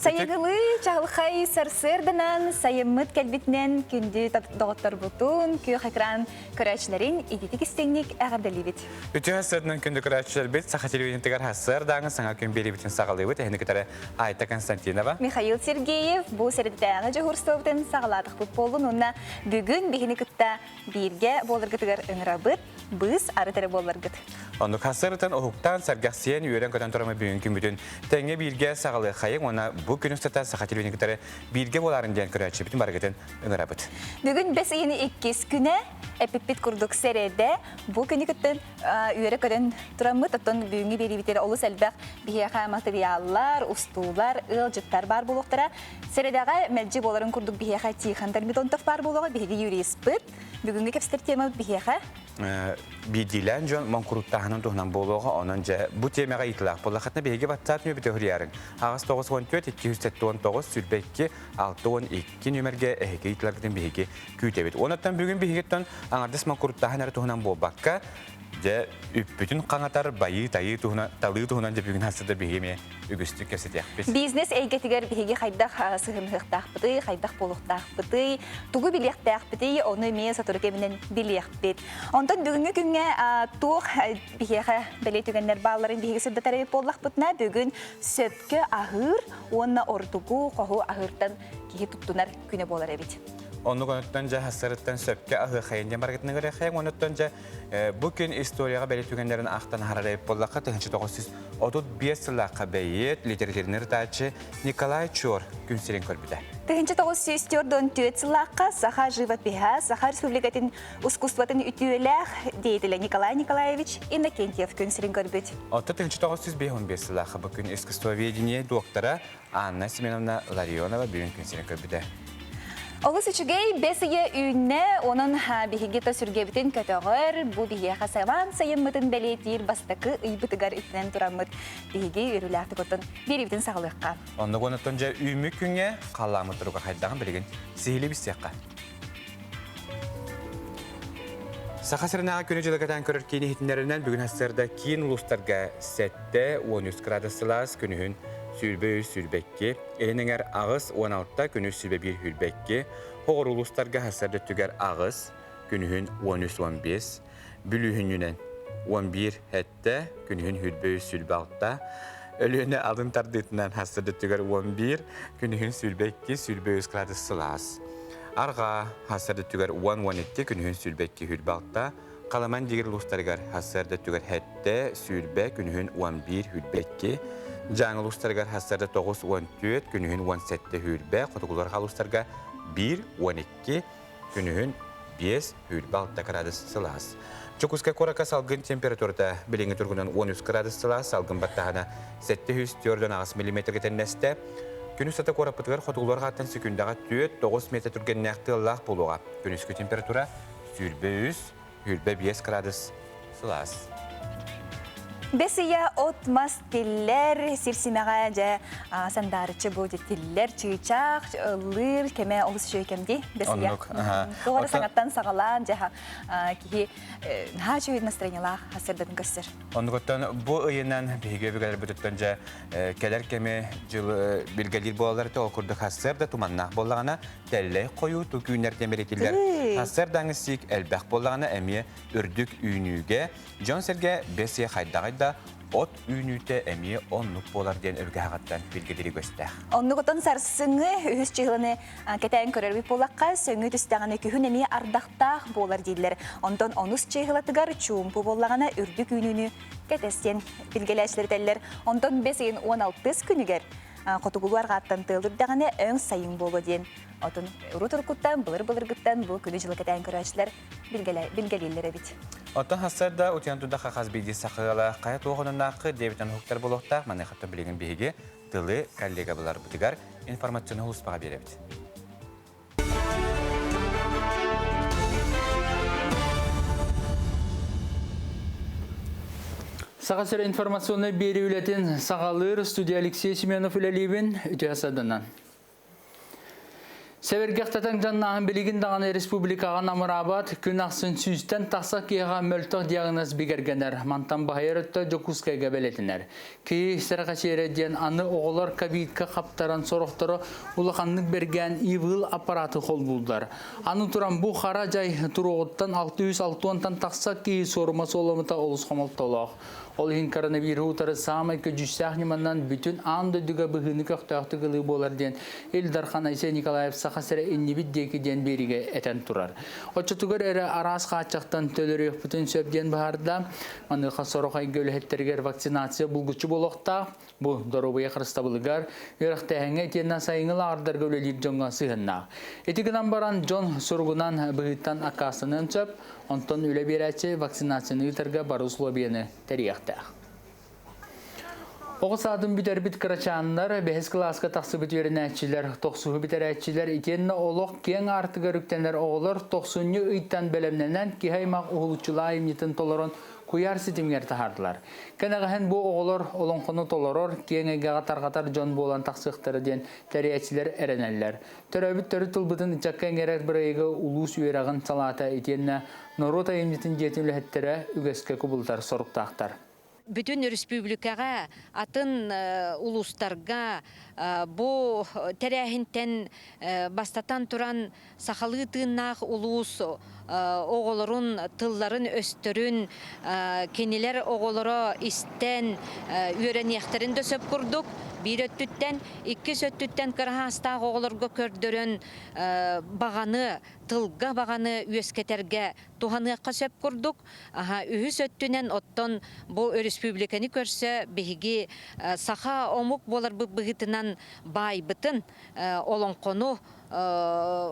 Sayıgılı çağlıqay sarsırdınan sayımıt kelbitinen kündü doğutlar butun, kүйük ekran körәçlerin iditik istenlik ağırdali bit. Ütü hasırının kündü körәçler bit, sağa televizyon tıgar hasır, dağın sana kün beli bitin sağalı bit, ehini kitara Ayta Konstantinova. Mikhail Sergeyev bu seridağı johurstobdan sağladık bu polun ona bugün bihini kıtta birge bolırgıtıgar ınırabıt, biz arıtara bolırgıt. Onduk hasırıtan oğuktan sargaqsiyen üyeren köten turama büyünkün bütün tenge birge sağalı xayın, ona bu günü satan sağa televizyon kitara birge boların diyen körәçler bitin bargıtın ınırabıt. Bugün bes yeni ikkiz güne epipit kurduk seride bu günü kıttın üyere köten turamı tatın büyüngü beri biteri olus elbaq biheqa materiallar, ustular, ılcıtlar bar buluqtara. Seridağa melci boların kurduk biheqa tiyxantar bitontaf bar buluqa bihegi yurispıt. Bugünkü kepster tema biheqa. Bir dilen John Mankuruttahanın tuhnan boluğa onunca bu temaga itlaq bolaqatna bihegi WhatsApp nöbeti hüriyarın. Ağız 914 279 sülbekki 612 nömerge ehege itlaqdın bihegi kütebet. Onattan bugün bihegetten anardis Mankuruttahanları tuhnan bolbaqqa je bütün qanatar bayı tayı tuhna talı tuhnan je bugün hasırda bihemi ügüstük kesetiyakbis. Biznes eygetiger bihegi xaydaq sığınıqtaq bıdı, xaydaq boluqtaq bıdı, tuğu biliqtaq bıdı, onu meye satırık eminen biliqbit. Ondan bugünkü günge tuğ biheqa beli tügenler bağların bihegi sırda tarayıp bollaq bıtna bugün söpkü ahır, onna ortugu qohu ahırdan kihi tuttunar güne bolar ebit. Onu konuttanca hasarıttan söpke ahı xayınca marketine göre xayın onuttanca bugün istoriyaga beli tügenlerin aqtan hararayıp bollaqa tığınçı 935 yılaqa beyit literatürünür taçı Nikolay Çor günsirin körbüde. Тыгынчы 904 сылаққа Саха живопиха, Саха республикатын искусстватын ütüеләх дейділі Николай Николаевич Иннокентьев күнсірін көрбіт. Отты тыгынчы 915 yılaqa bugün искусствоведение доктора Анна Семеновна Ларионова бүгін күнсірін көрбüde. Олыс үчігей бесіге үйіне оның бігігеті сүргебітін көтіғыр, бұл бігеға сайлан сайынмытын бәлетейір бастықы ұйбытығар үтінен тұрамыд бігеге үріләқті көтін беребітін сағылыққа. Онды қонаттонжа үймі күнге қаламы тұруға қайдаған білген сейілі бістеққа. Сақасырынаға көне жылығатан көрір кейні хетінлерінен бүгін хастарда кейін ұлыстарға сәтті 13 градусылас күнігін Sülbe sülbekki, elinengər ağız 16-da günü sülbe bir hülbekki, hoğur uluslarga hasarda tüger ağız günühün 13-15, bülühününen 11 hette günühün hülbe sülbe 6-da, ölüğüne alın tardetinden hasarda tüger 11, günühün sülbekki sülbe 100 gradus sılas. Arga hasarda tüger 10-17 günühün sülbekki hülbe 6-da, Qalaman digir uluslargar hasarda tüger hette sülbe günühün 11 hülbekki, Жаңыл ұстарға хастарда 9-14, күнігін 17 хүрбе, қотығылар қал ұстарға 1-12, күнігін 5 хүрбе 6 градус сылас. Чукуска қорақа салғын температурда біліңі тұрғынан 13 градус сылас, салғын баттағына 704 ағыс миллиметр кетеннесті. Күн ұстата қорапытығар қотығылар қаттан секундаға 4-9 метр түрген нәқті лақ болуға. Күніскі температура сүрбе 5 градус сылас. Бесия отмас тиллер, сирсимеға жа сандарычы болды тиллер, чыйчақ, ылыр, кеме олыс жөйкемді. Бесия. Тоғары саңаттан сағалан, жа кейі наға жөйді настроениялақ асырдың көрсір. Ондығыттан бұл ұйынан бейге бігелер бұтыттан жа келер кеме жылы білгелер болаларды ол күрді қасырда туманнақ болағына дәлі қойу түкүйінер темеретілер. Қасырдаңы сик әлбәқ болағына әме үрдік үйінуге, Джон Серге бесия қайдағайда от үйінуте әме онлық болар ден өлге хағаттан білгелері көсті. Онлығытын сарсыңы үхіс чығылыны кәтәйін көрербі болаққа сөңі түстіғаны күхін әме ардақтақ болар дейділер. Ондан оныс чығылатығар чуымпы болағына үрдік үйінуні кәтәстен білгеләшілер дәлілер. Ондан 5-16 күнігер қотығылуарға аттан тылдырдағаны өң сайын болу ден. Отын ұры-тұрқыттан, бұлыр-бұлырғыттан бұл күні жылы кәтәйін көрәшілер білгелейлер әбет. Оттан хастарда утянтуда қағаз бейді сақығала қайат оғының ақы дебітен хуқтар болуқтақ, маны қаттан білеген бейге тылы коллега бұлар бұтығар информацияны ұлыспаға беребет. Сағасыр информационный бері үлетін Сағалыр студия Алексей Семенов үләлейбін үте асадынан. Севергехтатан жаннаһын билигин даганы республикага намырабат күн аксын сүүстен тақса киеға мөлтөх диагноз бигергенер. Мантан бахайыр өтті жокускайга белетінер. Кей сырға шереден аны оғылар ковидка қаптаран сорохторы улаханлык берген ивыл аппараты қол булдар. Аны туран бу хара жай туруғыттан 660-тан тақса кей сорумасы оламыта олыс қомалтолақ. Ол хин коронавирус утары самай көжүсәхниманнан бүтүн анды дүгө быһыны көктөктү гылы болар ден Илдархан Айсе Николаев сахасыра иннибит деки ден бериге этен турар. Очотугөр эре арас качактан төлөрөк бүтүн сөбден баарда маны хасорохай гөлөһеттергер вакцинация булгучу болохта бу доробуя хрыстабылыгар үрөхтәһәңе тенна сайыңыл ардар гөлөлир жоңга сыгынна. Этигинан баран Джон сургунан быһыттан акасынын сөп онтон үле берәче вакцинацияны ытырга бар условияны терияхта. Оғыз адым бітер біт қырачанлар, бәхес класқа тақсы бітверін әтчілер, тоқсуғы бітер әтчілер, икенні олық кен артыға рүктенер оғылар, тоқсуны ұйттан бәлемненен кихаймақ ұғылычыла емнетін толырын кuyar sitimger tahardlar. Kenagahen bu oğullar olonqonu toloror, kiyengega tarqatar John bolan taqsıqtары ден тәрiyetçiler ereneller. Töröbüt törü tılbıtın içakkan gerek birayıgı ulus üyerağın salata etyenine Norota emnitin jetimlehеттері ügeske kubultar soruqtaqtar. Bütün Respublikaga, atın uluslarga bu terehinten bastatan turan sahalı tığnaq ulus oğulların, tılların östörün, keniler oğulları isten öğreniyeklerini de söp kurduk. Bir öttütten, iki söttütten kırhastağ oğullarga kördürün bağanı, tılga bağanı üyesketerge tuhanıqqa söp kurduk. Ühüs öttünen otton bu Respublikani körse bihigi saha omuk bolar bu bıgıtınan bay bıtın olonqonu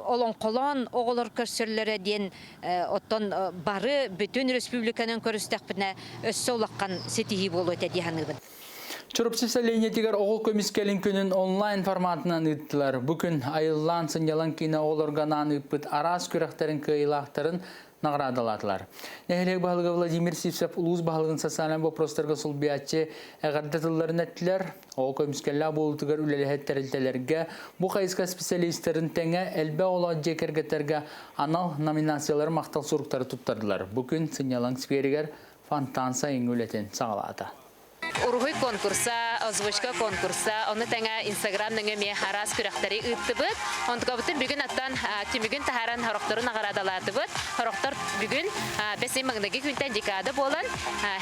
olonqolon oğullar körsörlere diyen otton barı bütün Respublikanın körüstekpine össe olaqқан setihi bolu ötedihanıbın. Çorupsuz eleniyetigar oğul komiskelin günün online formatından ıttılar. Bugün ayılan sınyalan kine oğul organan ıppıt aras kürekterin kıyılaqtарын nağradaladılar. Nehelek bahalığı Vladimir Sivsev uluz bahalığın sasalen boprostarga sulbiyatçı eğardatılların ettiler. Oğul komiskeller boğultugar ülelehetteriltelerge bu kayıska spesialistlerin tenge elbe ola cekergeterge anal nominasiyaları maqtal surukları tuttardılar. Bugün sınyalan sferiger fantansa ingületin sağladı. Ургуй конкурса, озвучка конкурса, оны тәңә Instagram-ның ме харас күрәхтәре үттебет. Онтга бүтән бүген аттан тимүген тахаран характарын агарадалатыбыт. Характар бүген 5 меңдәге күнтән декада болан,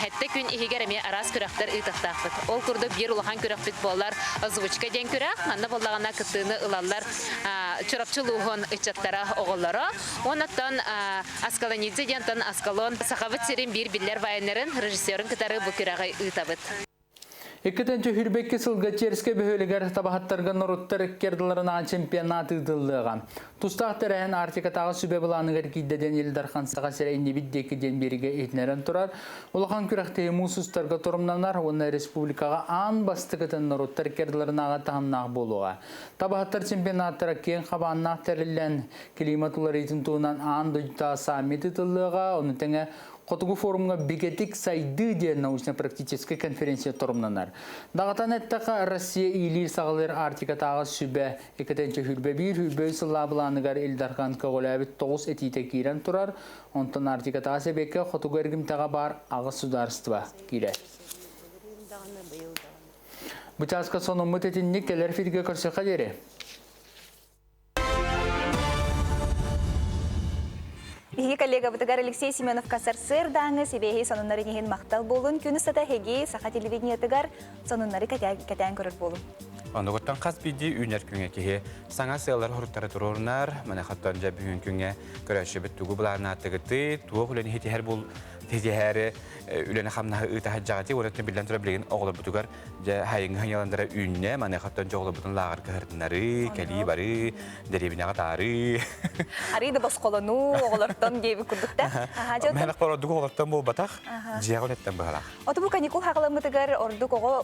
хәтта күн игәр ме арас күрәхтәр үттәхтәбет. Ол күрдө бер улахан күрәхбит болар, озвучка ден күрәх, анда боллагана кытыны ылаллар, чорапчылыгын ичаттара оголлары. Онаттан Аскалонидзе дентан Аскалон сахавыт серин бир билләр вайнерын режиссерын кытары бу күрәгә үтәбет. Ekketençe hürbekki sılga çerske behöleger tabahattarga noruttар kerdalarına çempionat ıdıllığa. Tustaq terehen artikatağı sübe bulanıgar kiddeden Ildarhan Sagasera individdeki den berige etneren turar. Ulahan kürekteyi musustarga torumlanar, ona Respublikaga an bastıkıtın noruttar kerdalarına tahannak boluğa. Tabahattar çempionattara ken qabannak terilen klimatullar etin tuğunan an dojta samit ıdıllığa, onu tenge Qotugu forumga bigetik saydı diye naучно-практический конференция torumlanar. Dağıtan ettaka Россия ili sağlar artikatağı sübe eketence hürbe bir hürbe sılabılanıgar Ildarhan Kagolabit 9 etite kiren turar. Ondan artikatağı sebeke qotugu ergimtağa bar ağı sudarstva kire. Bu çaska sonu mütetinlik keler firge körse deri. Биги коллега бутыгар Алексей Семенов касарсыр даңы себеги сонуннары неген мактал болун күнү сата хеги саха телевидение тыгар сонуннары катян көрөр болун. Ондоготтан қас биди үйнер күнге кеге саңа сыялар хорттары тұрорнар, мана хаттан жа бүгін күнге көрәші біт туғы бұларына аттығыты, туғы үлені хетихер бұл тезихәрі үлені қамнағы ұйтағы жағаты, оратын білден тұра білеген оғылы бұтығар жа хайыңғы ханяландыра үйне, мана хаттан жоғылы бұтын лағыр көхірдінары, кәлі бары, дәребінеға тары. Арыйды бас қолыну, оғылырттан дейбі күрдікті. Мәнақ бар ордығы оғылырттан бол батақ, жияғын еттен бұғалақ. Оты бұл каникул хағылымы тыгар ордық оғы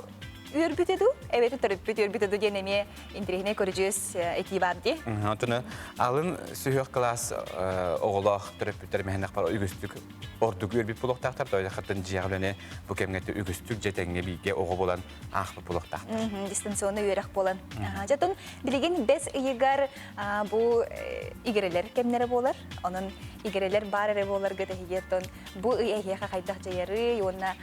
Ürbütedu, evet törüpüt ürbütedu deneme indirihine göreceğiz etibardi. Hatuna alın sühük klas oğlaq törüpütler mehennek var ügüstük orduk ürbüt buluqtaqtar da hatın jiğlene bu kemgete ügüstük jetenge bige oğu bolan ahlı buluqtaq. Distansiyonu üyerek bolan. Jatun bilgin bes iyigar bu igereler kemlere bolar. Onun igereler barere bolar gıda hiyeton. Bu iyiye kaydak jayarı yona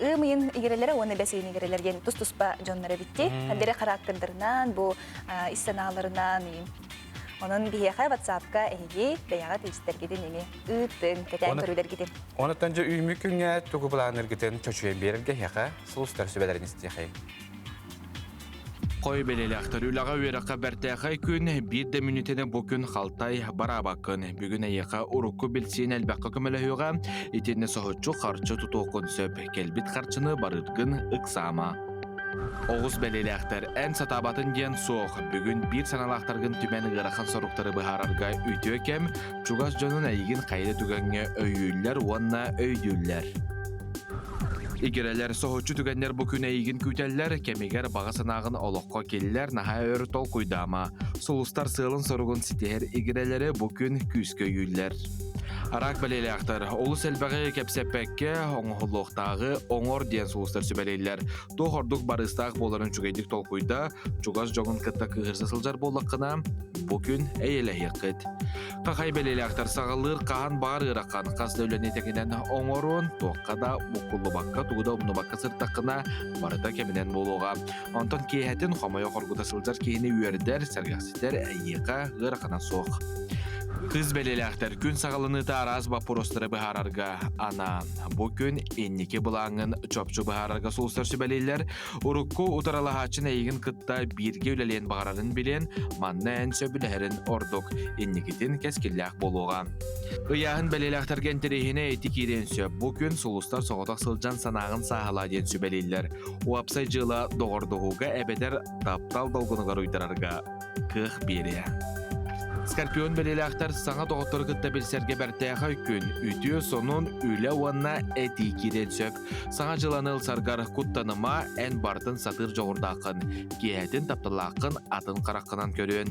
ığımıyın igerelere ona bes igereler gen tustuspa jonlara bitti. Handere karakterlerinden bu istanalarından onun bir WhatsApp'ka eği beyağı tecrübeler gidin ini ıtın keten körüler gidin. Onu tönce üymükünge tuğu bulanır gidin çocuğun verirge yağa sulustar sübelerin isteyek. Koy beleli aktar ülağa üyeraka berteğe gün bir de minütene bugün haltay bara bakın. Bugün ayaka urukku bilsin elbaqqa kömelehüga itenne sohutçu qarçı tutuqun söp kelbit qarçını barırgın ıksama. Oğuz beleli aktar en satabatın diyen soğuk. Bugün bir sanalaktargın tümeni gırakan sorukları bıhararga ütüyekem çugas jonun aygın kayda tügenge öyyüller onna öydüller. İgereler soğutçu tügenler bu küne eygin küteller, kemiger bağa sanağın oloqqa keliller naha ör tol kuydama. Sulustar sığılın sorugun siteher igereleri bu gün küsköyüller. Arak beleli aktar, olus elbağı kepsepekke, oңuhulluqtağı oңor diyen sulustar sübeleyler. Doğorduk barыстaq boların çugaydik tol kuyda, çugaz joğun kıtta kıhırsa sıljar bollaqına, bu gün eyle yıqıt. Qaqay beleli aktar sağılır qahan bağır ıraqan, qas dövleni tekinen oңorun, toqqada bukullu bakka, tuğda umnu bakka sırtaqına, barıda keminen boluğa. Onton kehetin xomoya qorguda sıljar kehini üyerder, sergaksiter eyyiqa ıraqana soq. Kız beleli aktar gün sağalını da araz vaporostları bıhararga anan. Bugün enniki bulağın çöpçü bıhararga soğustar sübeleyler. Urukku utaralahaçın eygin kıtta birge üleleyen bağırarın bilen manna en söbüleherin orduk ennikitin keskillak boluğa. Iyahın beleli aktar genterihine etik iren söp. Bugün soğustar soğutak sılcan sanağın sahala den sübeleyler. Uapsay jıla doğurduğuga ebeder taptal dolgunugar uydararga. Kıh beri. Skorpion beleli aktar sana doktor kıtta bir serge berteğe gün ütüyor sonun üle vanna etikiden söp. Sana jılanıl sargar kuttanıma en bartın satır joğurdakın. Kiyetin taptılakın atın karakınan körün.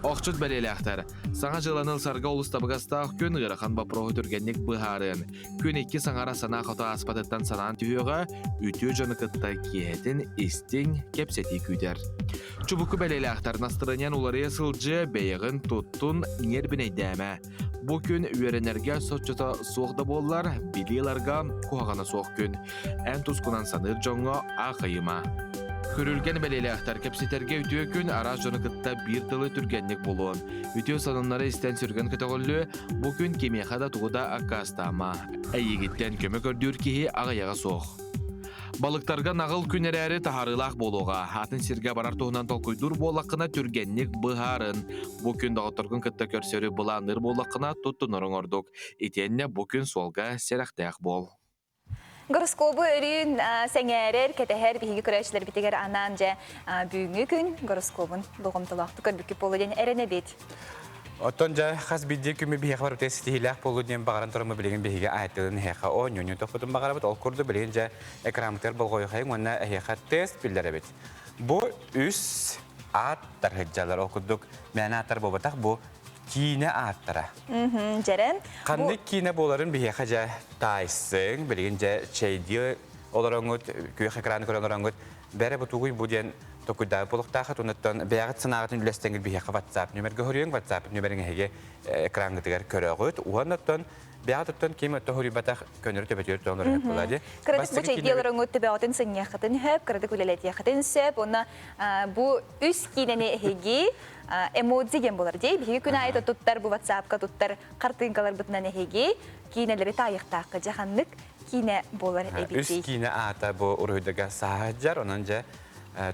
Oqçut beleli aktar. Sana jılanıl sarga ulustabıgastaq gün ırakan baprohu türgenlik bıharın. Gün iki sanara sana xota aspatıttan sanan tüyüge ütüyor jonu kıtta kiyetin istin kepseti küder. Çubuku beleli aktar nastırınyan uları sılcı beyğin tuttun nerbine deme. Bugün üyerenerge soçuta soğukda bollar, biliyorlarga kuhagana soğuk gün. En tuzkunan sanır jonga ağayıma. Körülgen beleli aktar kepsiterge ütüyor gün araz jonu kıtta bir tılı türgenlik bolun. Ütüyor sanınları isten sürgen kıtağıllü, bugün kemiyakada tuğda akkastama. Eyyigitten köme gördüğür kihi ağayağa soğuk. Balıktarga nağıl künereri taharılaq boluğa. Atın sirge barar toğunan tolkuydur bolaqına türgenlik bıharın. Bugün dağıtırgın kıtta körsörü bulanır bolaqına tuttunurun orduk. İtenne bugün solga seraktaq bol. Goroskobu örün sengerer keteher bihigi kurayşlar bitiger ananca büyüngü gün goroskobun doğumtulaktı körbükü bolu den erene bit. Otonca xas bidye küme bihe var ötesi tihilak polu diyen bağıran torma bilgin bihige ayetlerin heqa o nyonyo topudun bağırabat ol kurdu bilince ekranlıklar bol koyu xayın ona heqa test bildere bit. Bu üs attar hıccalar okuduk menatar bobatak bu kine attara. Ceren. Kandık kine boların bihe xaca taysın bilince çeydiyo olarangut küye ekranı kuran olarangut bere butuğuy bu diyen Tokuyda buluqtaqat unuttan beğat sınağıtın ülestengil bihe WhatsApp nümerge hörüyün WhatsApp nümerine hege ekranı tıgar köröğüt. Unuttan beğat uttan kimi tohuri batak könürü töbetiyor tonları buladı. Kırdık bu çeydiyaların ötü beğatın sınyaxatın hep, kırdık ülelet yaxatın söp. Ona bu üst kinene hege emoji gen bolar diye. Bihi gün ayet tuttar bu WhatsApp'ka tuttar kartınkalar bıtınan hege kineleri tayıqtaqı jahanlık kine bolar ebiti. Üst kine ata bu uruydaga sahajar onanca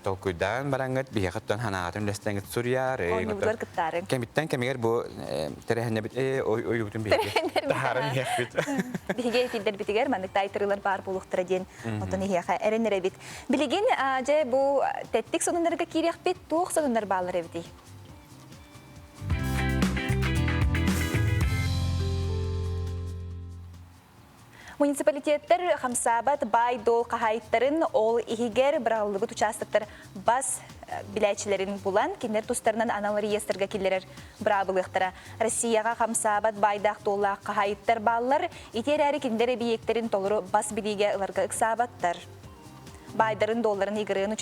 Tolkuydan barangat bihaqattan hanaqatın ülestengil suriyarı. Oynubular kıttarın. Kemitten kemiger bu terehenne bit oy butun bihe. Taharan yekbit. Bihe tilder bitiger mandık taytırılar bar buluqtıra den. Otonu hiyaqa erenere bit. Biligin bu tettik sonunlarga kiriyaq bit tuğ sonunlar bağlar evdi. Муниципалитеттер хамсабат бай дол кахайттарын ол ихигер браллыбыт участоктар бас билайчилерин булан кинер тустарынан аналар реестрга киллерер брабылыктара. Россияга хамсабат байдак долла кахайттар баллар итер әри киндер биектерин толуру бас билиге ыларга ыксабаттар. Байдарын долларын игырын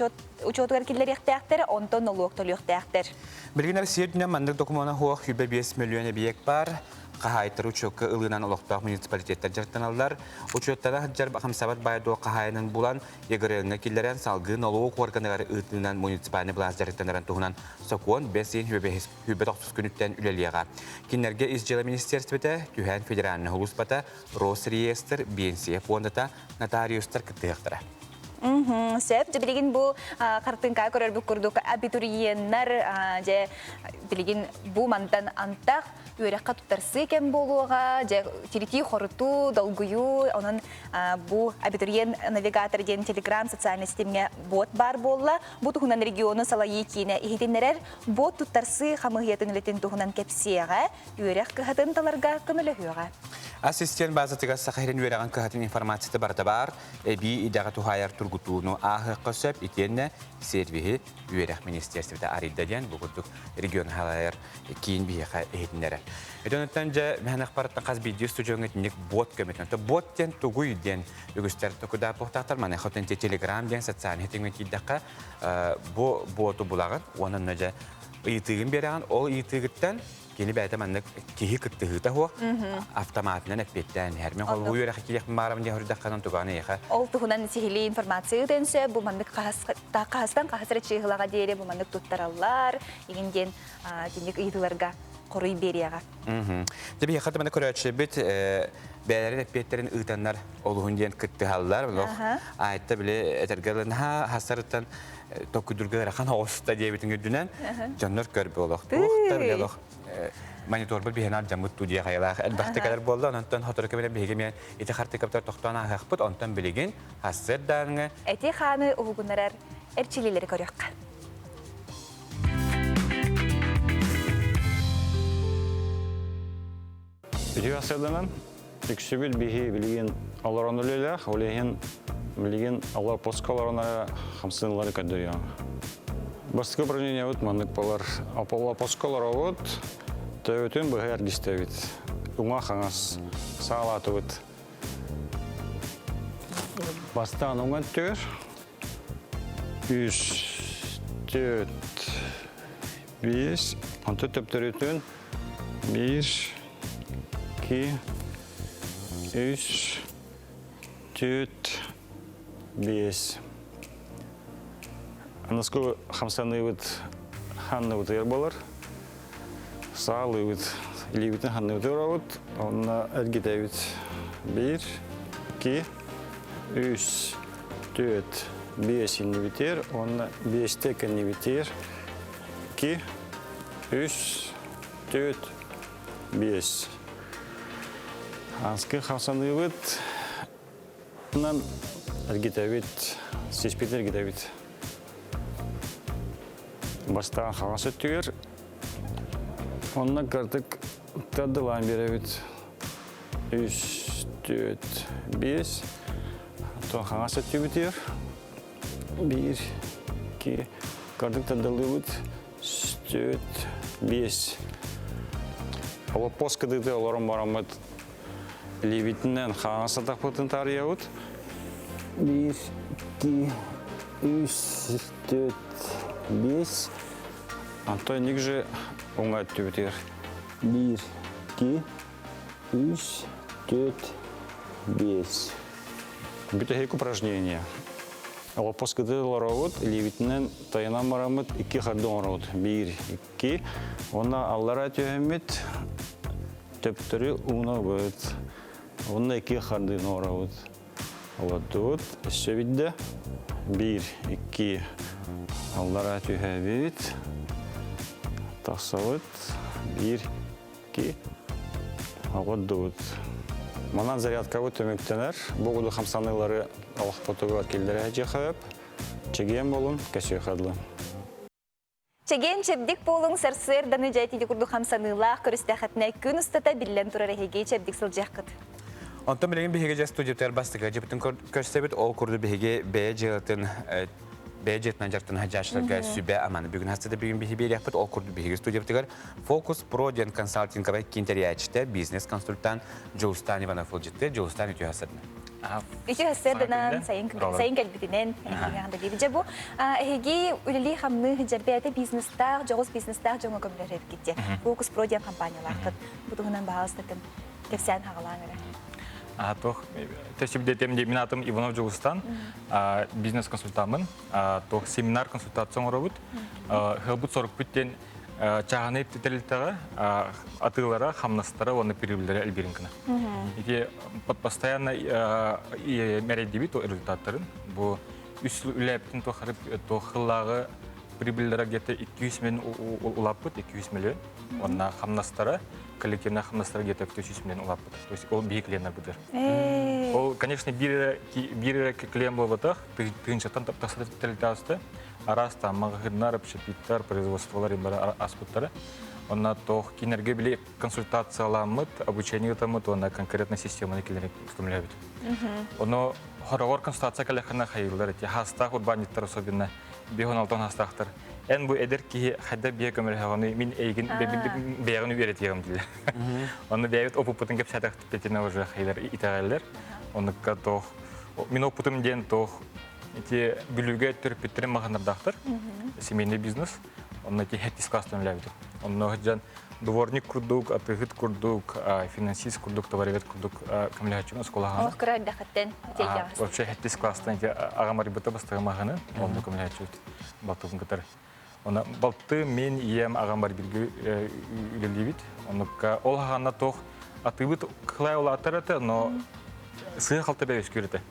учетугар киллер яхтаяктар, онтон налог толуяктаяктар. Билгинер сиердинен мандык документа хуак 5 миллион биек бар. Кахайттар учетка ылынан олоқтақ муниципалитеттер жартаналар. Учеттара хаджар хамсабат байдо кахайнын булан игырына киллерен салгы налог органдары ытылынан муниципальный блаз жартанаран тугунан сокон 5 хүбе-90 күнүттен үлелияга. Кинерге изжела министерствете түһән федеральный хулуспата Росреестр бенсия фондата нотариустар кыттыяктара. Сеп, билигин бу картынка көрөр бу курдук абитуриеннер же билигин бу мантан антак үрәккә туттарсы икән болуга, же тирити хорыту, долгую, онын бу абитуриен навигатор ден телеграм социальный системге бот бар болла, бу тухунан регионы салайы кине ихитиннерер бот туттарсы хамыгыятын үлетен тухунан кепсияга, үрәк кыһатын таларга көмөлөһүгә. Ассистент базатыга сахирин вераган кыһатын информацияты барда бар, эби идага тухаяр тургутуну ахы кысып итенне сервиһи үрәк министерствода аридден бу курдук регион халайыр кийин бияка эхитиннере. Эдөнөттөн же механак бараттан каз видео студионгет ник бот көмөтөн. Бот ден тугуй ден үгүстер токуда похтактар мана хотен телеграм ден социальный теңге киддакка бу боту булаган, онун же ыйтыгын берген, ол ыйтыгыттан кели бәйті мәнік кейі күттіғыта хуа автоматынан әппеттен әрмен қол бұй өрәқі келек барамын де хүрдаққанын тұғаны еға. Ол тұғынан сихили информация өтенсе, бұл мәнік қағыстан қағыстыры чиғылаға дейірі бұл мәнік тұттаралар, егінден денек ұйдыларға қорый берияға. Дебі еқаты мәні көрәтші біт бәләрін әппеттерін ұйтанлар олығын ден күттіғалылар. Айтта біле әтергерлерін хасарыттан токудурга рахан хоста дебитин өдүнөн жоннор көрбө олох. Тухта биле олох. Монитор бир бихенар жамыт тудия кайла. Албакта калар болду, онтон хоторка менен биге мен ити харты каптар токтона хакпыт, онтон билеген хассер даңы. Эти ханы угунарар эрчилелери көрөккө. Үтүгасырданан үксүбүл биһи билеген аларан үлелер, олеген билеген алар поскаларына хамсынлары көдөрүyor. Басқа упражнение вот мандык балар. Аполла поскалар вот төтөн быгар дистебит. Уңа хаңас салаты вот. Бастан уңан төр. 3 4 5 анты төптөрөтөн 1 2 3 4 5 Анаско хамсаны вот ханны вот ербалар. Салы вот ливитен ханны вот ербалар. Он эргидевит 1 2 3 4 5 инвитер. Он 5 тек инвитер. 2 3 4 5 Анскы хамсаны вот нам эргидевит 6 питер эргидевит. Бастан хавасы түйер, онына картык тадылан беребит. 3, 4, 5. Тон хавасы түйбітер. 1, 2, картык тадылыбыт. 4, 5. Ала поскадыды оларым барамыд левитінен хавасы тақпытын тарияуыд. 1, 2, 3, 4, 5. Антон никже уңат түбітер. 1, 2, 3, 4, 5. Бүті хек упражнение. Лопоскады ларавыд, левитінен тайынан марамыд 2 хардон равыд. 1, 2. Она аллара түйемет, төптірі уна бұд. Она 2 хардын равыд. Вот, все видно. 1, 2. Аллара түйемет. Тақсавыд. 1, 2. Вот дуд. Манан зарядка вот өмектенер. Богуду хамсанылары алақпотуға келдері әжеқап. Чеген болын, кәсі қадылы. Чеген чебдик болың сарсыр даны жайтиді күрді хамсанылақ көрісті әқатына күн ұстата білен тұрар әхеге чебдик сыл жаққыд. Онтон билеген биһиге студиятер бастыга жептин көстөбүт ол курду биһиге бэжетин бэжетнан жактан хаджашларга сүбе аманы бүгүн хастада бүгүн биһи беряпыт ол курду биһиге студиятер Focus Pro ден консалтинговый кинтериячте бизнес консультант Жолстан Иванов житте Жолстан үтүхасырны. Ити хасырдынан сайын кэлбитинен янда дибиже бу эги үлели хамны хижербете бизнестар жогус бизнестар жоңо көмлөр эткитте Focus Pro ден компаниялар бутугунан баалстыкын тепсен хагалаңыра. Тох тесибдетем де минатым Иванов Жолстан бизнес консультантмын. Тох семинар консультацион робот. Хелбут 40 чағаны тетелтага атылара хамнастара оны перебилдере элбиринкина. Ити постоянно мередибит результаттарын. Бу үс үлептин тохарып тохыллагы прибыльдера где-то 200 миллион улаппыт, 200 миллион. Онна хамнастара коллективная хамнастара где-то 200 миллион улаппыт. То есть ол бий клиенттер будер. Ол, конечно, бире клиент был вот так, тынчатан тасателтасты. Араста магазиндар, общепиттар, производстволар имбара аспыттары. Онна тох кинерге биле консультациялармыт, обучение тамыт, онна конкретно системаны килерек кемлебит. Оно хорогор консультация калехана хайылдар, эти хастах урбаниттар особенно бегоналтон хастахтар. Эн бу эдер ки хадда бие кемлеханы мин эйген бегон үерет ягым дилер. Онна бегет опытын кеп шатах петина уже хайдар итагаллар. Онна катох мин опытым ден тох эти бүлүгө төрпүттер магандардактыр. Семейный бизнес. Он эти хеттис класстан лявит. Он ножан дворник курдук, атыгыт курдук, финансист курдук, товаровед курдук, камляхачун сколага. Ох, край дахаттен тейгас. Вообще хеттис класстан эти агамари бата бастыгы маганы, он камляхачут балтын катар. Он балты мен ием агамари билги үлелибит. Он олгана тох атыгыт кылай олатыраты, но сыйы халта бәйс көрді.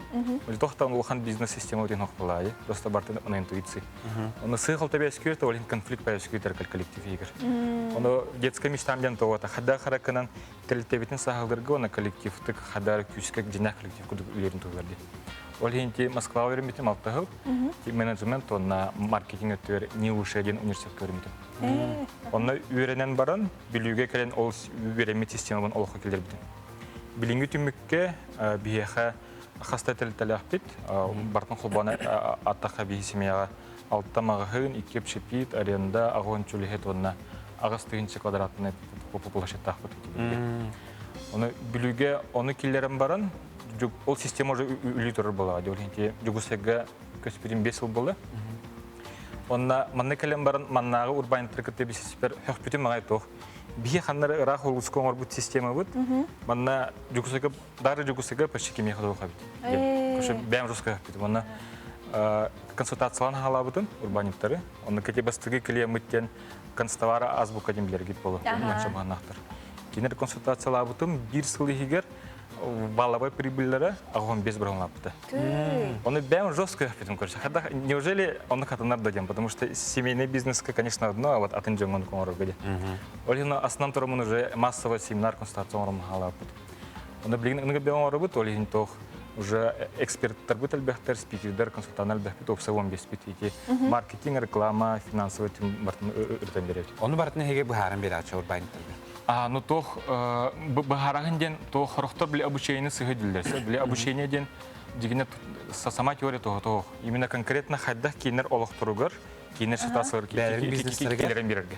Ол тоқтан олхан бизнес-система өтен оқпылай, просто барды оны интуиции. Оны сыйы халта бәйс көрді, олен конфликт бәйс көрді коллектив егер. Оны детская мечтамден тоғата, хада қарақынан тәлітебетін сағалдырғы, оны коллективтік хада күскек жинақ коллектив күдік үйлерін тоғырды. Ол хенте Москва өрімбетім алтығыл, менеджмент, оны маркетинг өттер, не ұшы ден университет көрімбетім. Оны үйренен баран, білуге кәлен ол үйреме системабын олыққа келдер бітім. Билинги түмікке бейеға хаста тәлітәлі бартын құлбаны аттақа бейі семияға алтта мағығын, икеп шепит, аренда, ағуын чөлігет онына ағыз түйінші квадратыны популашеттақ бұт. Оны білуге оны келерін баран, ол система уже үлі тұрыр болады. Жүгісеге көспірін 5 жыл болды. Онына манны кәлем баран, маннағы урбайын тұрқытты бесеспер хөқпеті мағай тоқ. Бие ханнары ырах олгускон орбут система бут. Манна жүгүсөкө дары жүгүсөкө почти кеме ходо хабит. Коше бем жуска бит. Манна консультациялан халабытын урбаниттары. Онда кете бастыгы клиенттен констовара азбука демлерге болот. Манчаманактар. Кинер консультациялабытын бир сылы хигер балабай прибыльлері ағуын без бірін лапты. Оны бәм жестко битим көрші. Неужели оны қатынар дадем? Потому что семейный бизнеска, конечно, одно, а вот атын жоңын коңыры бәде. Олина основном тұрымын уже массовый семинар консультацион орым халапыт. Оны білген үнігі бәм оры бұд, олин тоқ уже эксперттар бұд әлбәқтер, спикердер, консультант әлбәқпет, опсавон беспет. Маркетинг, реклама, финансовый тем бартын үртен береді. Оны бартын хеге бұхарын бері ачы урбайниттарды? Ну тох бахарагын ден тох рохтор били обучение сыгыдылдерсе, били обучение ден дегенет сама теория того. Именно конкретно хайдах кинер олохторугар, кинер ситуациялар кинерен берерге.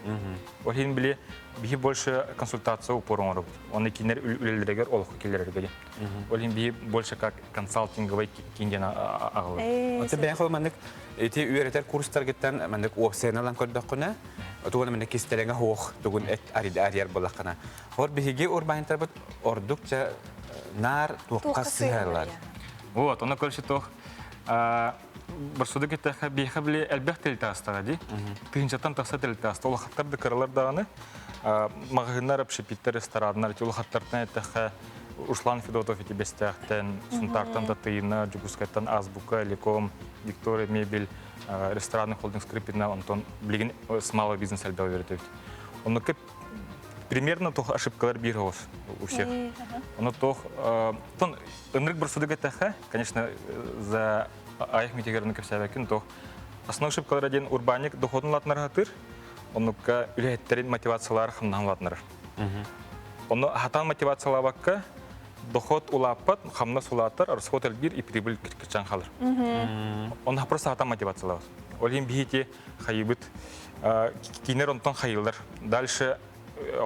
Олин били бихи больше консультация упорон работ. Он кинер үлелерегер олох килерерге. Олин бихи больше как консалтинговый киндена агыл. Онты бәйхо мандык эти үйретер курстар геттен мандык опсионалан көрдөккүнө. Туган мен кистереңе хоох тугун эт арияр болакана. Хор биһиге урбанитар бут ордукча нар туакка сыйлар. Вот, оны көрсө тох барсудык этте бихабли элбехтел тастади. Тынчатан тасател таста. Ол хаттарды кыралар даганы магазиндар, общепиттер, ресторандар, ол хаттардан этте Ушлан Федотов эти бестяхтен, Сунтартан Татыйна, Джугускайтан Азбука, Леком, Виктория Мебель, ресторанный холдинг Скрипина, Антон Блигин с малого бизнеса әлбәу веретет. Он примерно тох ошибкалар биргос у всех. Он тох тон энрик барсудыга таха, конечно, за аях митигерны кепсәбәкин тох. Основной ошибкалар один урбаник доходын латнар хатыр. Он үләттерин мотивациялар хымнан латнар. Он хатан мотивациялабакка доход улаппат, хамна сулаттар, расход элбир и прибыль киркичан халыр. Он просто ата мотивациялар. Олим бихити хайбыт, кинер онтон хайылдар. Дальше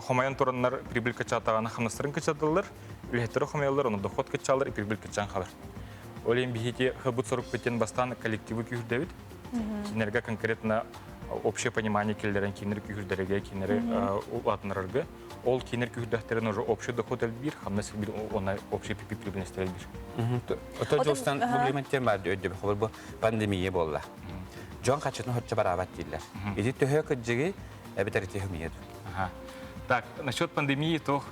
хомаян тураннар прибыль качатаганы хамнастырын качадылар, үлеттері хомаялар, оны доход качалар и прибыль качан халыр. Олим бихити хабут сорок пятен бастан коллективы күйірдевит. Кинерге конкретно общее понимание келдерен кинер күйірдерге, кинер улатынарырға. Ол кинер күйірдерін уже общий доход элбир, хамнасы бир она общий прибыльность элбир. Ото жылыстан проблематтер бар өйді бұл пандемия болды. Жон қачытын хотча барабат дейлер. Еди төхе көджеге әбітәрі техімейді. Так, насчет пандемии, то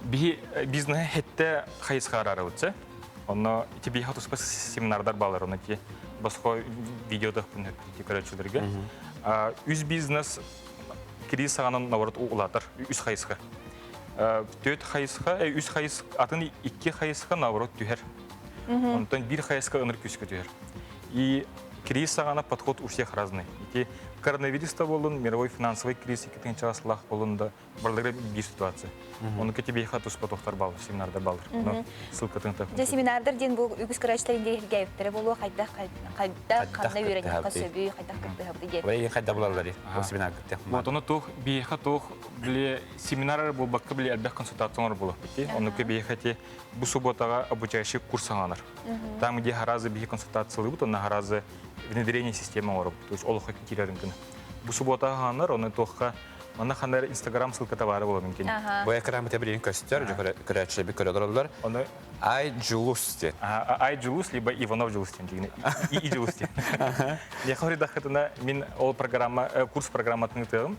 бизнес хетте хайсхарары өтсе. Оны тебе хату спас семинардар балар, оны те басқа видеодах пүнер көрәтшілерге. Үз бизнес кризис сағанын наоборот улатыр, үз хайсқа. Төт хайсқа, үз хайсқа, атын икі хайсқа наоборот түйер. Онтан бір хайсқа ыныр күскі түйер. И кризис сағана подход у всех разный. Коронавируста болын, мировой финансовый кризис екітін чағасылақ болында барлығы бір ситуация. Оны көте бейхат ұспатоқтар балыр, семинардар балыр. Ссылка тыңтақ. Же семинардар ден бұл үгіз көрәшілерінде ергәйіптері болуы қайда қанда үйренен қасөбі, қайда күтті ғабды ден. Олай ең қайда болалар ол семинар күтті. Вот оны тоқ, бейхат тоқ, біле семинарар бұл баққа біле әлбәқ консультациялар болып бітті. Оны ке бейхате бұл субботаға обучающий курс аңанар. Там, где харазы бейхе консультациялы бұд, оны харазы внедрение системы орып, то есть олық хакетилерін күні. Бұл суббота ағанар, оны тоққа мана хандар Инстаграм ссылката бары болу мүмкін. Бұл экранымыта білейін көстер, көрәтшілі бір көрәдір олар. Айджулус ден. Айджулус, либо Иванов Джулус ден. И Джулус ден. Я говорю, дақытына мен ол программа, курс программатын ұтығым.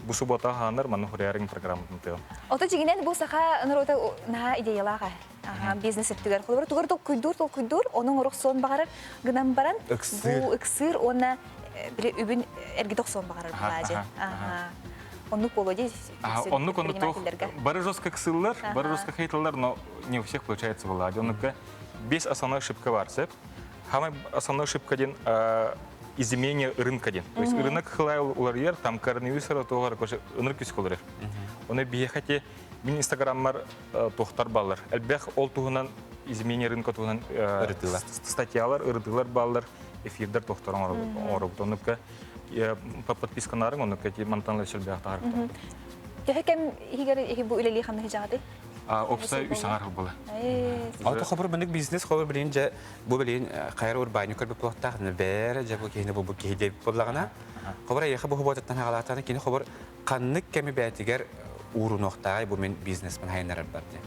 Бұл суббота ағанар, маны хүрәрін программатын ұтығым. Оты жегінен бұл сақа ұнырота наға идеялаға. Бизнес өттігер қолы бар. Тұғыр тол күйдур, оның ұрық сон бағарыр ғынан баран. Бұл үксір, оны үбін әргедоқ сон бағарыр бұлажы. Оннук болу дейс. Оннук бары жестко ксыллар, бары жестко хейтыллар, но не у всех получается влади. Оннук без основной ошибка варсеп. Хамай основной ошибка ден изменение рынка ден. То есть рынок хлай уларьер, там коронавирусар тоғар көші ыныр күс колырыр. Оны биехате мен инстаграммар тоқтар баллар. Әлбәқ ол туғынан изменение рынка туғынан статьялар, ырытылар баллар, эфирдар тоқтарың орып. Оннук подписканарың, оны көте мантанлы шелбәқ тағарып. Кәкәм егер бұл үлелі қамды жағады? Опса үсаңар болды. Аты қабыр бұндық бизнес қабыр білейін, бұл білейін қайыр ұрбайны көрбі плоқтағыны бәрі, бұл кейіні бұл кейде болағына. Қабыр аяқы бұл бұтаттан ағалақтағыны кейіні қабыр қаннық кәмі бәтігер урун оқтағай бұл мен бизнесмен хайнарар барды.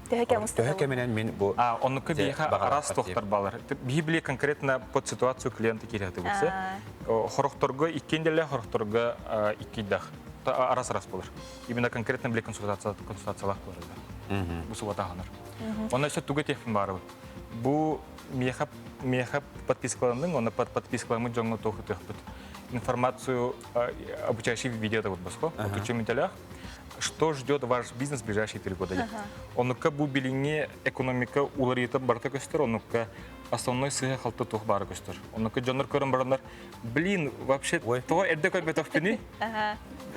Төхекеменен мен бұл... Онықы бейха арас тоқтар балар. Бейбіле конкретно под ситуацию клиенты кереті болса. Хорықтырғы иккенделі, хорықтырғы иккейдақ. Арас-арас болар. Именно конкретно біле консультациялақ болар. Бұл суғата ғанар. Оны еще туға текпін бары. Бұл меха подпискаларының, оны подпискаларымы жоңғы тоғы текпіт. Информацию обучающий видеода вот баско. Вот учим италях. Что ждет ваш бизнес в ближайшие 3 года? Онука бу билине экономика уларита барта көстер, онука основной сыга халты тух бары көстер. Онука жонор көрін барандар, блин, вообще, того эрде көйбетов пүні,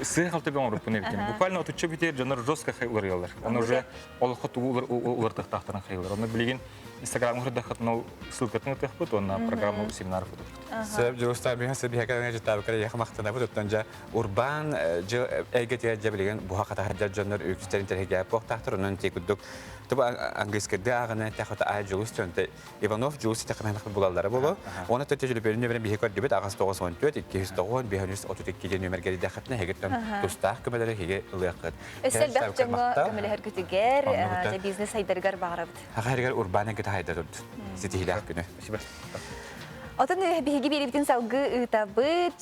сыга халты бен орып пүні бітен. Буквально отучу бітер жонор жестко хайларылар. Он уже олықот улартық тақтарын хайлар. Оны білеген Инстаграм ғырда қатынау ссылкатын өтек бұд, оны программа семинар бұд. Сөп жүрістар бейін сөп бейхекадың әжеттабы кәрі яқы мақтана бұд, өттен жа урбан әйгет еғаджа білеген бұға қатағаджа жонор өкістерін тәрхеге боқтақтыр, оның тек үддік. Тобы аңғызкерді ағына тәқіті ай жылыс төнті Иванов жылысы тәқіменіқі бұлалары болу. Оны төте жүріп өріне берін бейхекад дебет ағасы 914, 209, 532 нөмергері дәқітіне хегеттен тұстақ көмелері хеге ұлыққыд. Өсел бәқ жаңы көмелер күтігер, бизнес айдарғар бағарабыд. Хағарығар урбан әңгіті айдар ұлды. Сетихилақ күні. Отын биһиги бирибитин салгы ытабыт,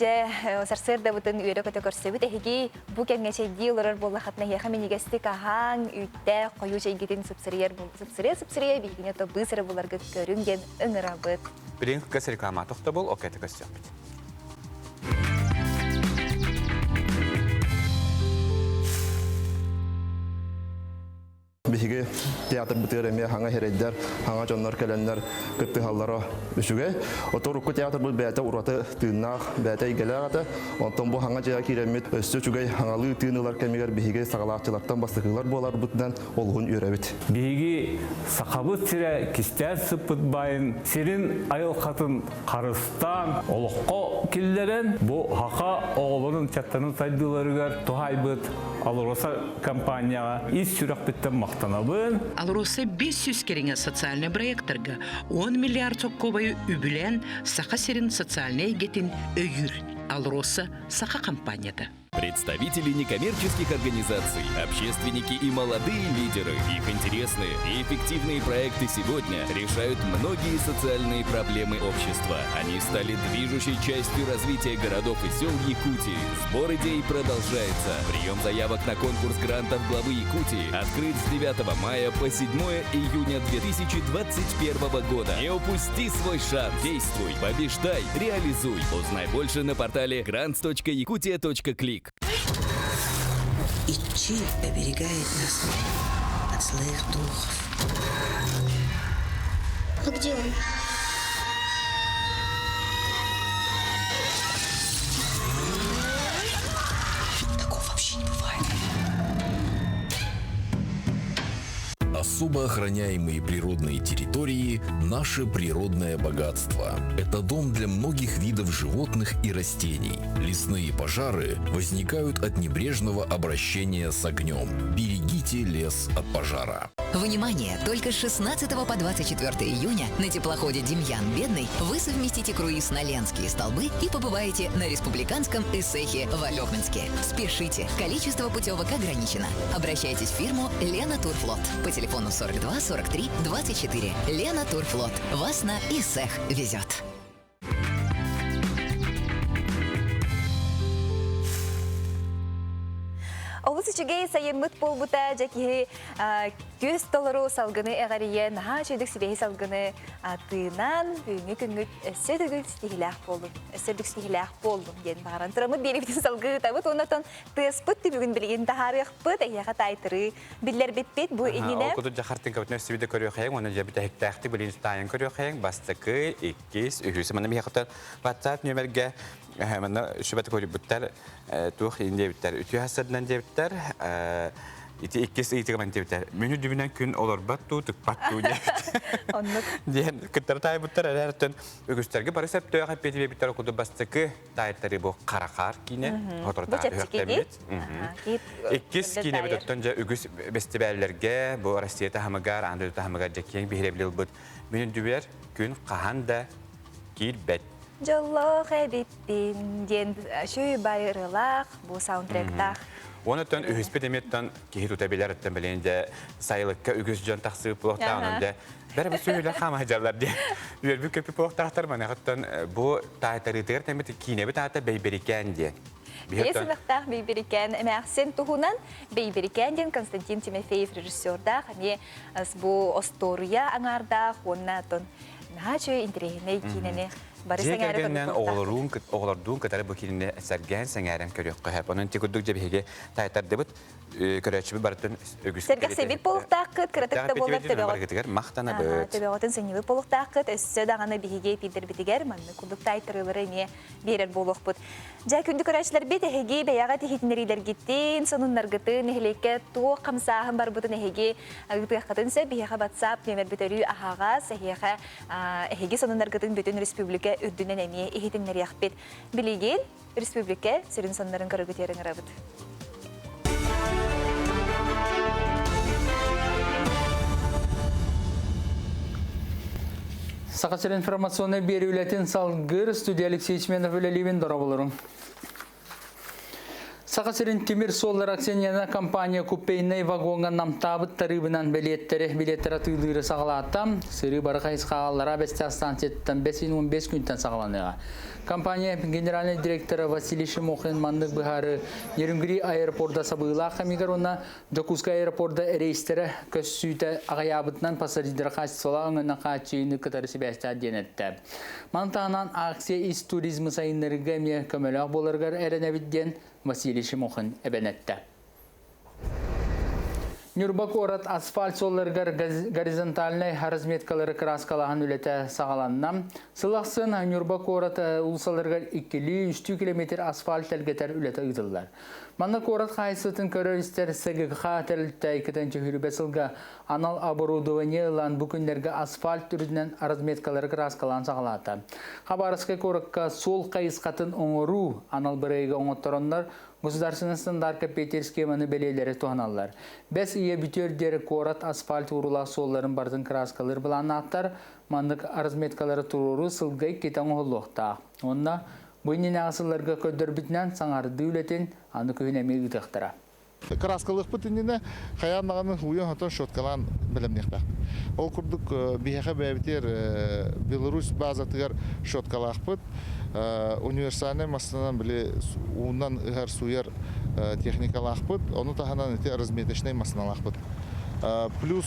сарсырда бутын үйрө көтө көрсөбүт, эхиги бу кеңгече дилорор боллахатна яха менигестик аһаң үтте кою чейгитин субсидия биһигине то бысыры буларга көрүнген ыңырабыт. Билин көс реклама тохта бол, окей, көсөбүт. Биһиги театр бытыры хаңа хереддер, хаңа жоннор келеннер кыттыгаллары үсүге. Оторукку театр бу бәтә ураты тыыннак, бәтә игеләгәтә. Онтон бу хаңа жая киремит өссө чугай хаңалы тыынылар кемигер биһиги сагалаачылардан бастыгылар болар бутдан олгун үрәбит. Биһиги сакабыт сире кистәр сыпыт байын, сирин айыл катын карыстан олоққа киллерен бу хака оғлының чаттанын сайдыларыгар тухайбыт Алроса компанияга ис сүрәк биттен мактанабын. Алроса 500 кереңе социальный проекторга 10 миллиард соккобай үбілен сақа серин социальный гетин өйір. Алроса сақа компанияда. Представители некоммерческих организаций, общественники и молодые лидеры. Их интересные и эффективные проекты сегодня решают многие социальные проблемы общества. Они стали движущей частью развития городов и сел Якутии. Сбор идей продолжается. Прием заявок на конкурс грантов главы Якутии открыт с 9 мая по 7 июня 2021 года. Не упусти свой шанс. Действуй, побеждай, реализуй. Узнай больше на портале grants.yakutia.click. Ичи оберегает нас от злых духов. А где он? Такого вообще не бывает. Особо охраняемые природные территории – наше природное богатство. Это дом для многих видов животных и растений. Лесные пожары возникают от небрежного обращения с огнем. Берегите лес от пожара. Внимание! Только с 16 по 24 июня на теплоходе «Демьян Бедный» вы совместите круиз на Ленские столбы и побываете на республиканском Эссехе в Алёхминске. Спешите! Количество путевок ограничено. Обращайтесь в фирму «Лена Турфлот» по телефону 42 43 24. «Лена Турфлот». Вас на Эссех везет. Олус үчүгей сайынмыт болбута жаки $100 салгыны эгарие наха чөйдік сибейі салгыны тыынан үйіңі күнгіт өссөдігіл стихилях болдым ген бағаран тұрамыт беребетін салгы табыт онатон тыспыт бүгін білген тахарықпыт әйяға тайтыры білер бетпет бұ еніне. Ол күді жақартын көбітін өссібеді көрі қайың, оны жабыта хектақты білген стайын көрі қайың, бастықы, еккес, үйісі мұны мияқтан WhatsApp нөмерге Мана шубаты көріп бұттар, туық енді біттар, үті хасадынан дебіттар, ити иккес ыйтығыман дебіттар. Мені дүбінен күн олар батту, тұк батту дебіттар. Ден күттар тай бұттар, әрәрттен өгістерге бары сәп төйі қапеті бебіттар оқуды бастықы тайттары бұл қарақар кейіне, ғотыртаға өйіқті білет. Иккес кейіне бұттан жа өгіс бәсті бәлілерге, бұл Россия тахамығар, Андыры тахамығар жекең бейребілел бұд. Мені дүбер күн қахан да кейл бәт. Жоллоқ әбеттен ден шөй байырылақ бұл саундтректақ. Оны өттен үхіспет еметтен кейі тұтабелер өттен білейінде сайылыққа үгіз жон тақсып бұлықта онында бәрі бұл сөйлер қамайжалар де. Үрбі көпі бұлықтақтар маны құттан бұл тайтарытығыр тәметі кейінебі тағыта бейберекен де. Бейсіміқтақ бейберекен әмәқсен тұхынан бейберекен ден Константин Тимофеев режиссердақ. Бұл Остория аңардақ, онына тұн нағачы интерегіне кейініне. Жекергеннен оғылырдуын кітары бұл кейінне сәрген сәңәрін көрек қойып. Оның текуддық жебеге тайтар дебіт көрәтшібі барытын өгісі. Сәргі себет болықтақ күт, кіратықта болдық төбеғыт. Мақтана бұд. Төбеғытын сәневі болықтақ күт, өссі дағаны бігеге пейдер бітігер, мәнні күлдік тайтырылары не берер болық бұд. Жа күнді көрәтшілер бет әхеге бәяға техетінерилер геттен, сонынлар гытын, әхелеке туық қамсағын бар бұдын әхеге ғытыққатын сәп, бияға батсап, немер бітірі ағағаз, әхеге сонынлар гытын бүтін республика үрдінен әмие әхетінлер яқпет. Білеген республика сөрін сонларын көрігітерін арабыд. Сақасыр информационный берілетін салғыр студия Алексей Чменов өлелейбен дұра болырың. Сақасырын темір соллар акционерна компания купейнай вагонға намтабыт тарыбынан билеттері атылыры сағалаттам. Сыры бары қайысқағалара бәсті станцияттан 5-15 күнтен сағаланыға. Компания генеральный директоры Василий Шимохин мандық бұхары Ерінгіри аэропорда сабыла қамигар оны Жокуска аэропорда рейстері көссүйті ағаябытынан пассажидер қасысыла өңіні қачыйыны қытары себәсті денетті. Мантағынан акция из туризмы сайынларыға ме көмеліғ болырғар әрінәбідден Василий Шимохин әбәнетті. Нюрбак орат асфальт солларгар горизонтальный разметкалары краскалахан үлете сағаланнам. Сылақсын Нюрбак орат улсаларгар 2-3 километр асфальт әлгетер үлете ұйдылар. Маннак орат қайсытын көрерістер сәгіға тәрілтті кетенче хүрібесілгі анал оборудование лан бүкіндерге асфальт түрінен разметкалары краскалан сағалаты. Хабарысқа корыққа сол қайысқатын оңыру анал бірейгі оңыттыронлар государственный стандарт Петер схеманы белелері туғаналар. Бәс ие бүтердері корат асфальт урула солларын бардың краскалар білан аттар, мандық разметкалары туруру сылғай кетен оғылуқта. Онна бұйнен ағысыларға көдір бітінен саңарды үлетін аны күйінеме үйтіқтіра. Краскалык бүтүнүнө каянаганы уян хатан шоткалан билемнехтак. Ол курдук бихе бебитер Беларусь базатыгар шоткалакпыт. Универсальный мастанан биле ундан ыгар суяр техникалакпыт. Ону таханан эти разметочный мастаналакпыт. Плюс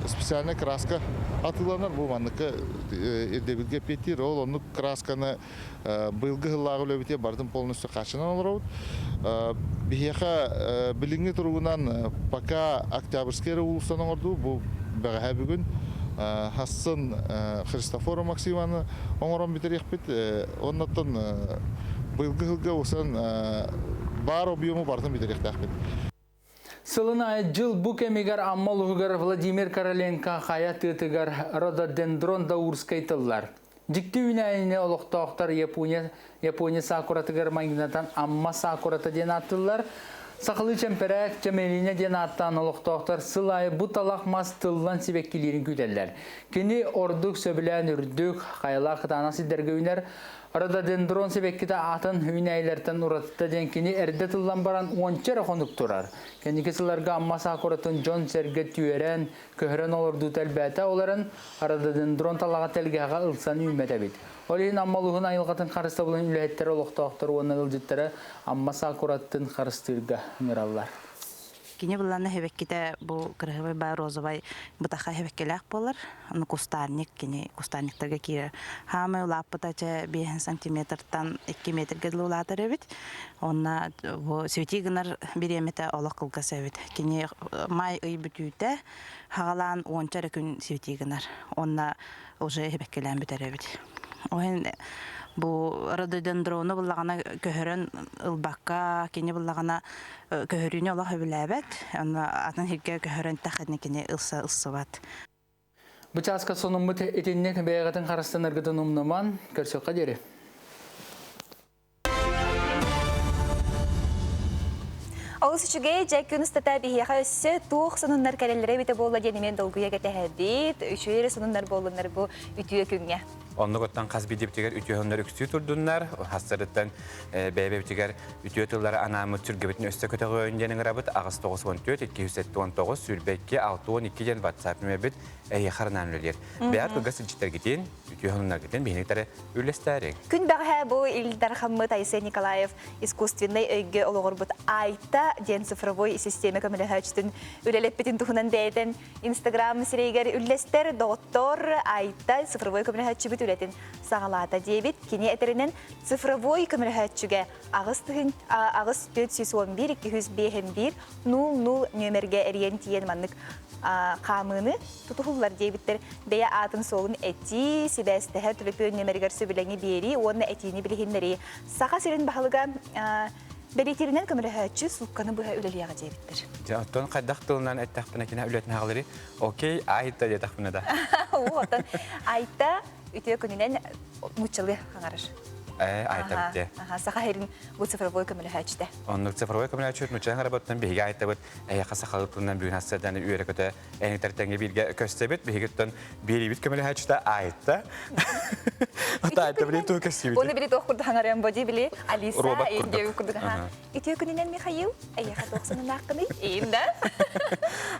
специальная краска атыланар бу мандыкы эдебилге петир ол ону красканы быйылгы хыллагы бите бардым полностью качынан олорот. Бихеха билинги туругунан пока октябрьский улустанын орду бу бага бүгүн Хассан Христофора Максиманы оңорон битерек бит оннотон быйылгы хылга осан бар объему бардым битерек бит. Сылына жыл бұк әмегер аммал ұғығар Владимир Короленко қая тұтығар рододендрон даурскайтылар. Жікті үнәйіне олықтауқтар Япония сакуратығар магнитан амма сакурата ден аттылар. Сақылы чемперек чемеліне ден аттан олықтауқтар сылайы бұталақ мас тыллан себеккелерін күтелер. Кені ордық сөбілән үрдік қайла қытана сидерге үнер. Рододендрон себеккіті атын үйнәйлерден ұратты ден кені әрді тыллан баран 10 қонық тұрар. Кені кесілерге амма сақұратын Джон Серге түйерен, көхірен олырды тәлбәті оларын рододендрон талаға тәлгеға ұлсан үймәді бет. Олейін аммалығын айылғатын қарысты бұлын үләйттері олықтауқтары оны ұлжыттары амма сақұратын қарыстырға ұңыралар. Кини булланы хебекките бу кыргыбай ба розовай бутаха хебеккелек болар. Аны кустарник кини кустарниктарга кире. Хамы улаппытача 5 сантиметртан 2 метрге улатыр бит. Онна бу светигнар биремете олак кылга себит. Кини май ый бүтүтэ хагалан 10 күн светигнар. Онна уже хебеккелен бүтөр бит. Оен бу рододендрону буллагана көһөрөн ылбакка кини буллагана көһөрүнө Аллах билебет. Аны атын хирге көһөрөн тахадны кини ылсыбат. Бу часка сонумут этинне бегатын карастанаргыдан умнаман көрсөкка дере. Олыс үшіге жәккін ұстата бейхеға өссі туық сынынлар кәрелері бейті болы денемен долгуя кәті әбейт, үшері сынынлар болынлар бұл үтіе күнге. Онлық оттан қазбей дептегер үтіе онлар үксі тұрдынлар, хастарыттан бәйбептегер үтіе тұллары анамы түргебетін өсті көтіғі өнденің рабыт ағыз 914-219 сүрбәкке 612 ден WhatsApp нөмебіт әйеқарынан өлер. Бәр тұлға сілчеттер кетен, үтіе онлар кетен бейнектері үлестәрі. Күн бәғі бұл Ильдар Хаммы Тайсен Николаев искусственный өйге олығыр бұд айта ден цифровой система көмілі хөчтін үлелеппетін тұхынан дәйтін Инстаграм сірейгер үллестер доктор айта цифровой көмілі хөчі бүт үлетін сағалата дебет кене әтерінен цифровой көмілі хөчіге ағыз 411-251-00 нөмерге әрен тиен маннық қамыны тұтығылар дебеттер бәе атын солын әти себәсті әр түліпі нөмергер сөбіліңі бері, оны әтейіні білігіндері. Саға серін бағылыға бәлетерінен көмірі әтші сұлқаны бұға өлелияға дебеттер. Оттан қайдақ тылынан әттіқпіна кені үлетін ағылары, окей, айта дедіқпіна да. Оттан айта үтіе күнінен мұтчылы қаңарыр. Айта бітте. Саға ерін бұл цифровой көмірі әтшіде. Онлық цифровой көмірі әтші мұтчылың қарабаттан бейге айта бұд, әйеқа сақалықтығынан бүгін асырдан үйері көті әйніктәрттенге бірге көстебет, бейгеттен беребет көмірі әтшіде айта. Ота айта біле тұғы көстебет. Оны біле тоқ күрді қаңарыян боди біле Алиса ендеу күрді. Үтіе күнінен Михаил, әйеқа тоқсының ақыны, еймді.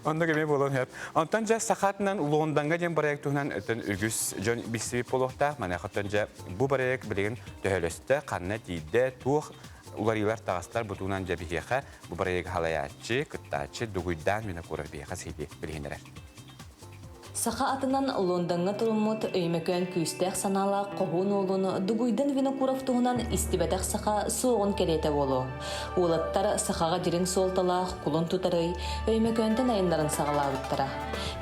Онда көмей болуын әп. Онтан жа сақатынан Лондонға ден барайық тұғынан өтін үгіз жон бісібіп болуықта, манақыттан жа бұ барайық білеген төхелесті, қанна дейді, туық уларилар тағыстар бұтуынан жа бігеға бұ барайық халаячы, күттачы, дүгүйдан мені көрір бігеға сейді білгендерер. Саха атынан Лондонга турумут өймөкөн күстәк санала кохун олуну дугуйдан Винокуров тугунан истибетек саха соогун керете болу. Улаттар сахага жирин солталах кулун тутарый өймөкөндөн айындарын сагалабыттара.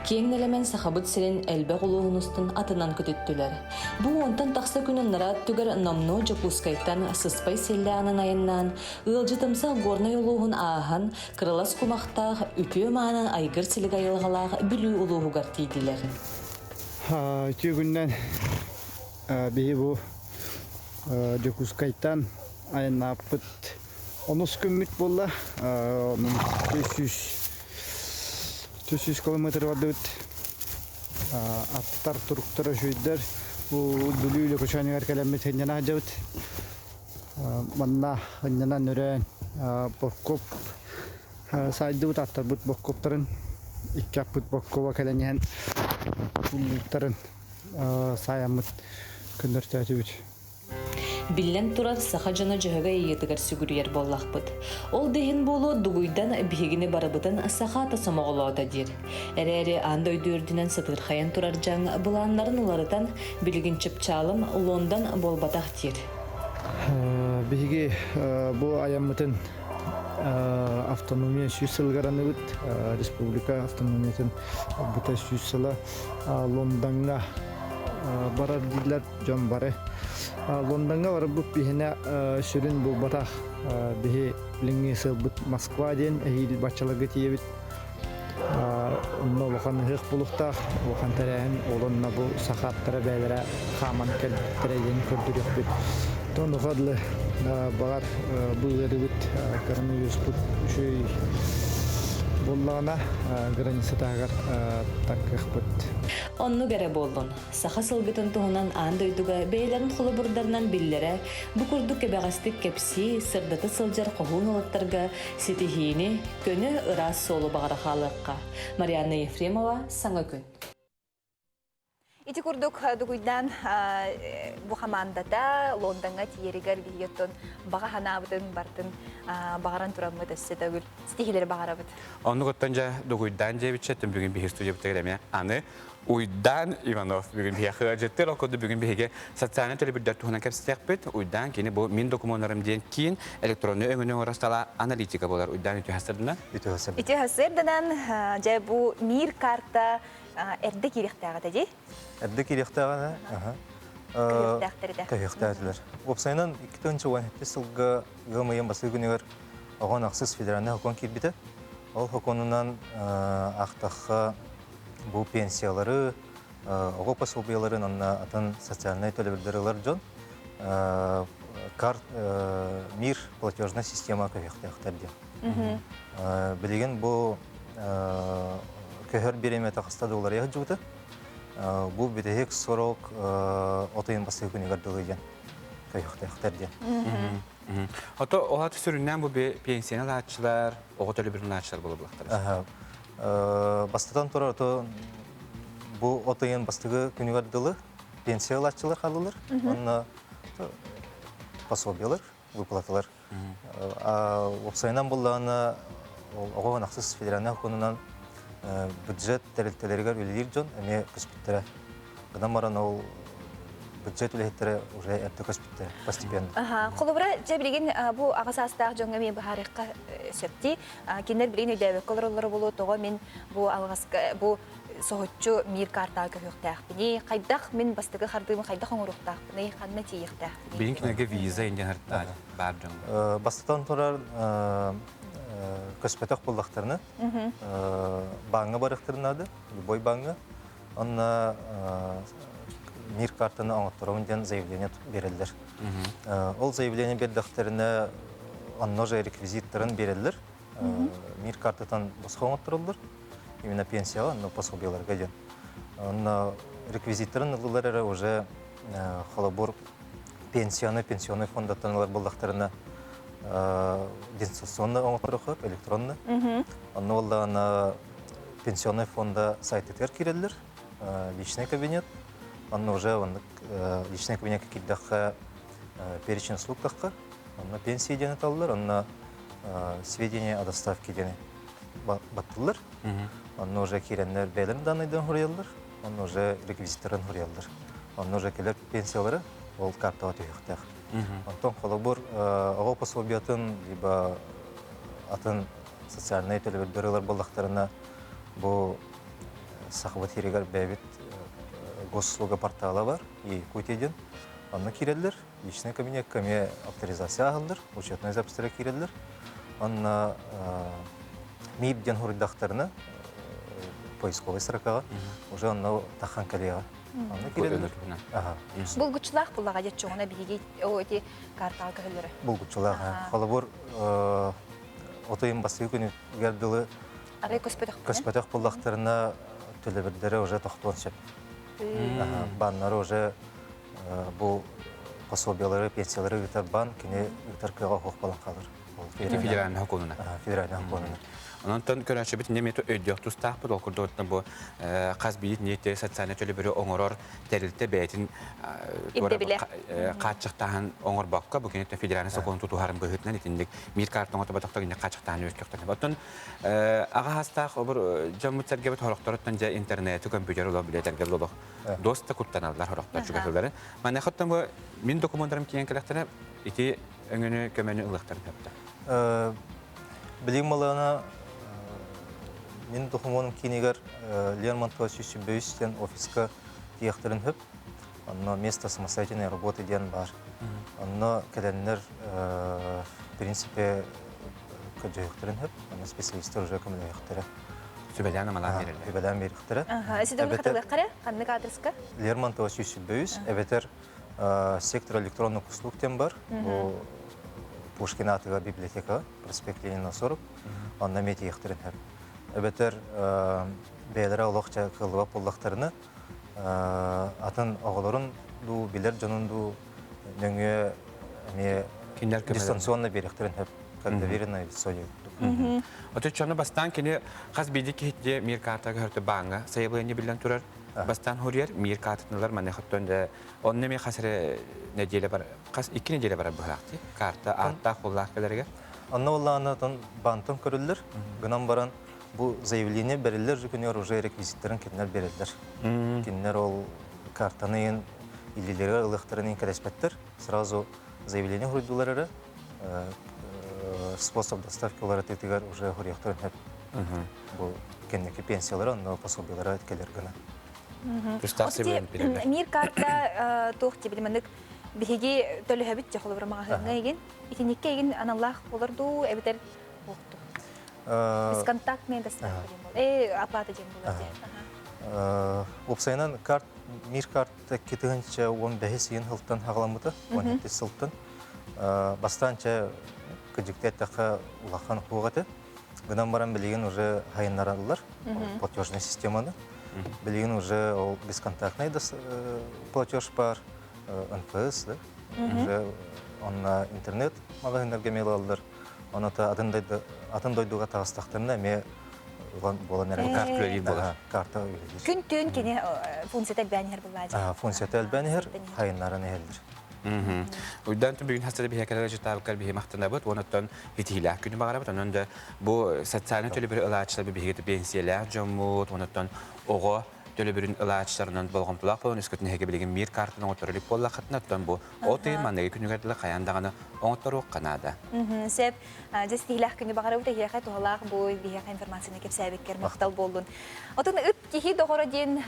Кеңнелемен сахабыт сирен элбе кулуунустун атынан көтүттүлөр. Бу онтан такса күнүн нарат түгөр намно жокускайттан сыспай селлянын айыннан ылжытымса горной улуун аахан кырылас кумактах үтүө маанан айгыр силиг айылгалах билүү улуугар тийдилер. Үтүө күннен бии бу жокускайттан айынаппыт 10 күнмүт болла 300 километр бардыбыт. Аттар туруктара жүйдер бүлүүлө көчөнүгөр келемет хенжана жабыт. Манна хенжана нөрөн боккоп сайдыбыт аттар бут боккоптарын иккаппыт боккоба келенен улуттарын саямыт күндөртөтүбүт. Биллен турар саха жана жөһөгө ийетигер сүгүрүер боллахпыт. Ол дехин болу дугуйдан бигини барыбытын саха тасамоголоода дир. Эрери анда өйдүрдүнөн сытырхаян турар жаң булааннарын уларытан билигин чыпчалым Лондон болбатах дир. Биги бу аямытын автономия сүйсылгараныбыт республика автономиятын бута сүйсыла Лондонга барар дилер жон бары. Лондонга барып бу бихине сүрүн бу батах бихи лингесы бут Москва ден эйил бачалыгы тиебит. Онно лохан хык булуктах, лохан терен олонна бу сахаттара бәйләре хаман кел терен көрдүрөк бит. Тону хадлы багар бу эрибит коронавирус бут шүй боллана границатагар таккыхпыт. Онну бере болдун. Саха сылгытын туһунан анда өйдүгө бейлерин хулубурдарынан биллере бу курдук кебегастык кепси сырдаты сылжар кохун олаттарга ситихини көнө ырас солу багарахалыкка. Марьяна Ефремова, Саңа күн. Ити курдук дугуйдан бу хамандата Лондонга тиеригер бийоттон бага ханабытын бартын багаран тураммыт эссетөгүл стихилер багарабыт. Онну готтан жа дугуйдан жебичеттен бүгүн бихи студия битегереме аны Уйдан Иванов бүгүн бихи хыжеттер окуду бүгүн бихиге социальный телебирдер туһунан кепстекпит уйдан кини бу мин документтарым ден кийин электронный өңүнүн орастала аналитика болар уйдан үтү хасырдынан Ити хасырдынан жа бу мир карта эрде кирихтага тади. Эрде кирихтага кырыктактыр. Опсайнан 2017 жылга гымыйын басы күнүгөр огон аксыз федеральный хокон кирбите. Ол хоконунан актакка бу пенсиялары, ого пособияларын анна атын социальный төлөбүлдөрүлөр жон мир платежная система кырыктактыр ди. Билеген бу көһөр береме тахста доллар яжута. Бу битек сорок отойын басы күнүгөр дылыган кырыктактыр ди. Ото оhat сүрүннән бу пенсиялачлар, ого төлөбүлдөрүлөр болуп булактыр. Бастатан тура бу отойын бастыгы күнүгөр дылы пенсиялачлар халылар, онна пособиялар, выплаталар. Опсайнан булланы ого наксыз федеральный хокунунан бюджет терилтелерге үлелир жон, эме көспүттөрө. Гынан баран ол бюджет үлелеттери уже эрте көспүттө постепенно. Холобра же билген бу агасастаг жоңга мен бахарыкка сөпти. Киндер билген өйдөбөк колорлор болот, того мен бу алгаска бу сохотчу мир картага көктөктүни. Кайдак мен бастыгы хардымы кайдак оңуруктакны, канна тийиктак. Билген кинеге виза инде бар жоң. Бастан турар көспөтөк булдактарны банга барыктырнады, любой банга. Онна мир картаны аңыттырауын ден заявление берелдер. Ол заявление бердіқтеріне онно же реквизиттарын берелдер. Мир картатан босқа аңыттырылдыр. Именно пенсияға, но пособияларға ден. Онна реквизиттарын ұлылары уже халабор пенсионный фондаттанылар болдақтарына дистанционно аңыттырықы, электронны. Онна олда пенсионный фонда сайттер керелдер, личный кабинет. Он уже личный кабинет какие-то перечень услуг такка, он на пенсии денег аллар, он на сведения о доставке денег баттылар, он уже киренler белен данный ден хурьяллар, он уже реквизиттарын хурьялдыр. Он уже келер пенсиялары ол картаға түйіқтәқ. Антон қолыбыр оғы пособиятын, либо атын социальный төлебердерілер болдақтарына бұл сақыбыт ерегер бәбет госуслуга порталы бар, и көтеден. Анны кирелдер, личный кабинет, кәме авторизация ағылдыр, учетный запустыры кирелдер. Анна мейбден хұрыдақтарына, поисковый сұрақаға, уже анна таққан кәлеға. Анны кирелдер. Бұл күтшілақ бұлаға жет жоғына бігі өте картал кәлері? Бұл күтшілақ. Қалыбыр отойын басығы күні гәрділі көспетек бұлдақтарына төлебірдері уже тоқтуын шеп. Баннары уже бұл пособиялары, пенсиялары үтір бан, кене үтір кыға құқ балан қалыр. Федеральный хокуынына. Федеральный хокуынына. Онтон көрәші біт неметі өйдіғ тұстақ бұд, ол күрді өтіні бұл қаз бейіт ниетті социальный төлі бірі оңырор тәрілті бәйтін қатшықтағын оңыр баққа, бұл кенетті федеральный соқуын тұту харым бұғытынан етіндік мир картың оты батақта кенде қатшықтағын өз көқтені. Оттон аға хастақ обыр жаммыт сәрге біт хорықтарыттан жа интернеті, компьютер ұлы білетергер ұлы доста күттан алдылар хорықтар жүгәкілдері. Мәне қыттан бұл мен документтарым кейін кіліктері еті өңіні көмені ұлықтарын көпті. Білім малағына мен документым кейінегер Лермонтова бөйістен офисқа тияқтырын хөп. Анна место самостоятельной работы ден бар. Анна кәләнлер, в принципе, көджейқтырын хөп. Анна специалистер уже көмілейқтірі. Сөбәлән амалан берілі. Сөбәлән беріктірі. Сіздің қатылық қары? Қандық адресқа? Лермонтова бөйіс. Әбетер сектор электронных услуг тем бар. Пушкина атыға библиотека, проспект Ленина 40. Анна мет ектірін хөп. Әбетер бәйлері олықча қылыва полдақтарыны атын ағыларын ду, билер жонын ду, нөңе дистанционно беректірін хөп. Кандоверенная висоне. Оты чоны бастан кені қаз бейді кейтте мир картаға хүрті баңа сайылығыны білден тұрар. Бастан хурьер мир картынылар мане құттонда он неме қасыры неделе бар, қас 2 неделе бар бұғақты. Карта атта қоллақ кәлерге? Анна олағына бантын көрілдір. Гынан баран бұл заявление берілдер, жүкінер уже реквизиттерін кеннер берілдер. Кеннер ол картаныйын, илилері ылықтарының кәдеспеттір. Сразу заявление хұрыдылары, способ доставки олары тетігер уже хұрияқтырын хөп. Бұл кеннекі пенсиялары, анна пособиялары әткелер гына. Мир карта тоқ тебіліміндік бігі төлі хөбіт жақылы бір мағағына еген. Итінекке еген аналлақ оларду әбітер оқты. Бесконтактный доставка дем бол. Оплата дем болады. Опсайынан мир карта кетігінші 15 ен хылттан хағаламыды, 17 сылттан. Бастанча көдікті әттіққа ұлаққан қуғаты. Гынан баран білеген уже хайыннарадылар, платежный системаны. Білеген уже бесконтактный платеж бар, НПС, уже онна интернет мағағынларға мейл алылар. Оната атын дойдуға тағыстақтарына ме болан әрі карта өйледер. Күн түн кені функция әлбәнігер болады? Функция әлбәнігер хайыннарын әлдір. Уйдан тун бүгін хастады бихе кәлі жұртабықар бихе мақтында бұд, онаттан хитилі күні бағара бұд, онында бұл социальный төлі бір ұлачылар бір бихе пенсиялар жомуд, онаттан оғы төлі бірін ұлачыларынан болған бұлақ болын, үскөтін хеге білеген мир картының отырылып болла қытынаттан бұл отын маңдығы күнігерділі қаяндағаны оңыттар оқ қанады. Сәп, жас хилах күні бағара бұд, хеға туғалақ бұл бихеға информацияны кеп сәбеккер мақтал болдың. Отын үт кехи доғыры ден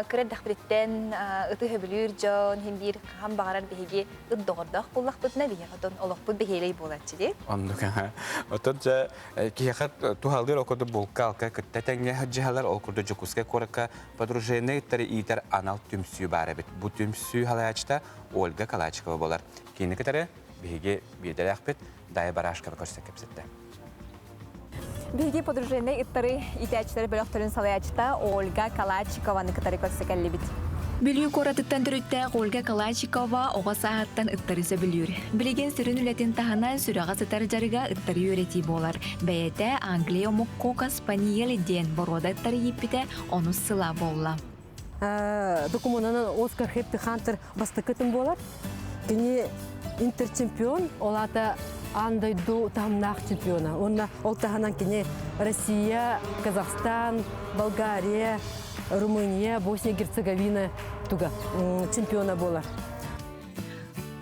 күрет дақбіреттен үті хөбілір жон, хем бір қам бағарар бихеге үт доғырдақ боллақ бұдына бихеғатон олық бұд бихелей болатшы де? Ондық, отын жа кехеғат туғалдыр оқырды болқа алқа күтті тәңне жығалар оқырды жүкіске қорыққа подружені үттері итер анал түмсүй бары бет. Бұ түмсүй халаячта Ольга Калачикова болар. Кейіні кітері бихеге бейдері ақпет дайы барашқаны көрсек кепсетті. Биги подружженный иттары итячтары бөлөктөрүн салаячта Ольга Калачикованы кытары көрсөкөллү бит. Билүү коратыттан түрүттә Ольга Калачикова ога сааттан иттарыса билүүр. Билеген сүрүн үлетин тахана сүрага сытар жарыга иттары үйрети болар. Бәйәтә Англия моккока спаниел ден борода иттары еппите onu сыла болла. Документанын Оскар Хеппи Хантер бастыкытын болар. Кини интерчемпион олата андайду тамнах чемпиона. Онна ол таханан кини Россия, Казахстан, Болгария, Румыния, Босния, Герцеговина туга чемпиона болар.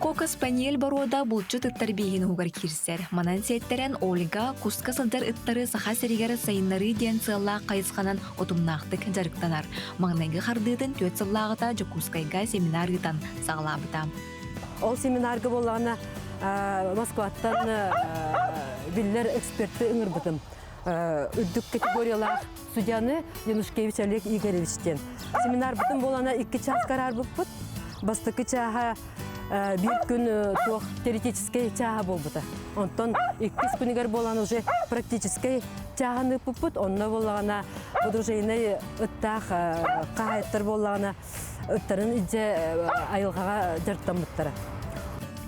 Кока Спаниель борода булчу тыттар бейін угар кирсер. Манан сеттерен Ольга куска сылдар ыттары саха серигер сайыннары ден сылла қайысқанан отумнақтык жарықтанар. Маңнайғы қардыдын төт сыллағыта Жокускайга семинарыдан сағылабыта. Ол семинарға болағына Москваттан биллер эксперті үңір бұтым. Үддік категориялар судьяны Янушкевич Олег Игоревичтен. Семинар бұтым болағына 2 час қарар бұппыт. Бастықы чаға bir gün çok teoretический çağı bolbuta. Ondan 2 günler bolan уже практический çağını puput. Onda bolana poдружейный ыттах кайттар болана ыттарын иже айылга жартамыттара.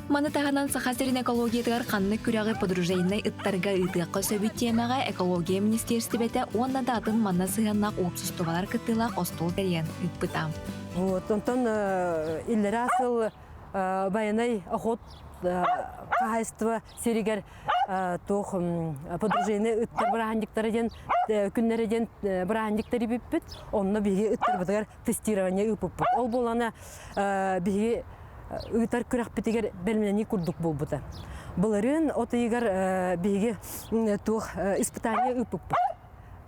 Маны тағанан сахасерин экологиятығар қанны күрәғі подружейный ыттарға ытыққа сөбіт темаға экология министерстібеті онда датын манна сығаннақ опсустувалар кыттылақ остол берген үтпытам. Ондан иллері асыл баянай охот қағайстыва серігер тоқ подружейный ыттар бірағандиктары ден күннері ден бірағандиктары біппіт, онына бігі ыттар бұдығар тестирование үпіппіт. Ол болана бігі ыйтар күрәк бітігер бәлменені күрдік бол бұда. Бұларын отыйгар бейге тух испытание үпіп.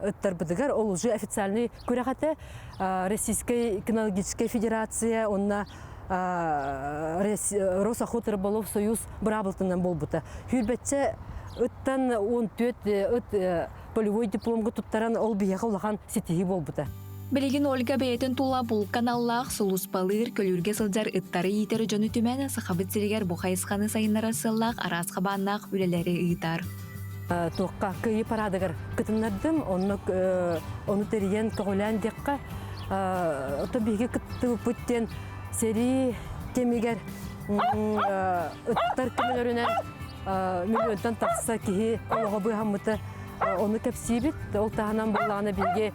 Ыттар бұдығар ол уже официальный күрәқаты Российская кинологическая федерация, онна Росохот Рыболов Союз бұрабылтынан бол бұда. Хүрбәтче ыттан 14 ыт полевой дипломға тұттаран ол бейеға олаған сетегі бол бұда. Білеген Ольга бәйтін тула бұл каналлақ сұлыс балыр көлірге сылдар ыттары етері жоны түмәні сақабыт сірігер бұқайысқаны сайынлары сыллақ арасқа баннақ үлелері ұйтар. Тоққа көйі парадығыр күтінлердім, оны тәріен көғылән деққа отобеге күтті бүттен сері темегер ыттар күмелерінен миллионтан тақса кейі олығы бұйхамыты onu kapsibit, ol tahanan bolağına bilge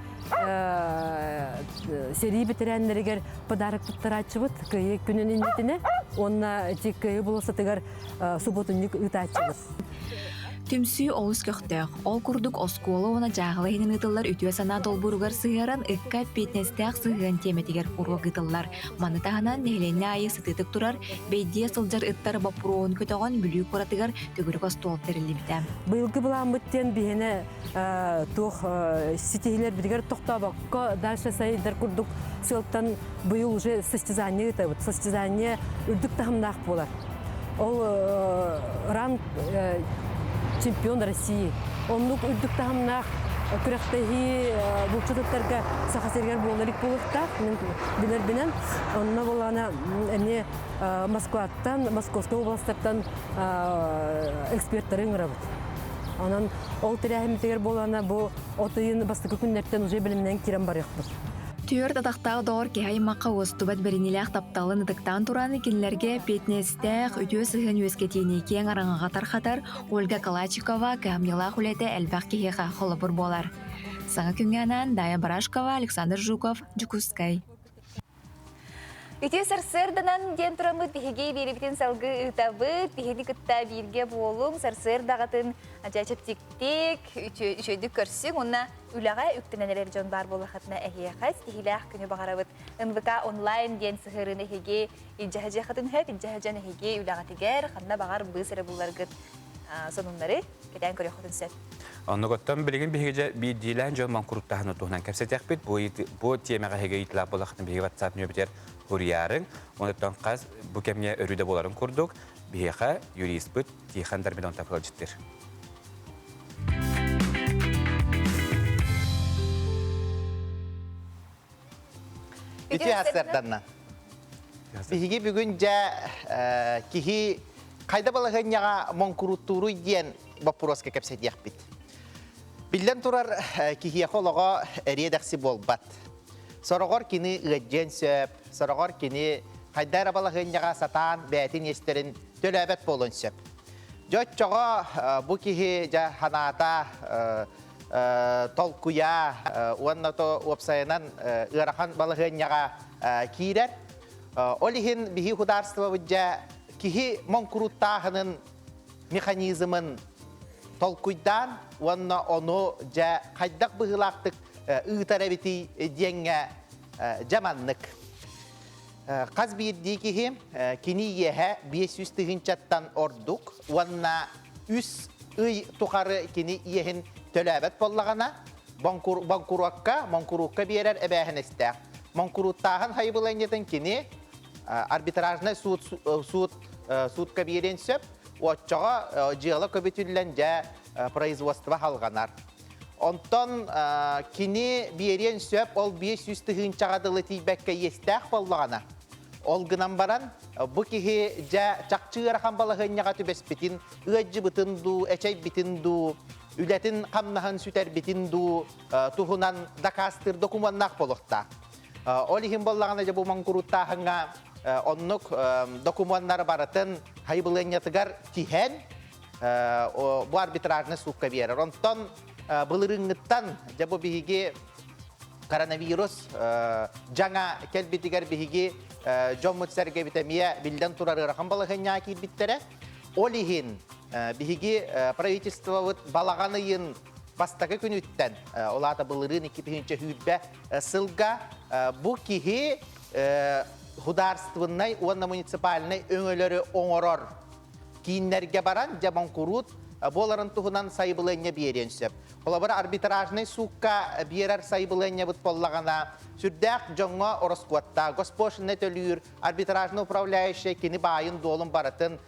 seri bitirenleriger padarak tuttar açıbıt, kıyı günün indetine, onna cik kıyı bulasa tıgar subotunluk ıta açıbıt. Tümsü olus köktök, ol kurduk oskolu ona jağıla hinin ıtıllar ütüye sana dolburugar sığaran ıkka petnestaq sığan temetiger kurga gıtıllar. Manı tahanan nehlenine ayı sıtıtık turar, beydiye sılcar ıttar bapuroğun kötüğün bülüyü kuratıgar tügürük ostol terilli bitem. Bıyılgı bulan bütten bihine toq sitihler bidiger toqtabakka dальше sayıdır kurduk sıltan bıyıl уже состязание ıtabıt. Состязание ürdük tahımdaq bolar. Ol ранг чемпион России. Онлук үрдік тағымнақ күрәқтегі бұлчыдықтарға сақасергер боларик болықтақ. Мен білербінен, онына болғана әне Москваттан, Московская областардан эксперттары ұңырабыд. Онан ол тірәхімтегер болғана бұл отыйын бастықы күннерттен уже білімнен керен бар еқпір. Түйір татақтағы дауыр кехай маққа остубат бірінелек тапталын ыдықтан тураны кенлерге петнестәқ үтіө сығын өскетейіне кен араңаға тарқатар Ольга Калачикова кәмнелақ үлеті әлбәқ кехеға қолыбыр болар. Саңа күнгенен Дая Барашкова, Александр Жуков, Жукускай. Үтіе сарсырданан ден тұрамыд бігеге беребітін салғы ұтабыд, бігені күтта бірге болуң, сарсырдағатын жачып тек-тек, үшөйді көрсің, онна үліға үктінәнелер жон бар болы қатына әхияқас, дегіләқ күні бағарабыд. НВК онлайн ден сығырын әхеге, илжахажа қатын хөп, илжахажан әхеге үліға тегер, қанна бағар бұсыры бұларғыд сонунлары кетен көрі құтын сөп. Оны көттен білген бігеге бейдейлән жон манқұрыттағын ұтуғынан кәпсетек бет, бұл темеға хеге итлап болақтың бігеге ватсап нөбетер Huriyarın, ondan qaz bu kemne örüde boların kurduk. Biheqa yurist bit Tihan Darmilon tapılcıttır. Ütü hasırdanna. Bihigi bugünce kihi kayda balığın yağa monkuruturu diyen vapuroska kepset yakbit. Bilden turar kihi yakolağa eriyedaksi bolbat. Sorogor kini ıgıcın söp, sorogor kini kaydara balığın yağa satan beytin yesterin tölöbet bolun söp. Jot çoğa bu kihi hanata tolkuya, onunla to opsayanan ırakan balığın yağa kirer. Olihin bihi hudarstva vıcca kihi monkuruttağının mekanizmın tolkuydan, onunla onu kaydak bıhılaktık ıtarabiti diyenge Jamanlık. Kaz bir dikihi kini yehe 500 tıhınçattan orduk. Vanna üs tukarı kini yehin tölebet bollagana. Bankurukka birer ebehen istek. Bankuruttahan haybılanyetin kini arbitrajna суд кабирен сөп, отчаға жиғала көбетілінже производства халғанар. Онтон кини берен сөп, ол 500 тұхынчағадылы тейбәкке естәқ болғана. Ол гынан баран, бұ кеге чақчығыр қамбалығынняға түбес бітін, ұғаджы бітінду, әчай бітінду, үләтін қамнағын сүтер бітінду, тұхынан дакастыр докуманнақ болықта. Ол ехін болғана бұл маңқұруттағыңа оннук документар баратын хайбылынятыгар тиhen bu arbitrajны сукка берер. Онтон былырыңыттан жабу биһиги коронавирус жаңа келбитигер биһиги жоммутсерге битемия билден турар рахам балыгыня кирбиттере. Олихин биһиги правительство балаганыйын бастагы күнүттен олата былырын 2000 хүббе сылга бу кихи Хударствыннай, уанна муниципальнай өңөлөрі оңорор. Кейінлерге баран, жабан құрут, боларын тұғынан сайбылыне берен сөп. Олабыр арбитражнай суққа берер сайбылыне бұт боллағана, сүрдәк жоңға ороскуатта, госпошынны төлүйір, арбитражны управляющий кені байын долын баратын,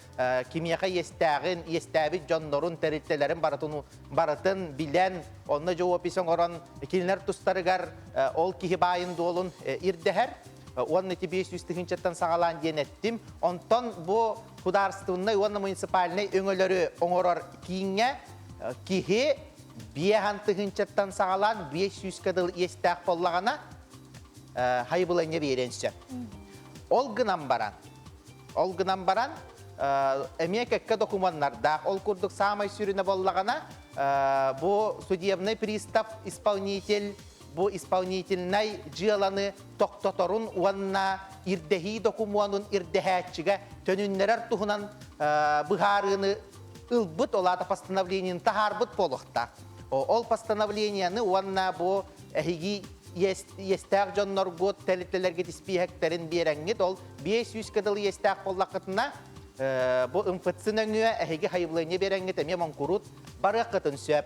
кемияға естәбі жондорын, тәріттелерін баратын билен, онны жоу описын оран, кенілер тұстарығар, ол кеге байын долын ирдәхер, Онны тебе үстігіншеттен сағалан ден еттім. Онтон бұл хударстығынна, онны муниципаліне өңілері оңырар кейінге кеге бейхантығіншеттен сағалан 500 кадыл естәқ болағана хайбылыне беренші. Ол гынан баран, әмекекке документарда, ол күрдік самай сүріне болағана, бұл судебный пристав, исполнитель, bu исполнительный жыланы тоқтоторун уанна ирдехи докумуанун ирдехатчига төнүннерер тухунан быхарыны ылбыт олата постановлениен тахарбыт болохта. Ол постановленияны уанна бу эхиги естәк жонноргут телителерге диспихектерин береңгит ол 500 кадыл естәк боллақытына бу ымфытсын өңүе эхиги хайбылыне береңгит эме монкурут бары кытын сөп.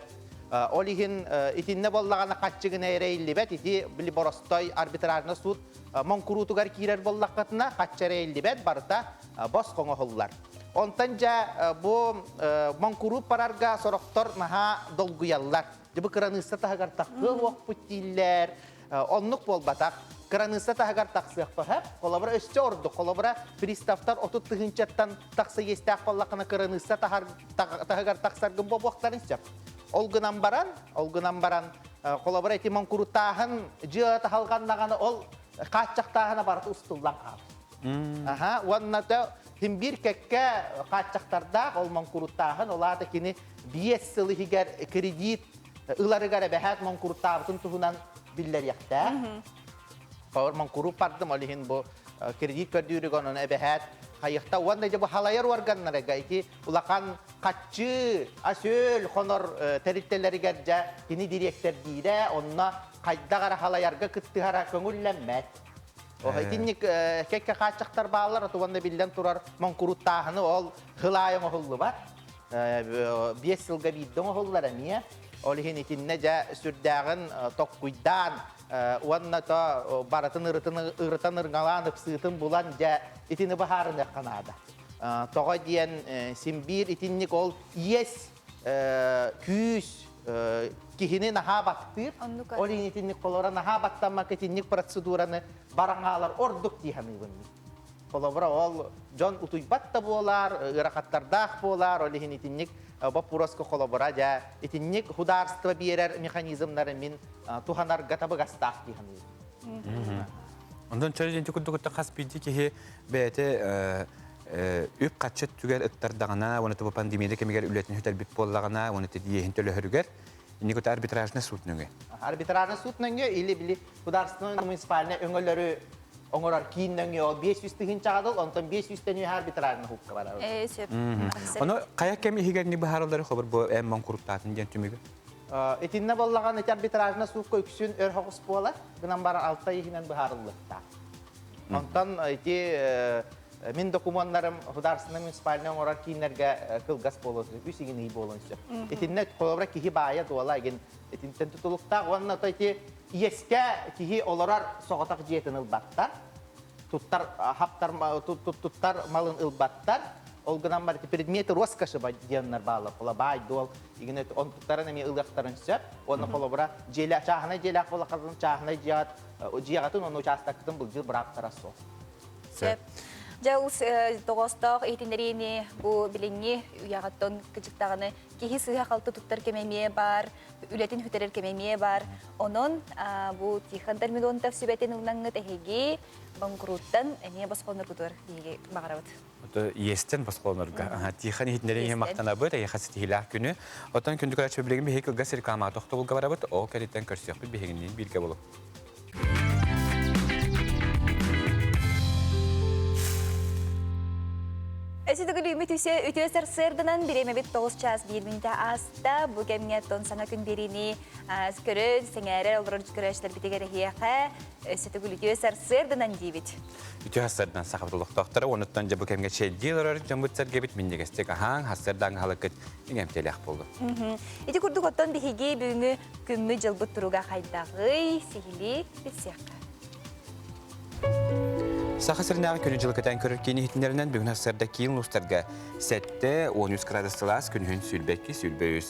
Олихин итинне боллағана қатчығына әрейлібет, ити білі боростой арбитражны суд монкурутугар кирер боллаққатына қатчары әрейлібет барыта бос қоңы ғылылар. Онтан жа бұл монкурут парарға сорықтор маға долгуялар. Жыбы қыранысы тағығар таққы оқ бүттейлер, оннық болбатақ. Қыранысы тағығар тақсық бұхап, қолабыра өсче орды, қолабыра приставтар 30 тұғынчаттан тақсы естәқ боллақына қыранысы тағығар тақсарғын болуақтарын сөп. Ол гынан баран, қолабыра еті монкуруттағын жиғаты халғандағаны ол қатчақтағына барыты ұстылдан қал. Уаннаты тимбир кәкке қатчақтарда ол монкуруттағын олады кені 5 сылы хигер кредит ыларыгар әбәхәт монкуруттағын тұғынан биллер яқта. Қауыр монкуру пардым олихин бұл кредит көрдүйрік оның әбәхәт Хайықта уанда жабы халайыр органнарыға ики улақан қатчы, асөл, қонор тәріттелерігер жа кені директор дейді, онына қайдағара халайырға күттіғара көңілләммәт. Оғайтынник кәкке қатшықтар бағалар, отуанда білден тұрар монкуруттағыны ол ғылайың оғылы бар. 5 жылға бейдің оғылар әмия. Олихин итинне жа сүрдәғын тоққұйдан, уанна то баратын ырытан ырғаланып сытын булан жа итини бахарын яққанада. Тоға дейін симбир итинник ол ес күйіс кихини наха баттыр. Олин итинник қолора наха баттамма кетинник процедураны бараңалар ордук дейханы бұнны. Қолора ол жон утуйбатта болар, ырақаттардақ болар, олин итинник бапуроско қолора жа итинник хударство берер механизмнары мен туханар гатабы гастақ дейханы. Ondan çare gente kudukta kaspidi ki bete üp kaçet tüger ıttardağına, onu da pandemiyede kemiger ületin hütel bip bollağına, onu da diye hintele hürger. İni kut arbitrajna sutnunge. Arbitrajna sutnunge ili bili kudarsının munisipaline öngölleri oңорар кийиннен ол 500 тыгын чагадыл, онтон 500 тени арбитражны хукка бар. Onu kayak kemi higer ni baharalları xabar bu en mankurutatın gen tümüge. Etinde bollagan et arbitrajına suuk köksün ör hoqus bolar. Gınan bara altta yihinen baharıllıkta. Ondan min dokumanlarım hudarsına munisipalinen orar kiyinlerge kılgas bolosuz. Üsigin iyi bolosuz. Etinde kolobra kihi baya dola egin etinden tutulukta onna tayti yeske kihi olarar soğatak jiyetin ılbattar. Tuttar haptar tuttar malın ılbattar. Olgunan var ki предметы роскоши diyenler bağlı. Kola bay dol. İgine on tuttaran emi ılgaktarın söp. Onu kolobra jela çahına jela kola kazın çahına jiyat. O jiyatın onu çastakıtın bu jil bıraktara so. Söp. Jaus togostoq itinderini bu bilingi yagaton kıcıktağını kihi sıha kaltı tuttar kememiye bar, ületin hüterer kememiye bar. Onun bu tihan termidon tafsibetin ulangı tehegi bankruttan eniye basqonur kudur digi bagarabat. Yesten basqonurga. Tihan hitneriye maqtanabı da yaxası tihilah günü. Otan kündük araçı bilgin bir hekil gasir kama toxtubul gabarabat o keritten körsüq bir beheginin bilge bolup. Эсидэг үлүмит үтөсөр сырдынан биремебит 9 час 1 минута аста бу кемге тон саңа күн берини скөрө сеңере олорор көрөчлөр битегере хияка эсидэг үлүтөсөр сырдынан дибит. Үтөсөрдөн сахабдылык доктора онуттан жабы кемге чедилер жамбытсарга бит миндегестек ахан хасырдан халыкыт иңемтелек болду. Ити курдук оттон бихиги бүгүнгү күммү жылбыт туруга кайдагы сихили битсекка. Сахасырнағы күні жылқытан көрір кені хитінерінен бүгін асырда кейін ұлыстарға сәтті 13 градусылас күнігін сүлбәкке сүлбәйіз.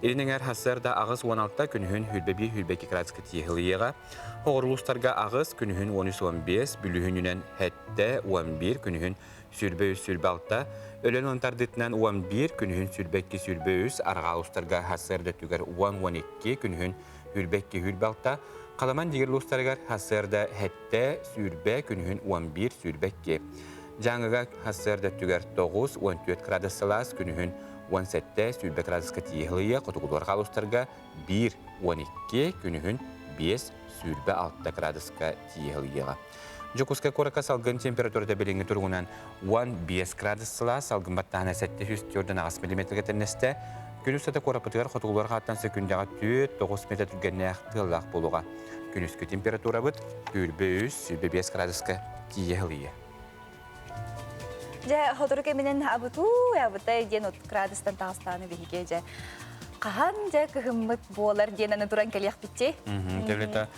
Ерінің әр асырда ағыз 16 күнігін хүлбәбі градусқа тиғылыйға. Оғыр ұлыстарға ағыз күнігін 13-15, бүлігінінен әтті 11 күнігін сүлбәйіз сүлбәлті. Өлен онтардытынан 11 күнігін сүлбәкке сүлбәйіз. Арға ұлыстарға асырда түгер 10-12 күнігін хүлбәкке хүлбәлті. Qalamан digir lustargar hasırda hette sürbe günün 11 sürbekki. Jangaga hasırda tüger 9-14 graduslas günün 17 sürbe graduska tihliye kutukulorga lustarga 1-12 günün 5 sürbe 6 graduska tihliye. Jokuska koraka salgın temperaturda bilingi turgunan 15 graduslas salgın battana 700 ağız milimetre tenneste. Günüsüde korapıtıgar kutukulorga attan sekündaga 9 metre türgenneğ tığılaq boluğa. Günüskü temperatura bud gülbüz 5 graduska tiyehliye. Ja hodurke minen abutu abutay den 30 gradustan tağıstanı bihige. Qahan ja kıhımmet bolar denanı duran keliyaq bitçe. Devleta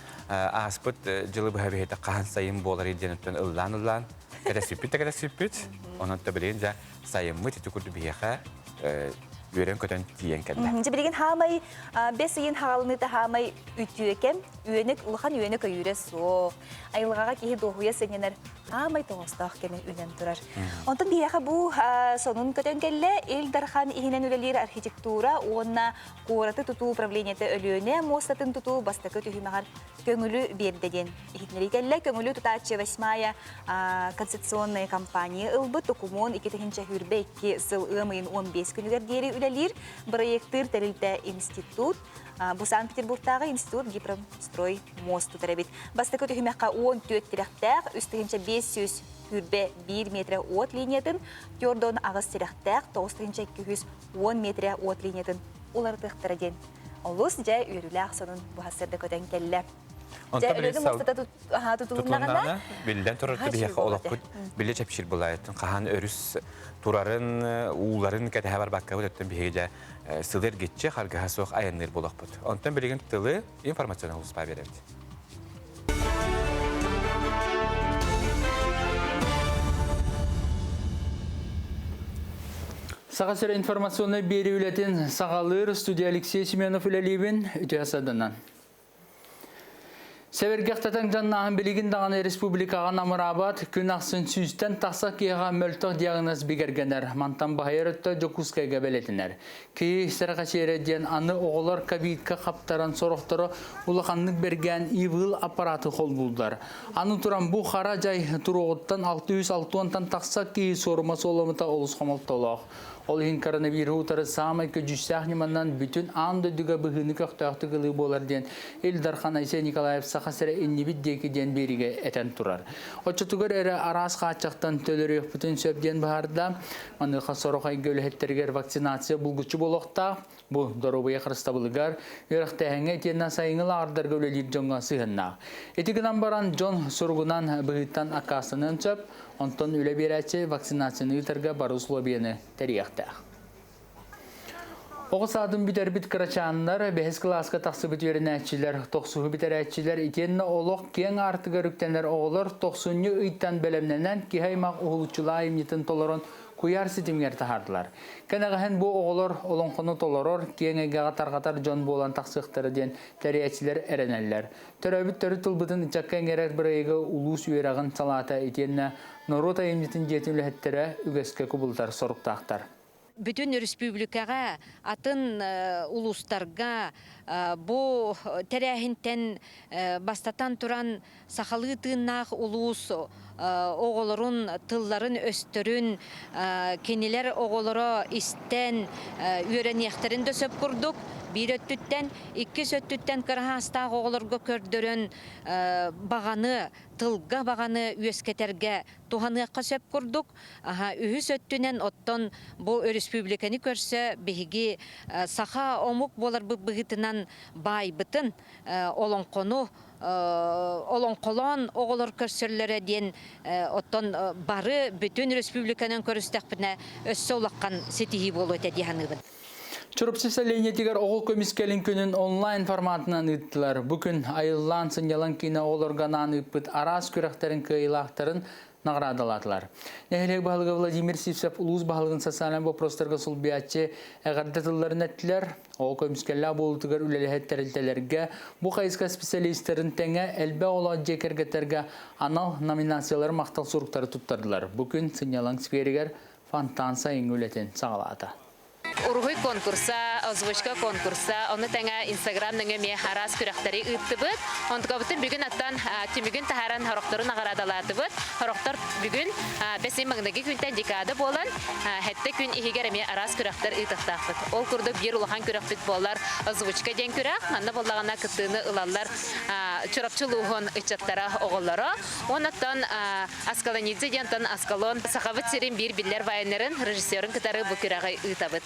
aspıt jılı bu hevete qahan sayım bolar denuttan ıllan. Kada süpüt. Onun da bilin ja sayımı titukurdu biheqa Gören kötün diyen kende. Jibilgin hamay besiyin halını da hamay ütüyekem üyenek ulhan üyenek ayure soğuk. Ayılgaga kihi doğuya seneler hamay toğustaq kemen ünen durar. Ondan diyaqa bu sonun kötün kelle Eldarhan ihinen ülelir arxitektura onna koratı tutu upravleniyete ölüyöne mostatın tutu basta kötü hümeğar köngülü berdeden. İhitleri kelle köngülü tutaçı 8-я конституционная компания ылбы документ 2-нче хүрбе 2 сыл ымын 15 күнүгер дери үлелир проекттер терилте институт bu Санкт-Петербургтагы институт Гипромстрой мост тутарабит. Баста көтө химякка 14 тирактак, үстүгүнчө 500 хүрбе 1 метр от линиятын, Тёрдон агыс тирактак 9-нче 210 метр от линиятын улардыктырден. Олус жай үрүләк сонун бу хасырда көтөн келле. Онта tutulduğunda bilden turardı bir yaka olaq kut bile çepşir bulayettin. Qahan örüs turarın, uğuların kete haber bakka ötütten bir hece sılır geççe hargaha soğuk ayanlar bolaq bud. Ondan bilgin tılı informasyon oluspa verirdi. Sağasır informasyonu beri ületin sağalır stüdyo Alexey Simenov üleливин ütüyasadından. Severgaqtatan jannahın biligin dağını Respublikağa namırabat gün aqsın süsten taqsaq yeğa möltaq diagnoz bigergener. Mantan bahayarıtta Jokuskayga beletiner. Ki saraqa şehrediyen anı oğular kabitka kaptaran soruqtara ulaqanlık bergen ivıl aparatı kol buldular. Anı turan bu xaracay turuğuttan 660-tan taqsaq ki sorması olamıta olus xamaltolaq. Olhin koronavirus utarı samay köcüsahnimandan bütün andı düga bıhını köktağıtı gılı bolar diyen Eldarhan Ayse Nikolayev сақасыры иннибит дейкі ден беріге әтен тұрар. Отчытығыр әрі арас қачақтан төлірек бүтін сөбден бағарда, маныққа сорықай көліхеттергер вакцинация бұлғычы болуқта, бұл дорубыя қырыстабылығар, үйрақтәңе тенна сайыңыл ағырдар көлелер жоңға сығынна. Етігінен баран Джон Сургунан бұғыттан ақасының сөп, онтон үлі берәтші вакцинацияны ұтарға бару слобияны тәрияқтақ. Оғы садын бітер біт қырачанлар, бәхіз класқа тақсы бітверін әтчілер, тоқсуғы бітер әтчілер, итенні олық кен артыға рүктенер оғылар, тоқсуынны ұйттан бәлемненен кихаймақ ұғылычыла емнетін толырын кuyar sitimger tahardlar. Kenagahen bu oğullar olonqonu toloror, kiyengega tarqatar John bolan taqsıqtары ден тәрiyetçiler ereneller. Töröbüttörü tılbıdın içakkan gerek birayga ulus üyerağın salata etyenine Norota emnitin jetimlehеттері ügeske kubultar soruqtaqtar. Bütün республикаға, атын улустарға bu terəhindən бастатан тұран сақалы тыыннақ улус оғылырын, тылларын өстірін, кенелер оғылыры істен үйренияқтарын да сөп күрдік. Bir öttütten, iki söttütten kırhastaq oğulurga kördürün bağanı, tılga bağanı üyesketerge tuhanıqqa söp kurduk. Ühü söttünen otton bu respublikani körse bihigi sağa omuk bolar bu bıgıtınan bay bıtın olonqonu olonqolon oğulur körsörlere diyen otton barı bütün respublikanın körüstekpine össe olaqқан setihi bolu ötedihanıbın. Çorupsuz eleniyetigar oğul komiskelin günün online formatından ıttılar. Bugün ayılan sınyalan kine oğul organan ıpıt aras kürekterin kıyılaqtарын nağradaladılar. Nehelek bahalığı Vladimir Sivsev uluz bahalığın sasalen boprostarga sulbiyatçı eğardatılların ettiler. Oğul komiskeller boğultugar ülelihetteriltelerge bu kayıska spesialistlerin tenge elbe ola cekergeterge anal nominasiyaları maqtal surukları tuttardılar. Bugün sınyalan sferiger fantansa ingületin sağladı. Ургуй конкурса, озвучка конкурса, оны тәңә Инстаграмның ме харас күрәхтәре үттебет. Онтга бүтән бүген аттан тимүген тахаран характарын агарадалатыбыт. Характар бүген бәсем мәгнәге күнтән декада болан, хәтта күн игәр ме арас күрәхтәр үттәхтәбет. Ол күрдек бер улахан күрәхбит болар, озвучка ден күрәх, анда боллагана кытыны ылаллар, чорапчылыгын ичаттара оголлары. Онаттан Аскалонидзе дентан Аскалон сахавыт серин бир билләр вайнерын режиссерын кытары бу күрәгә үтәбет.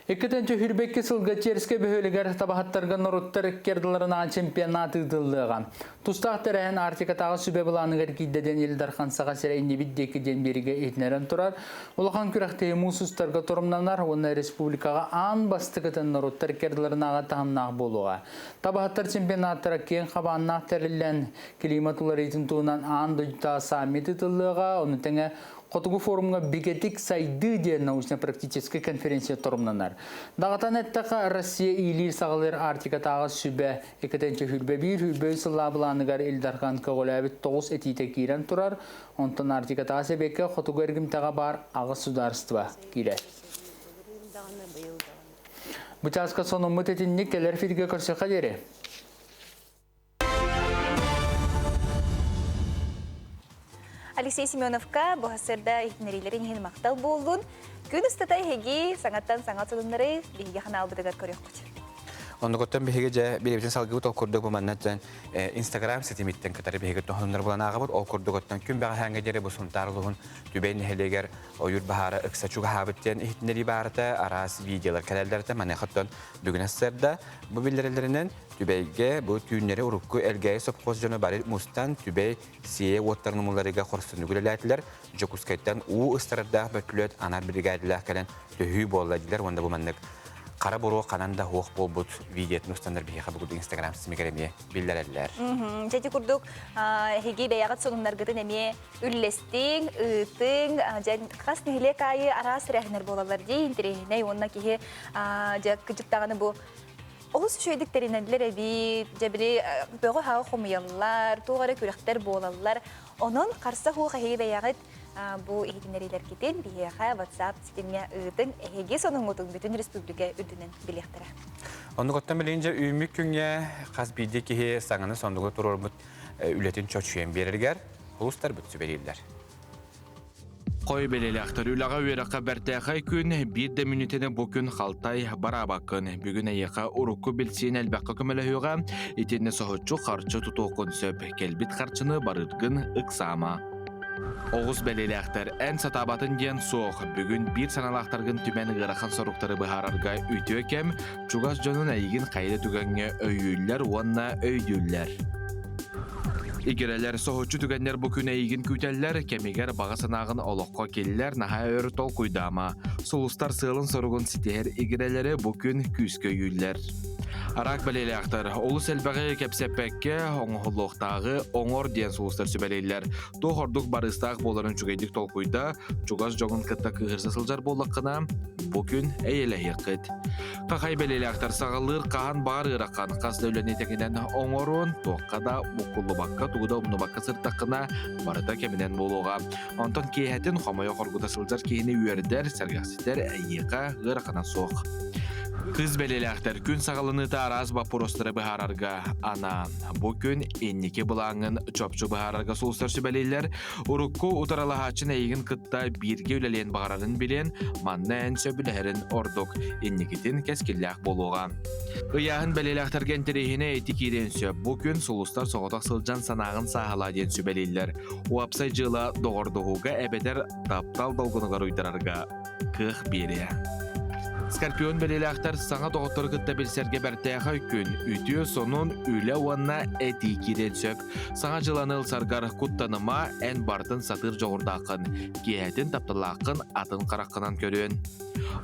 Ekketençe hürbekki sılga çerske behöleger tabahattarga noruttар kerdalarına çempionat ıdıllığa. Tustaq terehen artikatağı sübe bulanıgar kiddeden Eldarxan Saqasera innebiddeki den berige etneren turar. Ulahan kürekteyi musustarga torumlanar, ona respublikaga an bastıgıtın noruttar kerdalarına tahannak boluğa. Tabahattar çempionattara ken xabannak terilen klimatular etin tuğunan an dojta samit ıdıllığa, onu tenge Qotugu forumga bigetik saydı diye naучно-практический конференция torumlanar. Dağıtan ettaka Rossiya ilir sağlar artikatağı sübe eketence hülbe bir hülbe sılabılanıgar Eldarxan Kagolabit 9 etite kiren turar. Ondan artikatağı sebeke qotugu ergimtağa bar ağı sudarstva kirer. Bu çaska sonu mütetinlik keler firge körse deri. Алексей Семеновка bu hasırda ihtinerilerin yeni maktal buldun. Gün üstetay hegi sanattan sanat sorunları bilgi kanal bıdıgar körüyor kutur. Onu götten bihege bilebitin salgı ol kurduk bu mannattan Instagram sitemitten katarı bihege tohumlar bulan ağabot ol kurduk götten gün bağı hangacere bu suntarlığın tübeyin heleger oyur bahara ıksaçuk habitten ihtineri barata aras videolar kanallarda manakattan bugün hasırda bu bildirilerinden tübeyge bu tüyünleri urukku elgeye sopkozjonu bari mustan tübey siye wottarnumularıga korsundu güleletler Jokuskayttan u ıstarada bötlöt anar brigadiler kalen tühü bolladılar onda bu mannak Qara boru qananda hoq bolbut videotun ustanlar bihe bu Instagram simigeremie bildireller. Jadi kurduk hegi beyagat sonunlar gıdı nemiye üllestin, ıtın, jan kas nihile kayı aras rehner bolalar deyin terehine onna kihe jak kıcıktağını bu Oğuz şöydükterineler evi, cebri böyle hağı xumuyallar, tuğara kürekter bolallar. Onun karşı hoq hegi beyagat bu ihtineriler gidin bihe WhatsApp sitemine ıtın hegi sonunmutun bütün respublika üdünen bilektere. Onu gottan bilince ümük günge qaz bildi ki sağını sondugu tururbut ületin çoçuyen bererger, uluslar bütçü verirler. Қой белелектер үліға өйраққа бәртәқай күн, бір минутені бүкін қалтай барабақын. Бүгін айықа ұрыққы білсен әлбәққа көміліғіға, етені соғытчу қарчы тұтуқын сөп, келбіт қарчыны барырғын ұқсама. Оғыз белелектер ән сатабатын ден соқ, бүгін бір саналақтарғын түмен ғырақын соруқтары бұхарарға үйті өкем, чуғас жонын әйгін қайды түгенге өйілер, онна өйділер. Игерелер соғытчы түгенлер бүкін әйгін күйтелер, кемегер баға санағын олыққа келілер, наға өр тол құйдама. Сұлыстар сылын сұрғын ситер игерелері бүкін күскі үйілер. Арақ бәлелектер, олыс әлбәғі кәпсеппәкке оңғылықтағы оңор ден сұлыстар сөбәлейлер. Тоғырдық барыстақ боларын жүгейдік толқойда, жүгаз жоғын кітті кығырсы сылжар болыққына, бүкін әйелі қыт. Қақай бәлелектер сағылыр қаған бағар ғыраққан қас дәуләне тәкінен оңорын, тоққада бұққылы баққа туғыда ұмны баққа сыртаққына барыда кемінен болуға. Онтан кейхәтін қомайы қорғыда сылжар кейіні үйердер, сәргәсітер әйеқа ғырақына соқ. Кыз белелектер күн сағылыны та араз бапуростыры бұхарарға ана. Бұ күн еннеке бұлаңын чопчу бұхарарға сұлыстар сөбәлейлер, ұрыққу ұтаралағачын әйгін қытта бірге өлелен бағарарын білен, манны ән сөбілерін ордық, еннекетін кәскелләқ болуға. Ұяғын белелектер кентерейіне әйті керен сөп, бұ күн сұлыстар соғытақ сылжан санағын сағала ден сөбәлейлер. Уапсай жылы доғырдығуға әбетер таптал долғынығар ұйдарарға қық бере. Скорпион белелектер саңа тоғыттыр күтті білсерге бәртәға күн, үтіе сонун үлі уанна әті керен сөп. Саңа жыланыл саргар құттаныма ән бартын сатыр жоғырдақын, кейәтін таптылақын атын қараққынан көрін.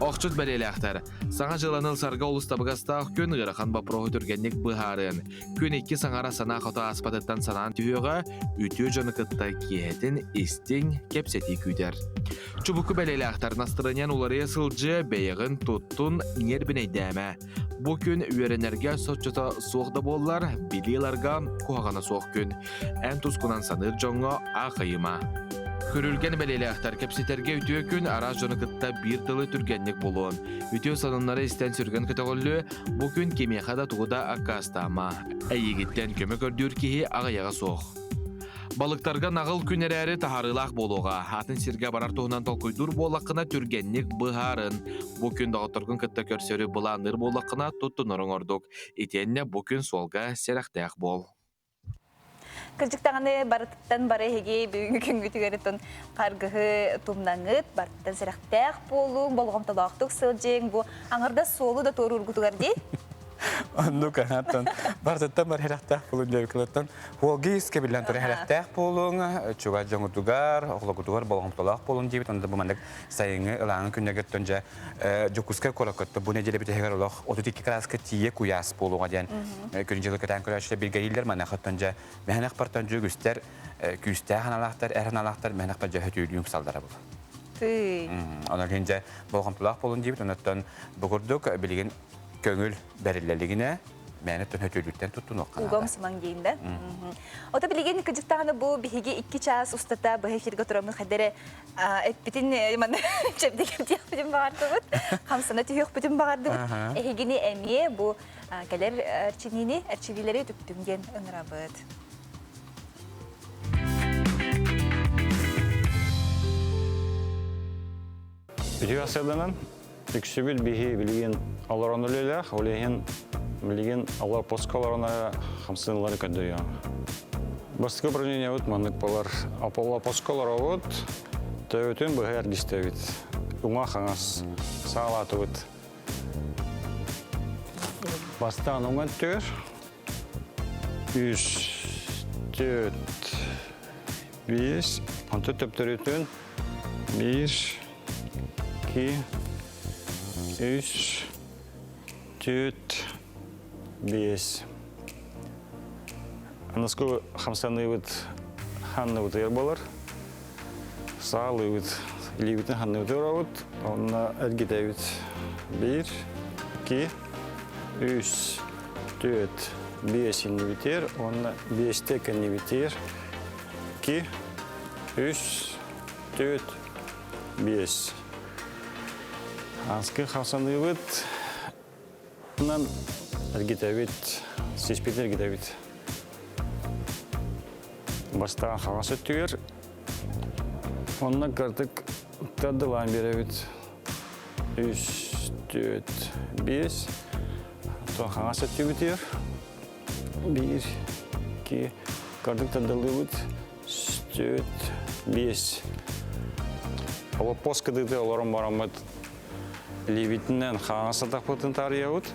Оқчыт белелектер, саңа жыланыл сарга олыстабығастақ күн ғырақан бапроғы түргеннік бұхарын. Күн екі саңара сана қота аспадыттан санан түйеға, үтіе жоны күтті кейәтін істің кепсеті күйдер. Чубуку белелектер настырынен улары сылжы бәйіғін туттун нербінейдәмә. Бұ күн үйеренерге сотчыта соғды боллар, билиларға қуағана соқ күн. Ән тұскынан саныр жоңға ақайыма. Көрілген белелектер кепсетерге үтіе күн араз жоны кытта бір тылы түргенлік болуын. Үтіе санынлары істен сүрген күтіғылы, бұ күн кемеқада туғыда аққастама. Әйегіттен көмі көрдір кейі ағаяға соқ. Балықтарға нағыл күнерәрі тахарылақ болуға, атын сирге барар туғынан толқойдур болақына түргеннік бұхарын. Бұ күн дағытырғын кітті көрсері бұланыр болақына тұттынырың ордық. Етенне бұ күн солға серақтаяқ бол. Кыржықтағаны барыттан бары хеге бүгінгі күнгі түгеретін қарғығы тұмнаңыт, барыттан серақтаяқ болуң, болғамталақтық сылжең, бұл аңырда солы да тору ұрғытығар дей? Онду канаттан бартаттан бар херактах болун дебиклаттан хуолгис кебилен тора херактах болун чуга жоңутугар оглогутугар болгомтолак болун дебит онда бу мандык сайыңы ылаңы күннөгөттөн же жокуска колакотто бу неделе битегер олох 32 краска тие куяс болуга ден күнжеле кетен көрөчтө биргейлер манахаттан же механак партан жүгүстер күстә ханалактар эрханалактар механак ба жөһөтүлү юмсалдара бу. Анан кенже болгомтолак болун дебит ондан бугурдук билген көңіл бәрілелігіне мәні түн өтөліктен тұттын оққан. Уғам сыман кейінді. Ота білеген күдіктағаны бұл біхеге 2 час ұстата бұл эфирге тұрамын қадары әппетін жемдеген тияқ бүтін бағарды бұд. Қамсына түйіқ бүтін бағарды бұд. Әхегені әме бұл кәлер әрчевелері түптімген ұңыра бұд. Видео асырдынан Үксібіл бігі білген алараны лелях, олеген білген алар поскаларына хамсынлары көдді. Бастығы бұрынен өт маңдық болар. Апалла поскалары өт, тәуітін бұғы әргісті өт. Үңа қаңас сағалаты өт. Бастаған оңған төр. 3, 4, 5, онты төптір өтін. 1, 2, 3, 4, 5. Анаску хамсаны өт ханны өт ер болар. Сағалы өт, лебетін ханны өт ер өт. Онына әргеті өт. 1, 2, 3, 4, 5 инвитер. Онына 5 тек инвитер. 2, 3, 4, 5. Анскы хасаны өт, онан әргеті өт, сеспетін әргеті өт. Бастаған қағас өттігер, Onunla kartık tadılan berevit. 3, 4, 5. Тохан сәтті бітер. 1, 2, kartık tadılıyıt. 4, 5. Ала поскадыды оларым барамыт. Левитінен хаға сатақ бұтын тарияуыт.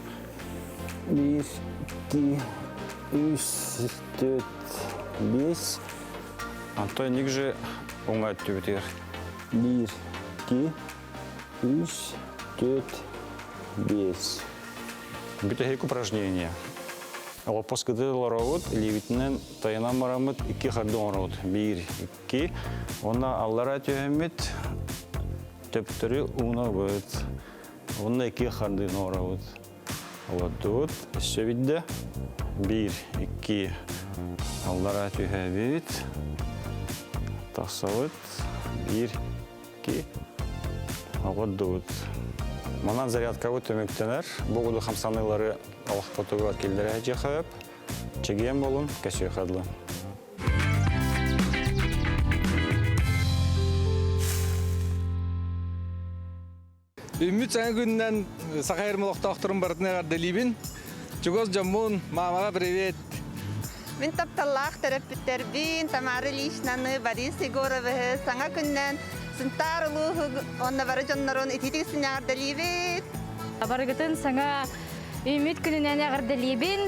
1, 2, 3, 4, 5. Антон негже оңай түбітер. 1, 2, 3, 4, 5. Бүті хек упражнение. Ала поскады ларавыт, левитінен тайынан марамыт 2 қардың оравыт. 1, 2. Онна аллара түйемет төптірі уна бұд. Онна 2 қардың оравыт. Ала тұт, үсі бидді. 1, 2. Аллара түйемет. Тақсавыт. 1, 2. Ала тұт. Манан зарядка өт өмектенер. Бұғыды қамсанылары алақ потуға келдері әже қап. Чегем болын, кәсі қадылы. Үміт сәңі күнінен сақайырмылықта ақтырым бардына ғарделейбін. Чугоз жаммун, мамаға привет. Мен тапталлақ терапевтербин, Тамара Лишнаны, Борис Егоровы, саңа күннен сынтар ұлығы, онна бары жоннарын ететігісін ғарделейбін. Барығытын саңа үміт күнінен ғарделейбін.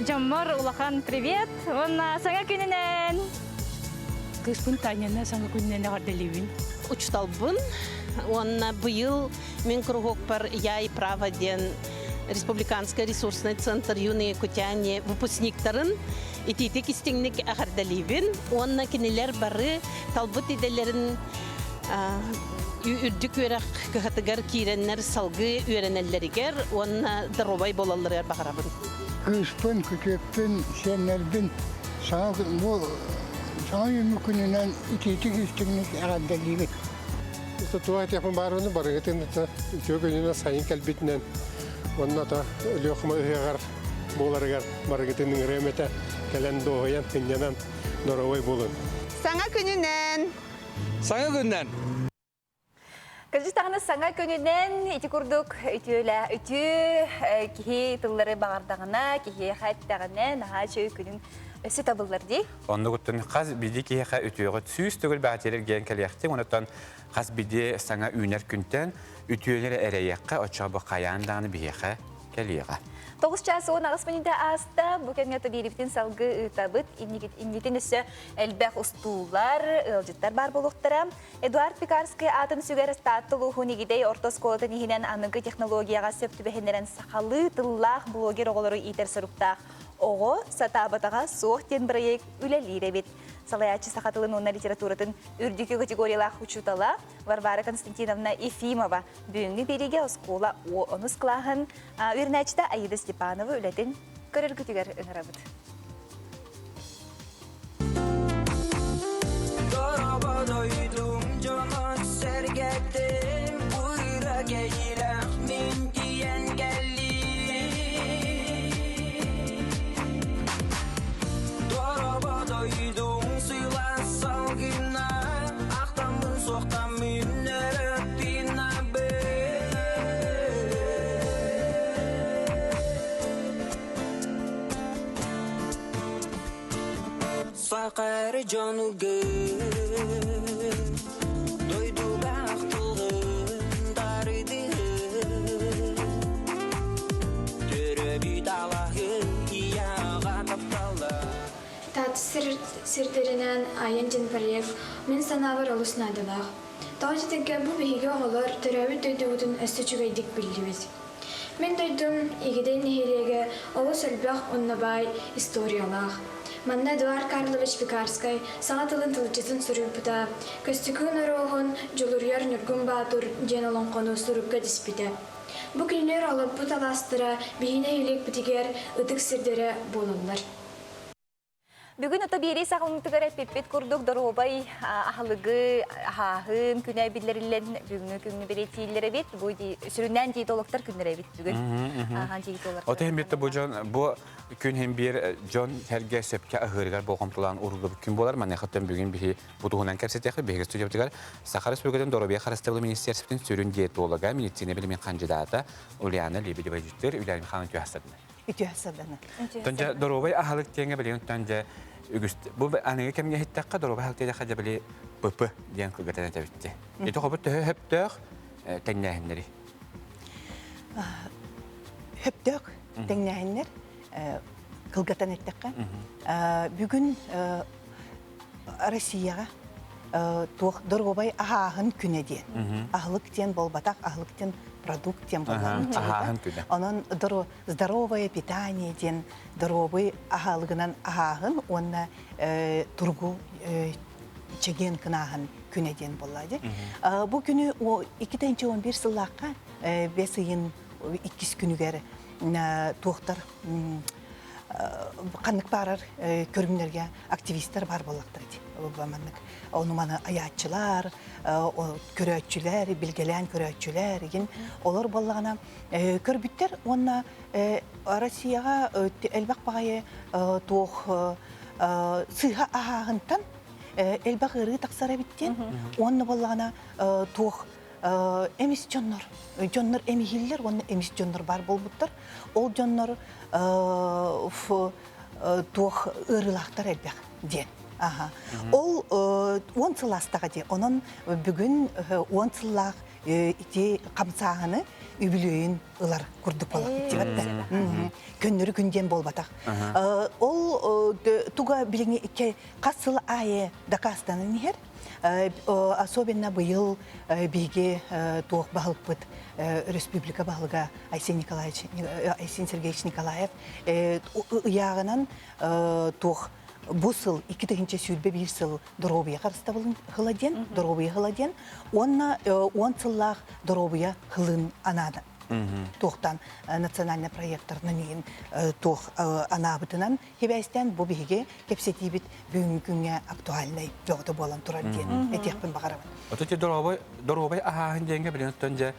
Жаммар ұлақан привет. Онна саңа күнінен. Кыспын Таняна саңа күнінен ғарделейбін. Учталбын. Онна бұйыл мен кругок пар я и права ден Республиканский ресурсный центр юные кутяне выпускниктарын ититик истеңнік ағардалейбін. Онна кенелер бары талбыт иделерін үрдік өрәк кығатыгар кейреннер салғы өренелерігер, онна даробай болалырыр бағарабын. Кыспын, күтеппін, сенербін, саңа үйімі күнінен ититик истеңнік ағардалейбін. Туа тяхман барыны барыгытын төгөнүнө сайын калбитинен онна та лёхма ыгар боларыгар барыгытын ремете келен дооян тинянан доровой болун. Саңа күнінен. Саңа күнінен. Кыргызстаны саңа күнінен ити курдук үтү кихи тыллары бағардағына, кихи хайттағына, наға жөй күнін өсі табылар дей. Онды күттін қаз биді кихиға үтіуға сүйіс түгіл бәғателер ген кәлияқтен, онытан қаз биді саңа үйнер күнтен үтүөлері әрейеққа очабы қаяндағыны бейеққа кәлияға. 9 час 10 ағыс мінінде аста бүкенге төлеріптен салғы ұтабыт, иннетін үсі әлбәқ ұстулар, ұлжыттар бар болуқтыра. Эдуард Пекарский атын сүгер статтылы хүнегідей ортос колатын ехінен аныңғы технологияға сөпті бәхендерін сақалы тыллақ блогер оғылары итер сұрықтақ. Оғы сатабатаға соқ тен бірек үлелер бет. Салаячы сақатылын онна литературатын үрдікі категориялақ учутала Варвара Константиновна Ефимова бүгінгі береге оскола оныз қылағын үрнәчіда Аида Степанова үлетін көрір күтігер үңірабыд. Sakar canı doydu baktığın darıdı Türebi dalağı iyağa taptalar Tat sirderinen ayın cinpariyek min sanavar olusnadılaq. Tağcıdıgga bu bihige oğular türebi duyduğudun östüçügeydik bildiğimiz. Min duydum igiden nehirege olus ölbaq onnabay istoriyalaq. Манна Эдуард Карлович Пекарский саңатылын тылчысын сүрүппүта, көстүкүн ороғын жолурьяр нүргүн баатур жен олонқону сүрүпка диспите. Бу күнлер алып бу таластыра бихине илек битигер ытык сирдере болунлар. Бүгін өті бері сақылыңтығыр әппеппет күрдік дұробай ахылығы, ахағын күнә білдерілен бүгінгі күнгі беретейлері бет. Бұл сүрінен диетологтар күндері бет бүгін. Ота хембетті бұл күн хем бір жон әрге сөпке ағырғар болғымтылан ұрылы күн болар. Мәне қыттан бүгін бігі бұдығынан кәрсетеқі бейгі студиябдығар Сахара Республикадан Доробия Қарастабылы Министерстветін сүрін диетолога, медицина білімен қанжидата Ульяна Лебедева жүттер, Ульяна Ханым түйәстердіні. Ütühsədəni. Тонжа Доробай ахалык теңе билен тонжа үгүст. Бу анеге кемге хиттакка Доробай халтыда хаҗа били ПП дигән кылгатана табитте. Ите хобыт хөптөк тәңнәһеннәри. Хөптөк тәңнәһеннәр кылгатана иттеккә. Бүген Россияга тух Доробай ахагын күнеде. Ахлык тен болбатак, ахлык тен продукт тем Онон здоровое питание ден здоровый ахалыгынан ахагын онна тургу чеген кынагын күнеден болады. Бу күнү 2-11 сыллакка 5 ыйын 2 күнүгер туохтар канык барар көрүмнөргө активисттер бар болактыр ди. Onu mana ayatçılar, körötçüler, bilgelen körötçüler, olur bollağına körbütler. Ona Rusya'ya elbak bağıya tuğ sıha ahağıntan elbak ırı taksara bitten. Ona bollağına tuğ emis canlar, canlar emihiller, ona emis canlar var bolbutlar. O canlar tuğ ırılaktar elbak diyen. Ол 10 сыластаға де, оның бүгін 10 сыллақ ите қамсағыны үбілейін ұлар күрдік болақ. Көннері күнден болбатақ. Ол туға біліңе қасыл айы дақастаны нехер, особенно бұйыл бейге туық бағылық бұд Республика бағылға Айсен Сергеевич Николаев ұяғынан туық bu sıl 2-ci sülbe 1 sıl Dorobiya qarıstavılın hıladен, Dorobiya hıladен, onna 10 sıllaq Dorobiya hılın anadı. Toxtan nasionalny proyektlarının neyin tox anabıtınan hibəyistən bu bihige kepsetibit bugünkü günə aktualnay joğda bolan turar diyen etiyakpın bağarabın. Ototi Dorobay ahağın denge bilen tönce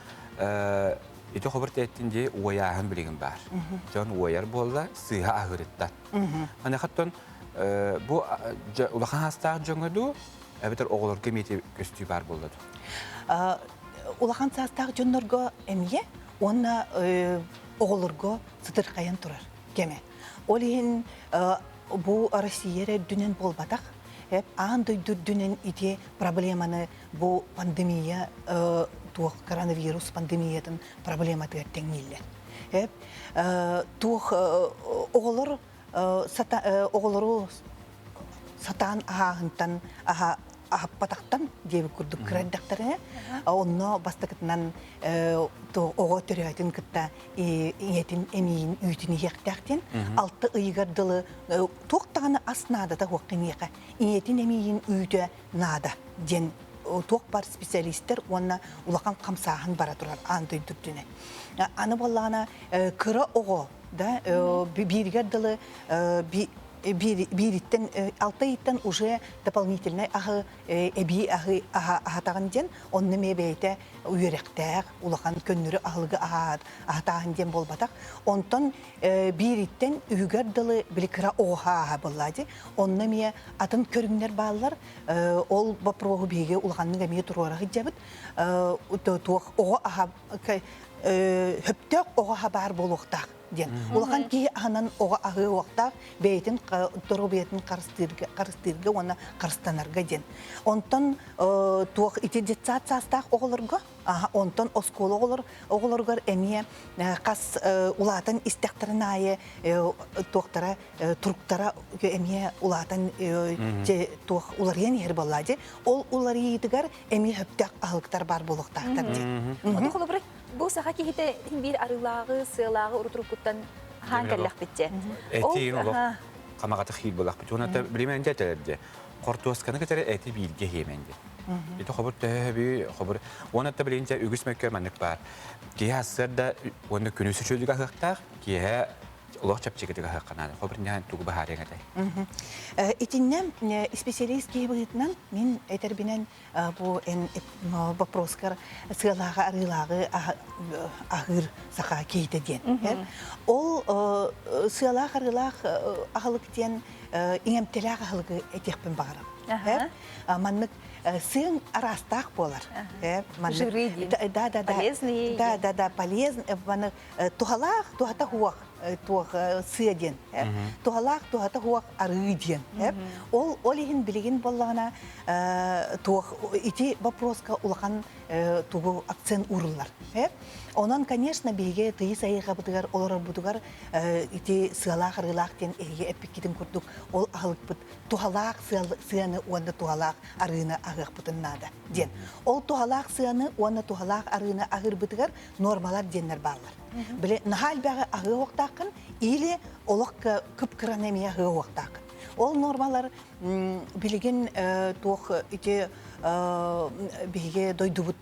iti xobert ettince oyağın bilgin bar. Jon oyar bolda sıha ahırıttan. Hani xatton bu ulaqan hastaq jöngödu ebeter oğulur kemeti göstü bar boldu. Ulaqan hastaq jönörgö emiye ona oğulurgo sıdır qayan turar keme. Olihin bu Rusya'ya dünen bolbatak hep andı dünen iti problemanı bu pandemiya tuğ koronavirus pandemiyadan problematı tengille. Hep tuğ oğulur oğuluru satan ahağıntan ahappataktan diye kurduk kredaktarına onu bastakıtından oğa törüyatın kıtta iyetin emiyin üytini yaktakten altı ıygardılı toğtağını asnada da hoqqin yaka iyetin emiyin üytü nada den toğ bar spesialistler ona ulaqan qamsağın bara turar andı dürdüne. Anı bollağına kıra oğa da birgardılı biritten 6 aydan уже дополнительный эби ахатаган ден онны мебейте үйректер улахан көннүрү ахылгы ахатаган ден болбатак онтон бириттен үйгөрдылы биликра оха боллади онны ме атын көрүңнөр баалар ол бопрогу биге улаханның эме турара хиджабыт туох ого аха хөптөк ого бар болуктак Улахан ки анан ога агы вакта бейтин торобиятын карыстырга оны карыстанарга ден. Онтон туак итидетсацастак оголорго, онтон оскол оголоргор эмие кас улатын истектарынайы токтара туруктара эмие улатын же туак уларген ер боллади. Ол улар йитигер эми хөптөк агылыктар бар болуктактар ден. Bu saha ki hite bir arılağı, sığlağı uruturukutan hangi bitce. Eti olur. Kamagata xil bolaq bit. Ona da bilemen jetelerde. Qortoskanı kadar eti bilge hemendi. Eti xabar tabi xabar. Ona da bilince ügüs mekker manık var. Ki hasırda onu künüsü çöldük ahıqtar ki олох чапчигидига хакканады. Хобриннан тугу бахарыгыдай. Итиннем специалист кибытнан мен этербинен бу эн вопроскар сыйлага арылагы агыр саха кейтеден. Ол сыйлага арылаг агылыктен иңемтелаг агылыгы этекпен багарам. Маннык сын арастак болар. Полезный. Да, полезный. Тухалах, тухата хуак. Тух сыден, тухалах тухата хуак арыден. Ол олихин билигин боллагана тух ити вопроска улахан тугу акцент урулар. Онан, конечно, биге тыйы сайыга бутугар, олар бутугар ити сыалах арылахтен эге эпикидим курдук. Ол агылык бут тухалах сыаны уанда тухалах арына агык бутуннада ден. Ол тухалах сыаны уанда тухалах арына агыр бутугар нормалар деннер баллар. Биле нахал бага агы октакын или олок кыпкыранемия агы октакын. Ол нормалар билеген тух ити биге дойдубут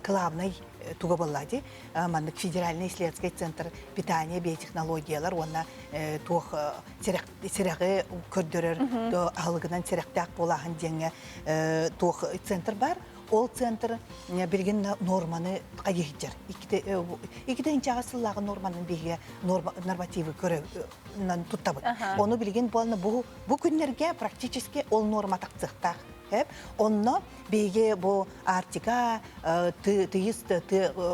главный туга баллади мандык федеральный исследовательский центр питания биотехнологиялар онна тух сереги көрдөрөр алыгынан серектак болагын деңе тух центр бар. Ол центр билген норманы кайыктыр. Икиден асыллагы норманын биге нормативы көрөнөн туттабыт. Оны билген болны бу күннерге практически ол норма такцыктак. Онно биге бу артика тыйыс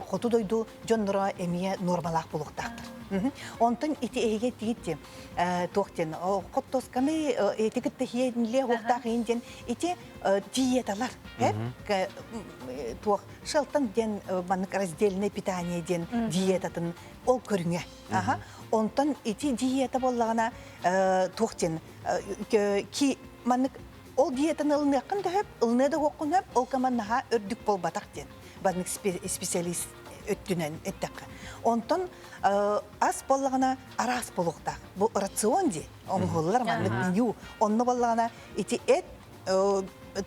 хоту дойду жоннора эмие нормалак булуктактыр. Онтон ити эге тигитти тоқтен коттосканы этигитте хиединле октак инден ити диеталар туох шелтан ден манык раздельное питание ден диетатын ол көрүңө. Онтон ити диета боллагана тоқтен ки манык ол диетаны ылныкын дөп ылны да окунуп ол каманнаха өрдүк болбатак ден манык специалист өттүнөн эттакка. Онтон ас боллагана арас болуктак. Бу рацион ди. Оңголлар манык меню. Онно боллагана ити эт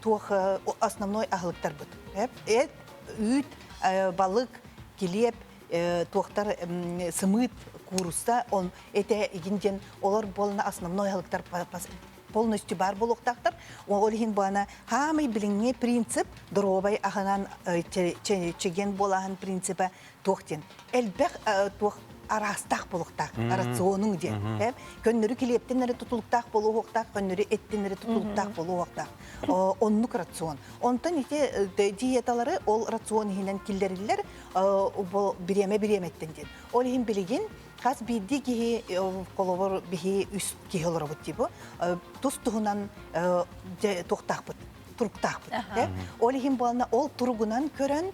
туох основной агылыктар бут. Эт, үт, балык, килеп, туохтар сымыт, куруста, он эте игинден олар болна основной агылыктар полностью бар болуктактар. Олихин бана хамый билиңе принцип дробай аханан чеген болаган принципа тоқтен. Элбек тох арастак болуктак, рационың де. Көннөрү килептенери тутулуктак болуктак, көннөрү эттенери тутулуктак болуктак. Оннук рацион. Онтон ите диеталары ол рацион хинен киллерилер биреметтен. Олихин билигин Каз бидди ки коловор бихи үс кихолор бут типу тустугунан токтакпыт туруктакпыт. Олихин бална ол туругунан көрөн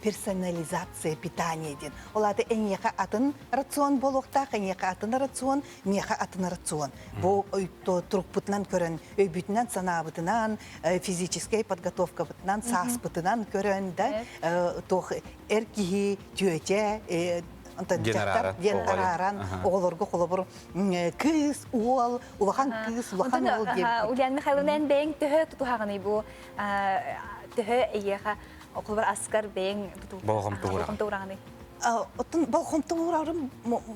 персонализация питания ден. Оларды эньяка атын рацион болуктак, эньяка атын рацион, меха атын рацион. Бу турукпутнан көрөн өйбүтүнөн санабытынан, физическая подготовка бытынан, саспытынан көрөн да тох эркихи түйөче Ден араран, оғылырғы қолыбыр кыз, уол, улахан кыз, улахан уол деп. Ульян Михайловнан бәйін түхі тұтуғағыны бұл түхі әйеға қолыбыр аскар бәйін болғым тұғырағыны. Оттын болғым тұғырағым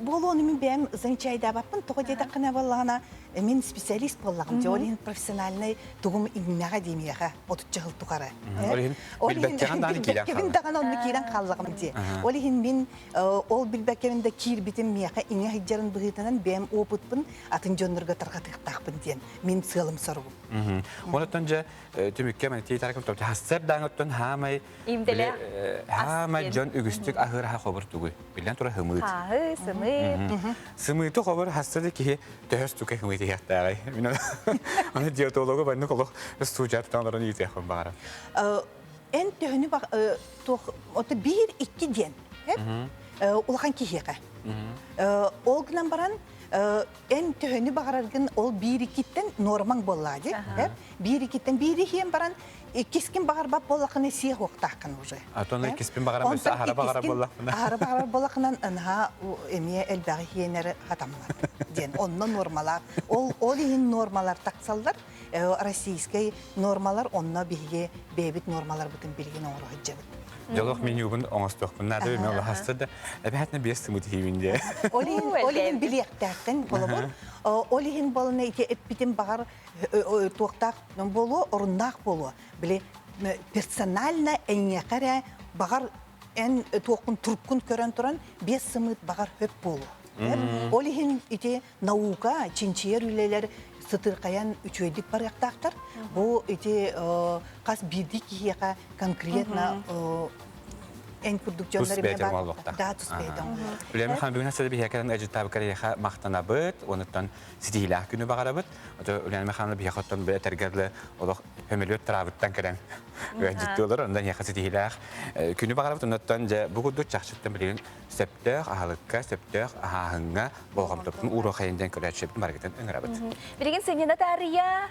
болуыны мен бәйім заңчайда баппын, тұғы деді қына болғана мен специалист болғым. Олин профессиональный тұғым иңмеға демеға, 30 жыл тұғары. Білбәккеғін даған оны кейрен қалығым де. Олин мен ол білбәккеғінде кейр бітім меға иңе хиджарын бұғытынан бәйім опытпын, атын жонларға тарғатықтақпын ден. Мен сылым сұрғым. Оныттан жа түмікке мәне тей тарқым топты. Хастар даңыттан хамай жон үгістік ағыраға қобыр түгі. Білден тұра хымыт. Сымыты қобыр хастарды ке төхіс түке хымыты яқтағай. Оны диетологы бәнді қолық студиятытанларын етеқін бағара. Ән төхіні бір-екі ден. Улахан кехеға. Олғынан баран en töhünü bağırırgın ol bir ikitten norman bolladı. Bir ikitten biri hiyem baran keskin bağır bab bollakını siyah oktağın ucu. Atonda kespin bağıram öse ahara bağıra bollakına. Ahara bağıra bollakından anha emiye elbağı hiyenleri hatamlar. Den onunla normalar. Ol yiyin normalar taksallar. Российский нормалар онна биге бебит нормалар бүтүн билген оңор хыджабыт. Жолок менюбун оңостокпун нада мен Алла хастада. Эбетне бестимут хивинде. Олин билектәктен болобур. Олин болны ите эппитин багар токтак болу, орындак болу. Биле персонально эңекере багар эн токун туркун көрөн туран 5 сымыт багар хөп болу. Олин ите наука, чинчиер үлелер сытыркаян үчөйдүк бар яктактар. Бу ити кас бирдик кияка конкретно en продукционнары бар. Да, туспейдем. Үлеме хан бүгүн хасада бихекерен ажытабы карыяха мактанабыт, онуттан сидилах күнү багарабыт. Ото үлеме ханны бихектон бетергерле олох хөмөлөт тарабыттан керен. Өҗитте олар, ондан яха сидилах күнү багарабыт, онуттан же бугуду чакчыттан билген септер, ахалыкка, септер, ахаңга болгомтоптун уру хайындан көрөчүп маркеттен өңөрабыт. Билген сенена тария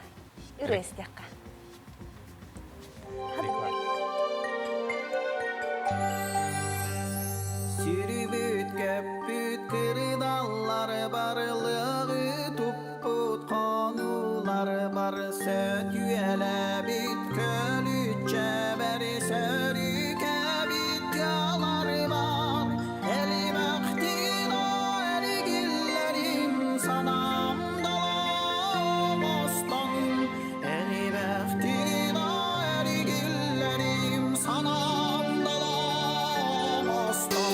үрестякка. Sürübüt köpüt kırıdallar barlığı tupput konular bar söt yüele bit kölüt çeberi sörüke bit yalar var eli vaktin o eli gillerim sanam dalam ostan eli vaktin o eli gillerim sanam dalam ostan.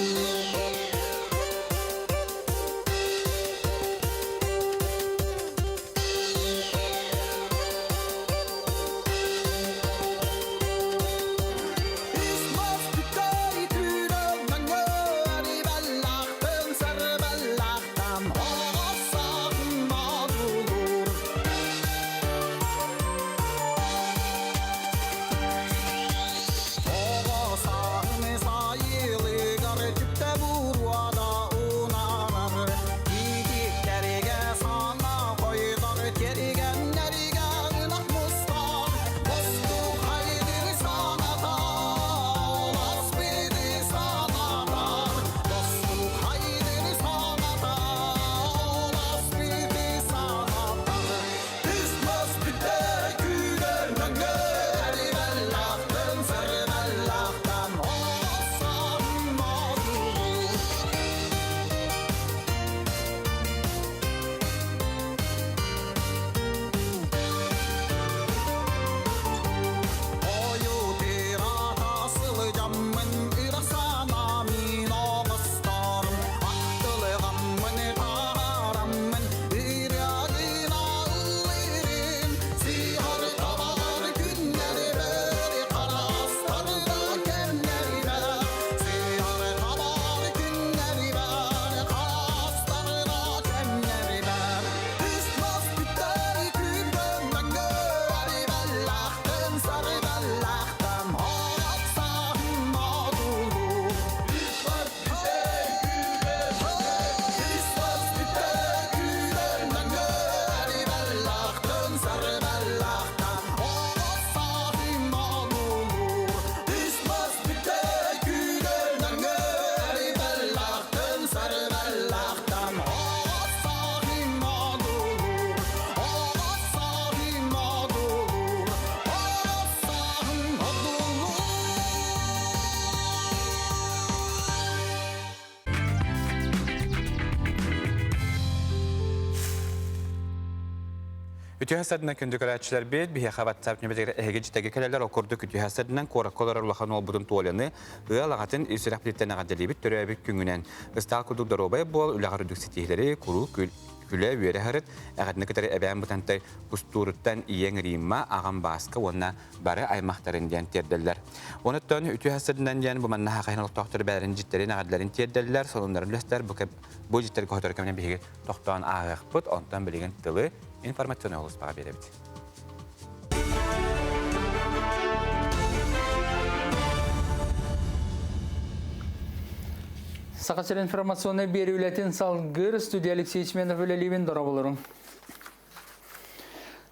Ütühasadından kündü köräçiler bit, bihe xabat sabit nöbetleri ehegeci tege keleler okurdu kütühasadından korakkolar ulahan olbudun tuolanı, ığalağatın üsiraq bilitten ağadeli töröbük küngünen. Istal kurduk darobaya bol, ülağarıdık sitihleri, kuru, küle, üyere harıt, ağadını kıtarı ebeyən butantay pusturuttan iyen rimma, ağam baskı, onna barı aymaqtarından terdeller. Onuttan ütühasadından yani bu manna haqaynalık tohtarı bələrin citlerin ağadların terdeller, solunların löster, bu citleri kohtarı kömenen bihege tohtan ağaq bud, ondan bilegen tılı, informasyon oluz bağa berебит. Сақасыр информационный берүүлетін салгыр студия Алексей Сменов өлелейбен дора болырың.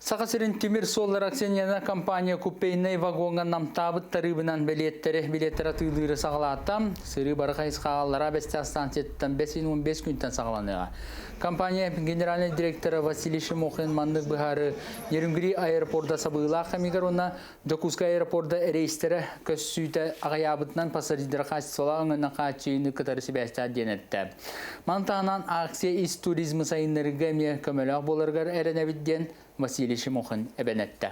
Сақасырын Тимир Соллар акционерна компания купейнай вагонға намтабыт тарыбынан билеттері тыйлыры сағалаттам. Сыры бары қайысқағалара бәсті станцияттан 5-15 күнтен сағаланыға. Компания генеральный директоры Василий Шимохин мандық бұхары Ерінгіри аэропорда сабыла қамигар ona Жокуска аэропорда рейстері көз сүйті ағаябытынан пассажирдер қасысыла өңінен қачыйыны қытары себәсті денетті. Мантағынан акция из туризмы сайынларыға ме көмелі болырғар әрінәбідден Василий Шимохин әбәнетті.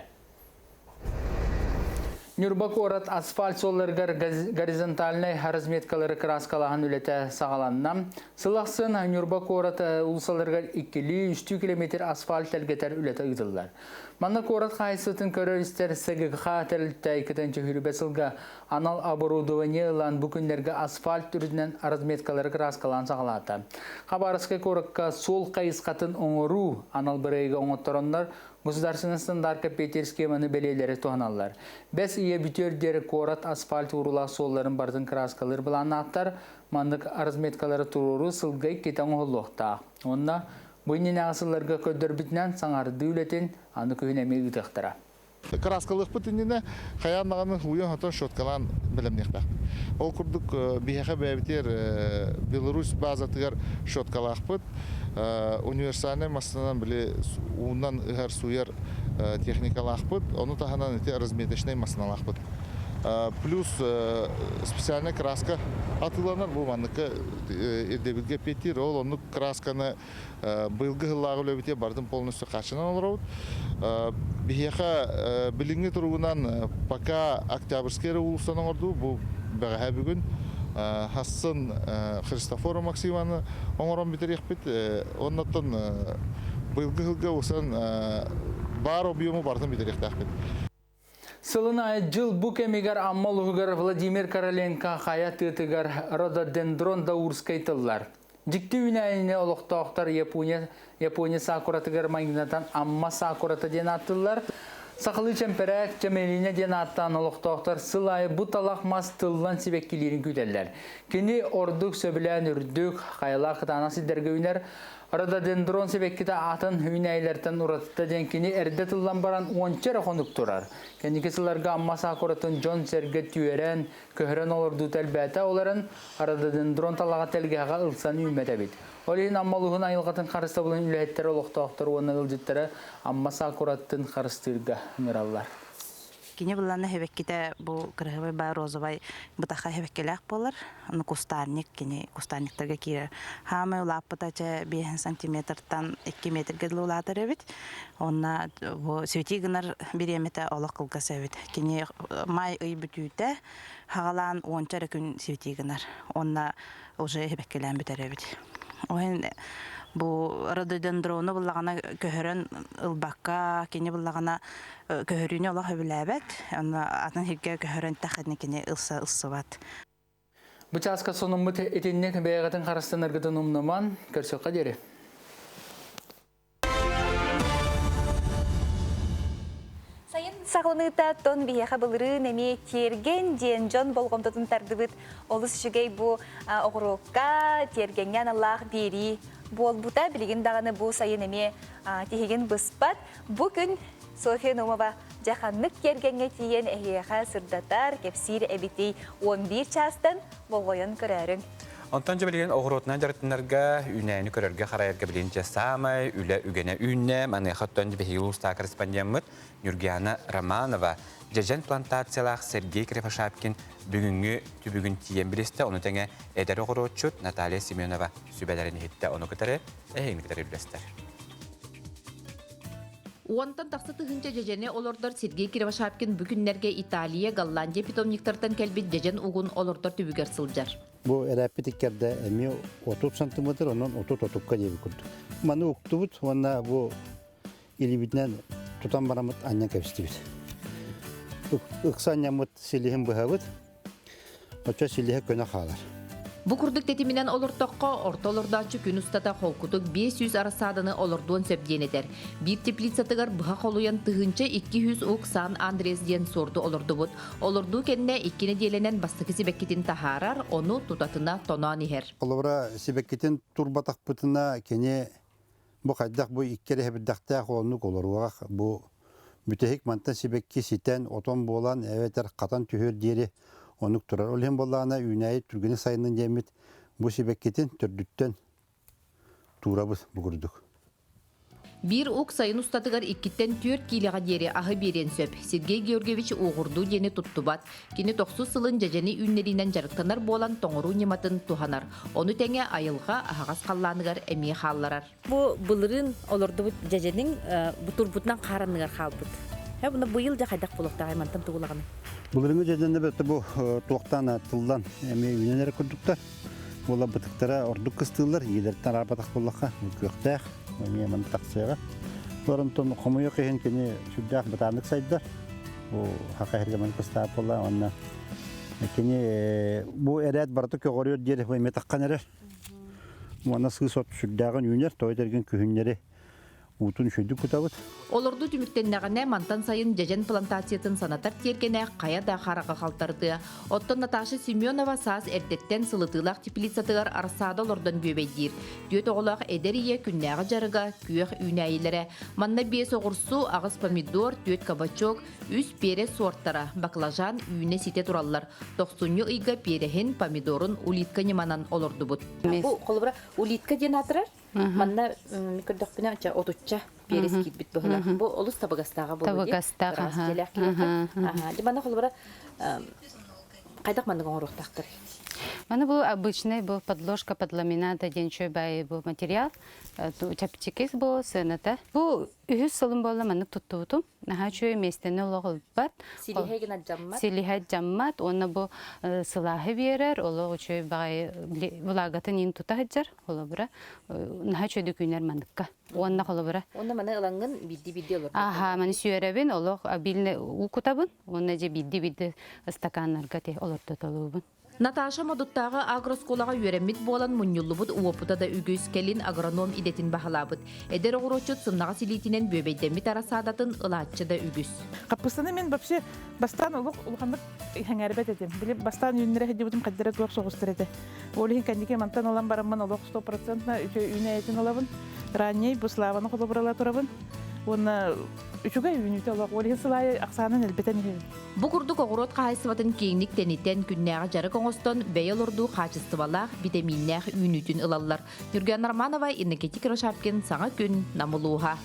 Нюрбак орат асфальт солларгар горизонтальный разметкалары краскалахан үлеті сағаланнам. Сылақсын Нюрбак орат улсаларгар 2-3 километр асфальт әлгетер үлеті ұйдылар. Маннак орат қайсытын көрерістер сәгіға тәрілтті екітінші хүрібесілға анал оборудованиялан бүкіндерге асфальт түрінен разметкалары краскалан сағалаты. Қабарысқа көрікка сол қайысқатын оңыру анал бірейгі оңыттыронлар государственный стандарт Петер схеманы белелері туғаналар. Бәс ие бүтердері корат асфальт урула солларын бардың краскалар білан аттар, мандық разметкалары туруру сылғай кетен оғылуқта. Онна бұйнен ағысыларға көдір бітінен саңарды үлетін аны күйінеме ұйтықтыра. Краскалық бүтініне қаянағының ұйын ғатон шоткалан білімнеқпақ. Ол күрдік бейхе бәбітер Беларусь базатығар шоткалақ бұд. Универсальный мастанан біле уынан ұғар суяр техникалақ бұд. Оны тағанан өте разметочный мастаналақ бұд. Плюс специальный краска атыланар бұл маңныққа ердебілге петер. Ол оны красканы бұйылғы ғылағы өлебіте бардың полностью қачынан олар ауд. Бейхе біліңі тұруынан пока октябрьскері ұлыстаның орду бұл бәғі бүгін Хассын Христофора Максиманы оңыран бітер еқпет. Оннаттан бұйылғы ғылға осан бар объемы бардың бітер еқпет. Сылына жыл бұ кемегер аммалығығар Владимир Короленко қая тыtыгар рододендрон даурскайтылар. Жікті үнәйіне олықтауқтар Япония сакуратыгар магнитатан амма сакураты ден аттылар. Сақылы чемперек чемеліне ден аттан олықтауқтар сылайы бұталақ мас тыллан себеккелерін күтелер. Кені ордық сөбілән үрдік қайлақ қытанасы дәргі Рододендрон себеккіті атын үйнәйлерден ұратты ден кені әрді тыллан баран 10 қонық тұрар. Кені кесілерге амма сақұратын Джон Серге түйерен, көхірен олырды тәлбәті оларын рододендрон талаға тәлгеға ұлсан үймәді бет. Олейін аммалығын айылғатын қарысты бұлын үләйттері олықтауқтары оны ұлжеттері амма сақұратын қарыстырға мираллар. Кини булланы хебекките бу кыргыбай ба розовай бутаха хебеккелек болар. Аны кустарник кини кустарниктарга кире. Хамы лаппыта 5 сантиметртан 2 метрге лулатыр эбит. Онна бу светигнар биремете олак кылга себит. Кини май ый бүтүтэ хагалан 10 күн светигнар. Онна уже хебеккелен бүтер эбит. Ойын бу рододендроны буллагана көһөрөн ылбакка кини буллагана көһөрүнө Аллах билебет. Атын хигге көһөрөн тахны кини ылсыбат. Бучаска сонумбут этиннек бәягатын карастаныргытын умнаман көрсөкка дере. Сайын сағылыныта тон бияға бұлыры неме терген ден жон болғымдатын тардыбыт олыс жүгей бұ оғырыққа тергенген Аллах бері болбута білген дағаны бұ сайын неме тегеген бұспат. Бүгін София Номова жақанлық тергенге тиен әйеға сырдатар кепсир әбітей 11 частан болғойын көрәрің. Онтан жабылген оғыротынан жарытынларға үнәйіні көрерге қарайырға білген жасамай, үлі үгене үнне, маны қаттан жібехеғыл ұста корреспондентмыт Нюргияна Романова, жажан плантациялақ Сергей Крепашапкин бүгінгі түбігін тиен білесті, оны тәңе әдер оғыротчут Наталья Семенова сүбәлерін етті, оны күтәрі әйіңдіктері білестер. Уантан тақсы тұхынча жежене олордар Сергей Кривошапкин бүгінлерге Италия, Голландия питомниктартан кәлбет жежен уғын олордар түбігер сылжар. Бұл әрәппетіккерді әме 30 сантиметр, онын 30-30-қа дебі күрді. Маны ұқтыбыт, онына бұл елебітінен тұтан барамыт аннан кәпістібіт. Ұқса аннамыт селихін бұхабыт, отча селихі көне қалар. Бу курдук тетиминен олортоққа ортолорданчы күн устата холкутук 500 арасадыны олордуон сөпденетер. Бир теплицатыгар быха холуян тыгынча 200 ук Сан Андрес ден сорду олордубут. Олорду кенне иккине деленен бастыкы сибеккетин тахарар, onu тутатына тонан ихер. Олора сибеккетин турбатак пытына кене бу кайдак бу иккере хебирдактак онук олоруак бу бүтехик мантан сибекки ситен отон болан эветер катан түһөр диери онук турар. Олен боллана үйнәй түргүнү сайынын жемит бу сибеккетин төрдүттен турабыз бугурдук. Бир ук сайын устатыгар 2-тен 4 килега дери ахы берен сөп. Сергей Георгиевич угурду дени туттубат. Кини 90 сылын жажени үннеринен жарыктанар болан тоңору нематын туханар. Оны теңе айылга ахагас калланыгар эми халларар. Бу былырын олорду жаженин бутурбутнан караныгар халбыт. Буны быйыл да кайдак болуктагы аймантан тугулаганы. Булырыңы жаденде бөтө бу туактан тылдан эми үненер күрдүктөр. Була бытыктара ордук кыстылар, елерден арбатак боллакка көктөк, эми мен таксыга. Борунтон комуя кеген кени сүддак батандык сайдар. Бу хакайырга мен кыстап болла, анна кени бу эрет барты көгөрүр дер бу метаккан эрер. Мана сысот сүддагын үнер тойдерген күһүннери утун шөйдүк кутабыт. Олорду түмүктеннәгәне мантан сайын жажен плантациятын санатар тергене кая да харага калтарды. Оттон Наташа Семенова саз эрдеттен сылытылак теплицатыгар арсада олордон бөбейдир. Дөт оголак эдерие күннәгы жарыга күйөх үйнәйләре. Манна бес огурсу, агыс помидор, дөт кабачок, үс пере сорттара, баклажан үйне сите тураллар. 90 ыйга перехин помидорун улитка неманан олорду бут. Бу колбура улитка ден атырар. Манна микродокпина отучча перес кит бит быгыла. Бу олус табагастага болду. Табагастага. Мана колбура кайдак мандык оңоруктактыр. Мана бу обычный бу подложка под ламината денчой бай бу материал. Чапчикес бу сыната. Бу үһүс сылым болла мандык туттубутум. Наха чөй местене логул бар. Силихегина жаммат. Силихет жаммат. Оны бу сылахы берер. Олог чөй бай влагатын ин тутахыджар. Ола бура. Наха чөй дүкүнер мандыкка. Онна коло бура. Онна мана ылангын бидди олор. Аха, маны сүйөрөбүн. Олог билне укутабын. Онна же бидди стаканнарга те олорто толубун. Наташа Модуттағы агросколаға үйереммит болан мұнюллыбыд уопыта да үгіз келин агроном идетін бағалабыд. Эдер оғырочыт сымнаға силитінен бөбейдеммит арасадатын ылатчы да үгіз. Қаппыстаны мен вообще бастан ұлғандық хәңәрбет едім. Біліп, бастан үйінлері хәдебудым қаддері туақ соғыстыр еді. Олығын кәндеке мантан олан барамын олық 100%-на үйіне әйтін олабын. Ранней бұславаны қолы бұрала тұрабын. Оны үчүгө үйнүтө олок олин сылай аксанын элбетен ир. Бу курдук огорот кайсыбатын кийинник тенитен күннәгы жары коңостон бейел орду качыстыбалах витаминнәх үйнүтүн ылаллар. Нүрген Арманова, Иннекетик Рошапкин, Саңа күн, Намулуха.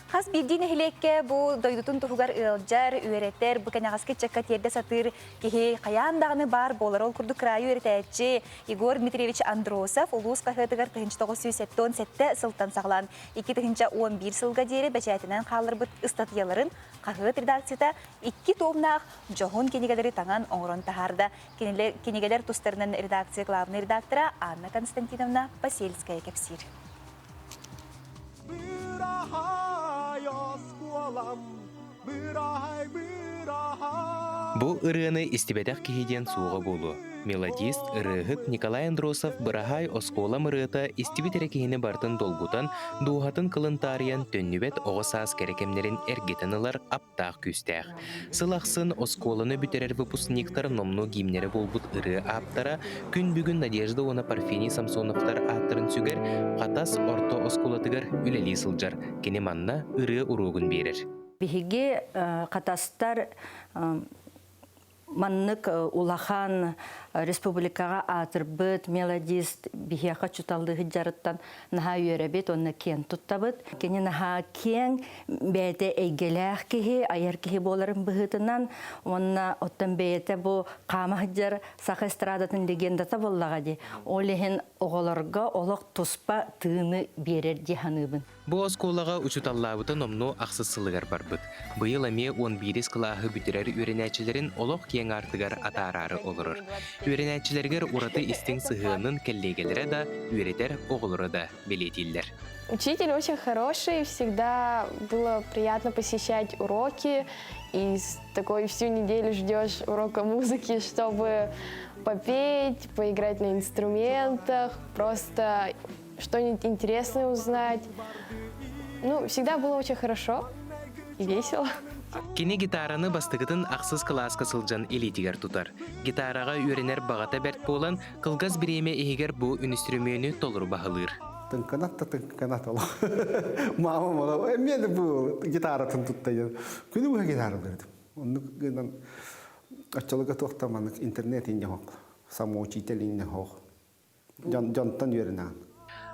Хас биддин хилекке бу дойдутун тугар ылжар үйреттер бу канагаски чакка терде сатыр кихи каяндагыны бар болар ол курду краю үйреттечи Егор Дмитриевич Андросов улус кахетыгар 1977 сылтан саглан 2011 сылга дери бачатынан калырбыт статьяларын кахет редакцияда 2 томнах жохун кенигелери таңан оңрон тахарда кенигелер тустарынын редакция главный редактора Анна Константиновна Басельская кепсир. Бу ырыны истебедек кихиден суға болу. Мелодист ырыгыт Николай Андросов бырахай оскола мырыта истебетере кихини бартын долгутан дуғатын кылынтариян төннүбет оғысаас керекемнерин эргетенылар аптақ күстәк. Сылақсын осколаны бүтерер выпускниктар номну гимнері болбут ыры аптара күн бүгін Надежда оны Парфений Самсоновтар аттырын сүгер қатас орто осколатыгар үлели сылжар. Кенеманна ыры уруғын берер. Биһиги катастар маннык улахан республикага атырбыт мелодист биһиака чуталдыгы жарыттан наха үйребет онна кен туттабыт. Кени наха кен бәйте эйгеләх кихи аяр кихи боларын быһытынан онна оттан бәйте бу камахжар саха эстрадатын легендата боллагади. Олехин оголорга олок туспа тыыны берер диханыбын. Бу осколага учуталлабыта номну аксысылыгар барбыт. Быйыл эми 11 клаһы бүтерер үйренәчилерин олок кең артыгар атарары олорор. Үйренәчилергер ураты истең сыгынын келлегелере да үйретер оголору да белетиллер. Учитель очень хороший, всегда было приятно посещать уроки, и такой всю неделю ждешь урока музыки, чтобы попеть, поиграть на инструментах, просто что-нибудь интересное узнать. Ну, всегда было очень хорошо и весело. Кини гитараны бастыгытын ақсыз класска сылжан элитигер тутар. Гитараға үйренер бағата бәрт болан, кылгаз биреме егер бу инструменту толыру бағылыр. Тынканат ола. Мама мола, мен бу гитаратын туттайын. Күні бұға гитара бердім. Оны гынан ачалыға тоқтаманық интернет инде хоқ. Самоучитель инде хоқ. Жантан үйренен.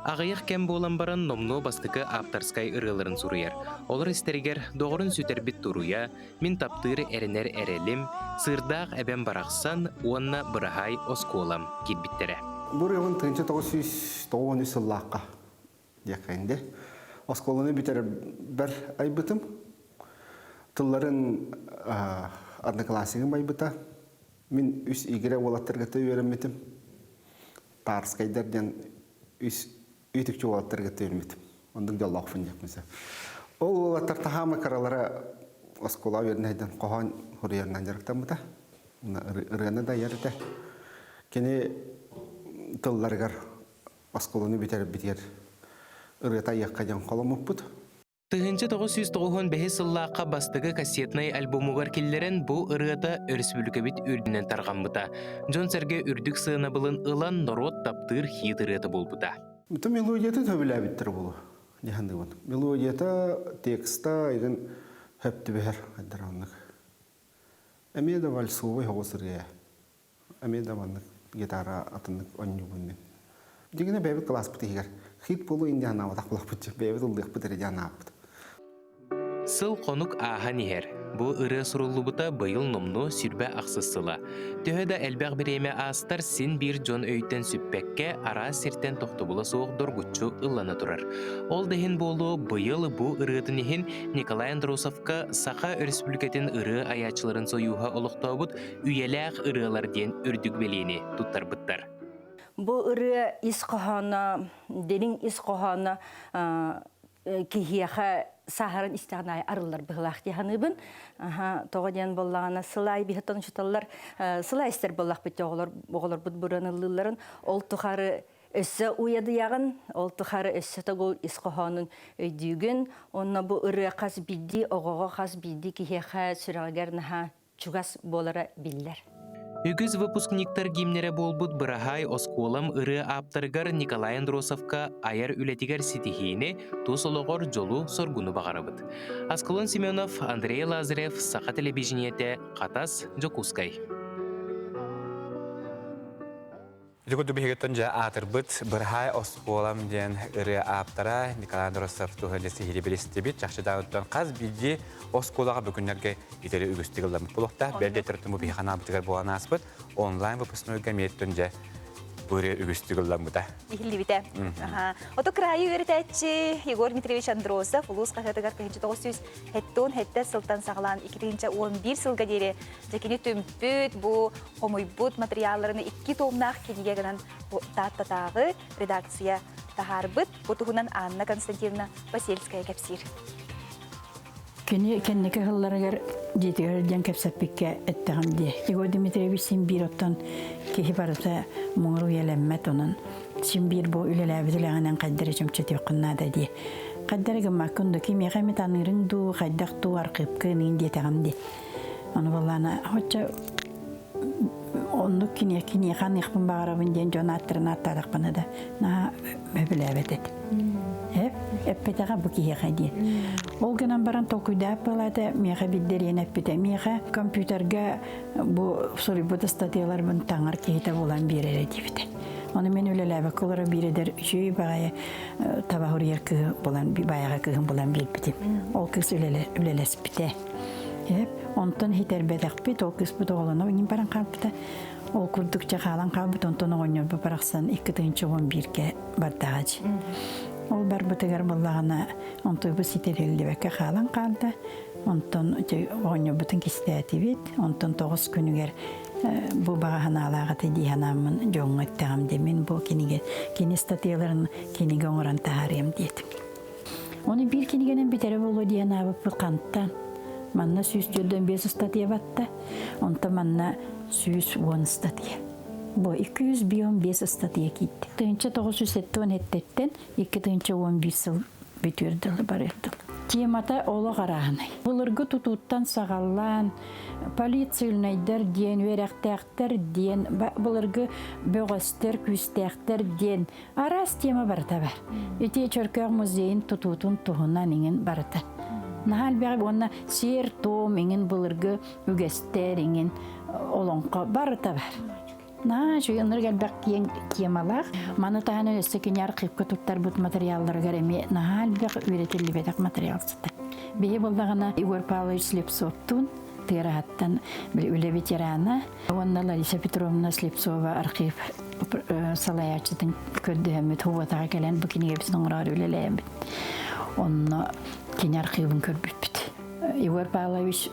Ағайық кәм болан баран номно бастықы аптарскай ырыларын сұруяр. Олар істерігер доғырын сүтербіт тұруя, мен таптыры әрінер әрелім, сырдақ әбен барақсан, онна бұрағай осколам кетбіттері. Бұл еуін 1990 сыллаққа декайынде. Осколаны бітер бір ай бұтым. Тұлларын одноклассигім ай бұта. Мен үс игіре олаттырғыты өремметім. Тарскайдардан үс үйтікчі олаттырғыты өремметім. Ондың жаллақ фындек. Ол олаттар тахамы қаралары оскола өрінайдан қоған хұрыярынан жарықтан бұта. Үргені да ерді. Кені тылларғар осколаны бітер үргетай яққадан қолым ұппыд. Тыгынчы 995 сыллаққа бастығы кассетнай альбомугар келлерен бұл ырыта өрсбүлкебит үрдінен тарғанбыта. Жон сәрге үрдік сığına былын ылан народ таптыр хит ырыта болбыта. Бұты мелодияты төбілі әбіттір болу. Мелодията, текста, айдын хөпті бәр айдаранлық. Әмеда вальсовый хоғысырға. Әмеда ванлық гитара атынлық оню бұнмен. Дегіне бәбі класс бұты егер. Хит болу инде анавадақ бұлақ бұты. Бәбі тұлдық бұтыр еде анав бұты. Сыл қонук аға нехер. Бұл ыры сұрулы бұта бұйыл номну сүрбә ақсыз сыла. Төхеді әлбәқ біреме астар син бір жон өйттен сүппәкке ара сертен тоқты бұла соғ доргутчу ылланы тұрар. Ол дехін болу бұйыл бұл ырыдын ехін Николай Андросовка Сақа Республикатын ыры аячыларын союға олықтау бұд үйеләқ ырылар ден үрдік белені тұттар бұттар. Бұл ыры ис қоғаны, денің ис қоғаны кихияға сахаран истағынай арылар бұғылақ дегенібін. Тоғаден болағына сылай бігіттен жұталар, сылай істер болақ бітті оғылар бұд бұранылыларын. Ол тұқары өссі уяды яғын, ол тұқары өссі тұғыл исқоғанын өйдігін. Онына бұл ұры қаз білді, оғыға қаз білді кихияға сүрағарынаға чугас болара білдер. Үгіз выпускниктар гимнере болбут бұрағай осколам ыры аптаргар Николай Андросовка аяр үлетігер ситихине тус олығыр жолу соргуну бағарабыд. Аскалон Семенов, Андрей Лазарев, Сақа телевидениете, Қатас, Жокускай. Жүгіді бігеттен жа атырбыт бұрағай осколам ден ыры аптара Николай Андросов туғылесі херебелесті бет жақшыда өттен қаз білді осколаға бүкіндерге етері үгістігілдамыд болуқта. Бәлде тұртымы бейхана бұтығар болған аспыд онлайн выпускной гаметтен жа бұры үгістігілдамыда. Ихилли бите. Ото крайы өрітәтчі Егор Дмитриевич Андросов ұлыс қағытығар 1900 хеттон хетті сылтан сағылан 2011 сылға дере жәкені төмпөт бұ қомойбұт материалларыны 2 томнақ кенегенен таттатағы редакция тахарбыт бұтығынан Анна Константиновна Васильская кәпсир. Кеннеке хылларыгар жетігерден кәпсәппекке әттіғамде. Егор Дмитриевич Симбир оттан кехи барыса мұңыру елеммет онын. Симбир бұл үлеләбізіліғанан қаддары чөмчеті өқыннада де. Қаддары гымақынды кемеға метанырын ду, қайдақ ду арқыпқы нейін детіғамде. Оны болғаны, хотча онлық кене қан иқпын бағарабын ден жон аттырын аттадықпыны да наға өбіләбет ет. Эппетеға бұ кейеға дейін. Ол гынан баран толкуйдап болады, меға білдерен әппеті. Меға компьютерға бұл сұрыбыды статиялар бұн таңар кейті болан берері дейбіті. Оны мен өлеләбі қолары бередер жүй бағайы табағыр еркі болан, баяға күйін болан белбіті. Ол кіз өлеләс біті. Онтан хитер бәдәқ біт, ол кіз бұд оғыланы өңін баран қалбыты. Ол күрдікче қалан қалбыт, онтан оғыныр бұ барақсан 2-11-ге бардағачы. Ол бар бұтығар болағына онтой бұ ситерелді бәкі қалан қалды. Онтан оғыныр бұтын кестәті бет, онтан 9 күнігер бұл бағахан алағаты дейханамын жоң өттіғам демен бұл кені статияларын кенеге оңыран тағарым дедім. Оны бір кенегенен бітері болу дейін абып бұл қанттан. Манна сүйіс жөлден 5 статия батты, онта манна сүйіс 10 статия. Бу 215 статья китти. Тынча 907 215 сыл бүтүрдүл барылды. Темата олы қарағынай. Бұлырғы тұтуттан сағаллан, полициялнайдар ден, верақтақтар ден, бұлырғы бөғістер, күстақтар ден. Арас тема барыта бар. Өте Чөркөк музейін тұтутын тұғынан еңін барыта. Нахал бәғі онна сер том еңін бұлырғы үгестер еңін олонқа барыта бар. Жүйінір кәлбәк кейін кемалақ. Маны тағаны өсі кенер қипқы тұттар бұд материалдар ғареме нағал бәқ үйретілі бәдәк материал сыты. Бейі болдағына Игорь Павлович Слепцовтун, тыйрағаттан үлі ветераны. Онна Лариса Петровна Слепцова архив салаячытын көрдіғімет хуатаға кәлән бұкенеге біздің ұрар өлеләйімбет. Онна кене архивын көрбіт біт. Игорь Павлович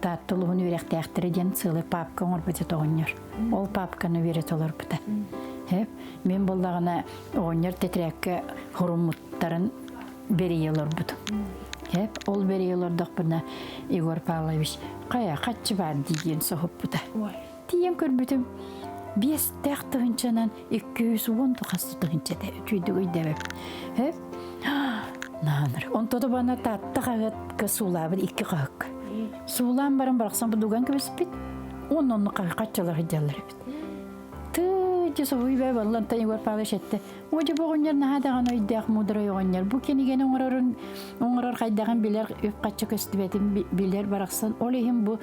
таттылығын үйректәқтірі ден сылы папка оңыр біте тоғыныр. Ол папканы үйрет олар біті. Мен болдағына оңыр тетрәкке хұрымыттарын бері елір бұды. Ол бері елірдік бұна Игорь Павлович қая қатшы бар деген соғып бұды. Тием көрбітім 5 тәқтігіншанан 210 қастығыншада үтүйді өйдәбіп. Наныр. Онтоды бана татты қағытқы сулабын 2 қағық. Сулан барын барақсан бұдуған көбесі бет, оны қатшалар ғыдалар бет. Түді соғый бәй балан тайы Игорь Павлович әтті. Оды бұғынер нағадаған ойдақ мұдырай оғынер. Бұл кенеген оңырар қайдаған білер өп қатшы көсті бәтін білер барақсан. Ол ехім бұл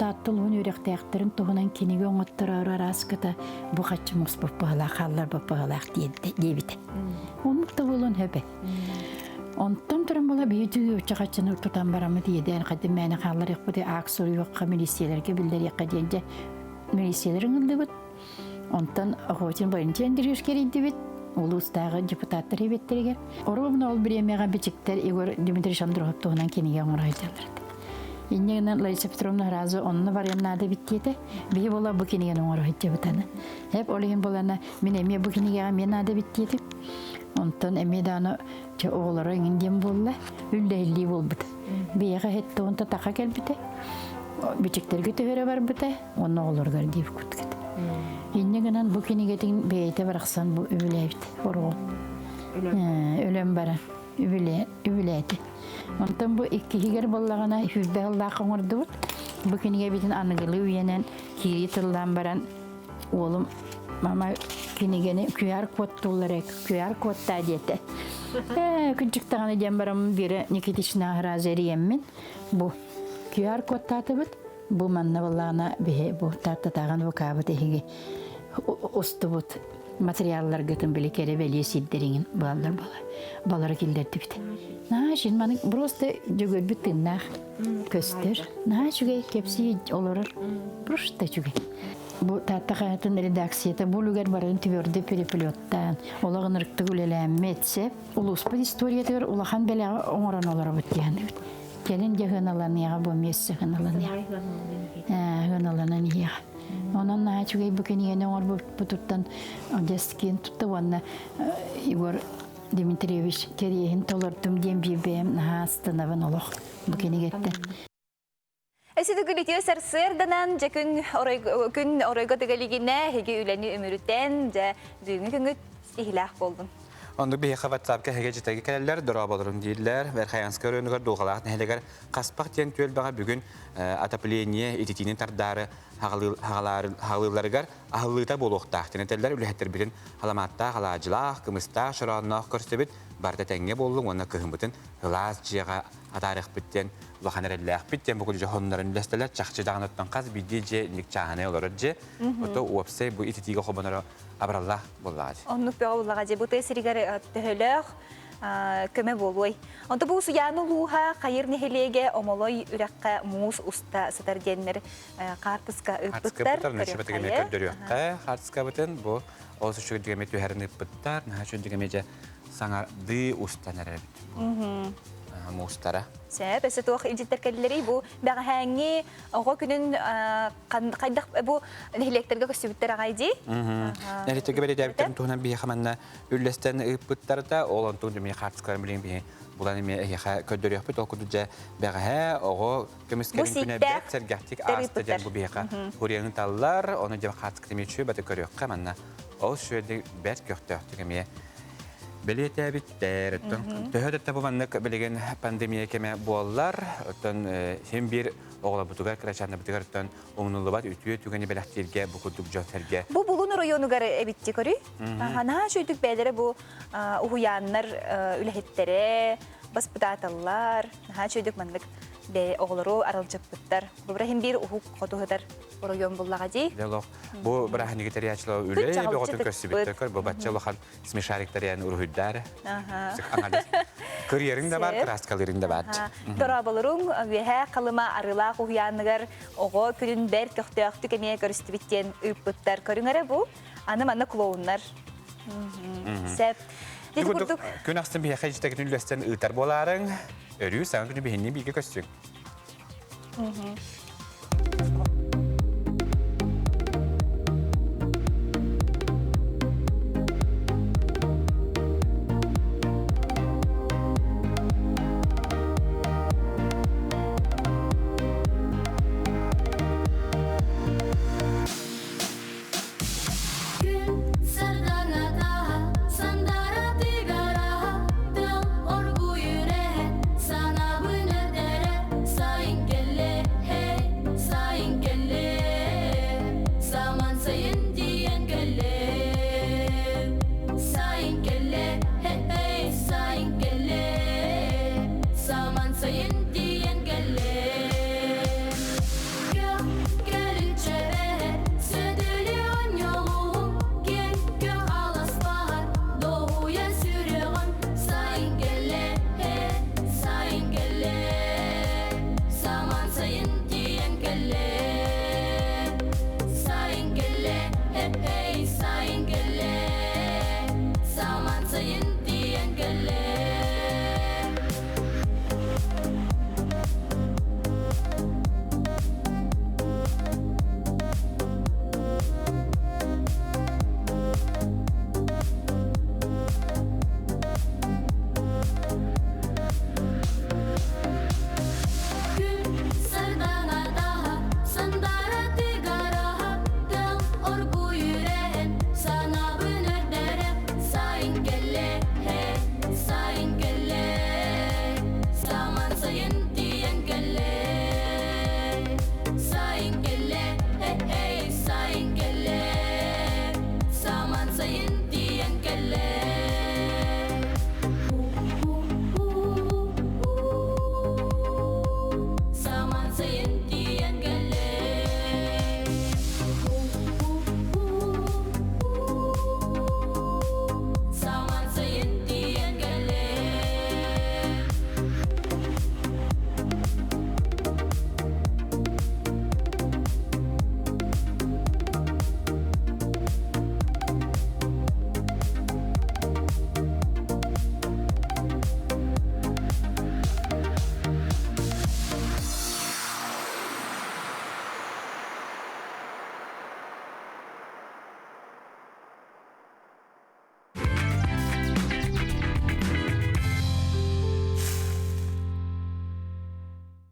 таттылығын өректәқтірін тұғынан кенеге оңыттырар араскыта бұл қатшы мұс бұп бағалақ, қалар бұп бағалақ дейбіті. Онмықты болуын хөбі. Онтан тұрын бола бейді өтчіғатшыны тұтан барамы дейден қадым мәні қалар еқпіде ақсыр еққа милисиялерге білдер еққа дейінде милисиялерін ұлды бұд. Онтан ғотин бойынша әндіріш керейді бұд. Ол ұстағы депутаттар ебеттерге. Орылығын ол біремеға бічіктер Игорь Дмитрий Шандырғып тұғынан кенеге оңыр айталырды. Иннегінен Лариса Петровна разы онны баряннады біттеді. Бей бола бұл кенеген оңыр айтты бұтаны. Хеп олығын болана мен әме бұл кенегеға мен ады біттеді. Онтан әмеданы оғылары еңінден болла, үлдәйлі бол бұды. Бейеға хетті онта тақа кәл бұды. Бічіктерге төхері бар бұды, оны оғылырғар дейіп күткеді. Еннегінен бұл кенегетін бейеті барақсан бұл үбіләйбіді, орғыл. Өлем бара, үбіләйді. Онтан бұл иккігер боллағына хүзбе ғыллақ оңырды бұд. Бұл кенеге бетін анығылы үйенен кири тылдан баран олым мама кенегені QR код тұлырек, QR кодта деті. Күнчіктағаны дем барамын бері Никитична Разериеммен. Бұл QR код таты бұд. Бұл манна болағына бе бұл тартатаған вокабы тегеге ұсты бұд. Материаллар гытын білі кері бәлі сиддеріңін балдар бала. Балары келдерді біді. Жин маның просто жүгір бүттіннақ көстер. Жүгей кепсі олырыр. Просто жүгей. Бұл таттақатын редакцияты бұл үгер барын түберді переплеттан, олағын ұрықты үлеләмі етсе, ұлыспын историятығыр ұлақан бәлі оңыран олар бұттияны. Келін де ғыналаны еға бұл мессі ғыналаны еға. Ғыналаны еға. Онан наға чүгей бүкенігені оңыр бұтыттан дестікен тұтты онына Игорь Дмитриевич керейін толырдым дем бейбейім наға астынавын олық бүкенігетті. Әсіді күлітеу сәрсірдінен жа күн оройға дығалігіне хеге үләні өміріттен жа дүйіңі күнгіт ихилақ болдым. Онды бейхі ватсапқа хеге жетегі кәлелер, дұра болырын дейділер, вәрхаянскы өрінігер доғалақ нәхелегер қаспақ тен төл баға бүгін атапление ететінің тардары хағылыларығар ағылыта болуқтақ. Тенетелер үліхеттер білін халаматта, халажылақ, кымыста, шыраннақ көрсебет барда тәңге болдың, оны кығын бұтын ғылаз жиға атарық біттен, ұлақанар әлләқ біттен бүкіл жоғынларын үлестелер, чақчы дағын өттен қаз биді же нек чағаны олар же, өті уапсы бұл ететігі қобанары абраллах болады. Оннук бәға болаға же, бұл тәсірігер төхілік көмі болуай. Онды бұл сұяны луға қайыр нехелеге омолой үрәққа мұз ұста сатар денмер қартысқа үппіттар. Қартысқа бұтын бұл осы шүгілдігіме түйәрін үппіттар, шүгілдігіме саңарды ұстанар әбіт. Мұстара. Сәп, әсі туақ елжеттер кәлілері бұл бәға әңі оға күнін қайдақ бұл нәхелектерге көстебіттер ағайды? Нәхелектерге бәрі дәбіттерін туғынан бейі қаманна үлестен ұппыттар да, олан туын дүмей қартысқарын білген бейі Булан эме яха көдөрөкпүт окудужа бага ого көмөскерин күнө бет сергактик аста ден бу бияка. Хурияны таллар, оны жа хатыктымечү бата көрөккө манна. Ол шөйдө бет көктөктүгеме. Билете биттер. Төһөдө бу маннык билеген пандемия кеме боллар. Оттон hem bir оғла бутугар крачанна бутугартан оңнулубат үтүө түгени белахтирге бу курдук жоттерге. Бу булун районугар эбитти көрү. Ана шөйдүк бәлере бу уяннар үлехеттере, баспытаталлар, ха шөйдүк маннык бе оғлару аралжаппыттар. Бу брахим бир ухук котугдар район буллага ди. Дело. Бу брахим гитериачло үле бе готук көсүбүттөр көр. Бу батчалыхан смешариктер яны урухудар. Ага. Кырьерин да бар, краскалырын да бар. Торабалырың веһә калыма арыла куянныгар ого күнүн бер көктөктү кеме көрүстүбиттен ыппыттар көрүңөрө бу. Аны мана клоуннар. Сеп. Күн астын бия хәҗитәк нүлләстән ытар боларың. Өрү саң күнү бехинни биге көссүң.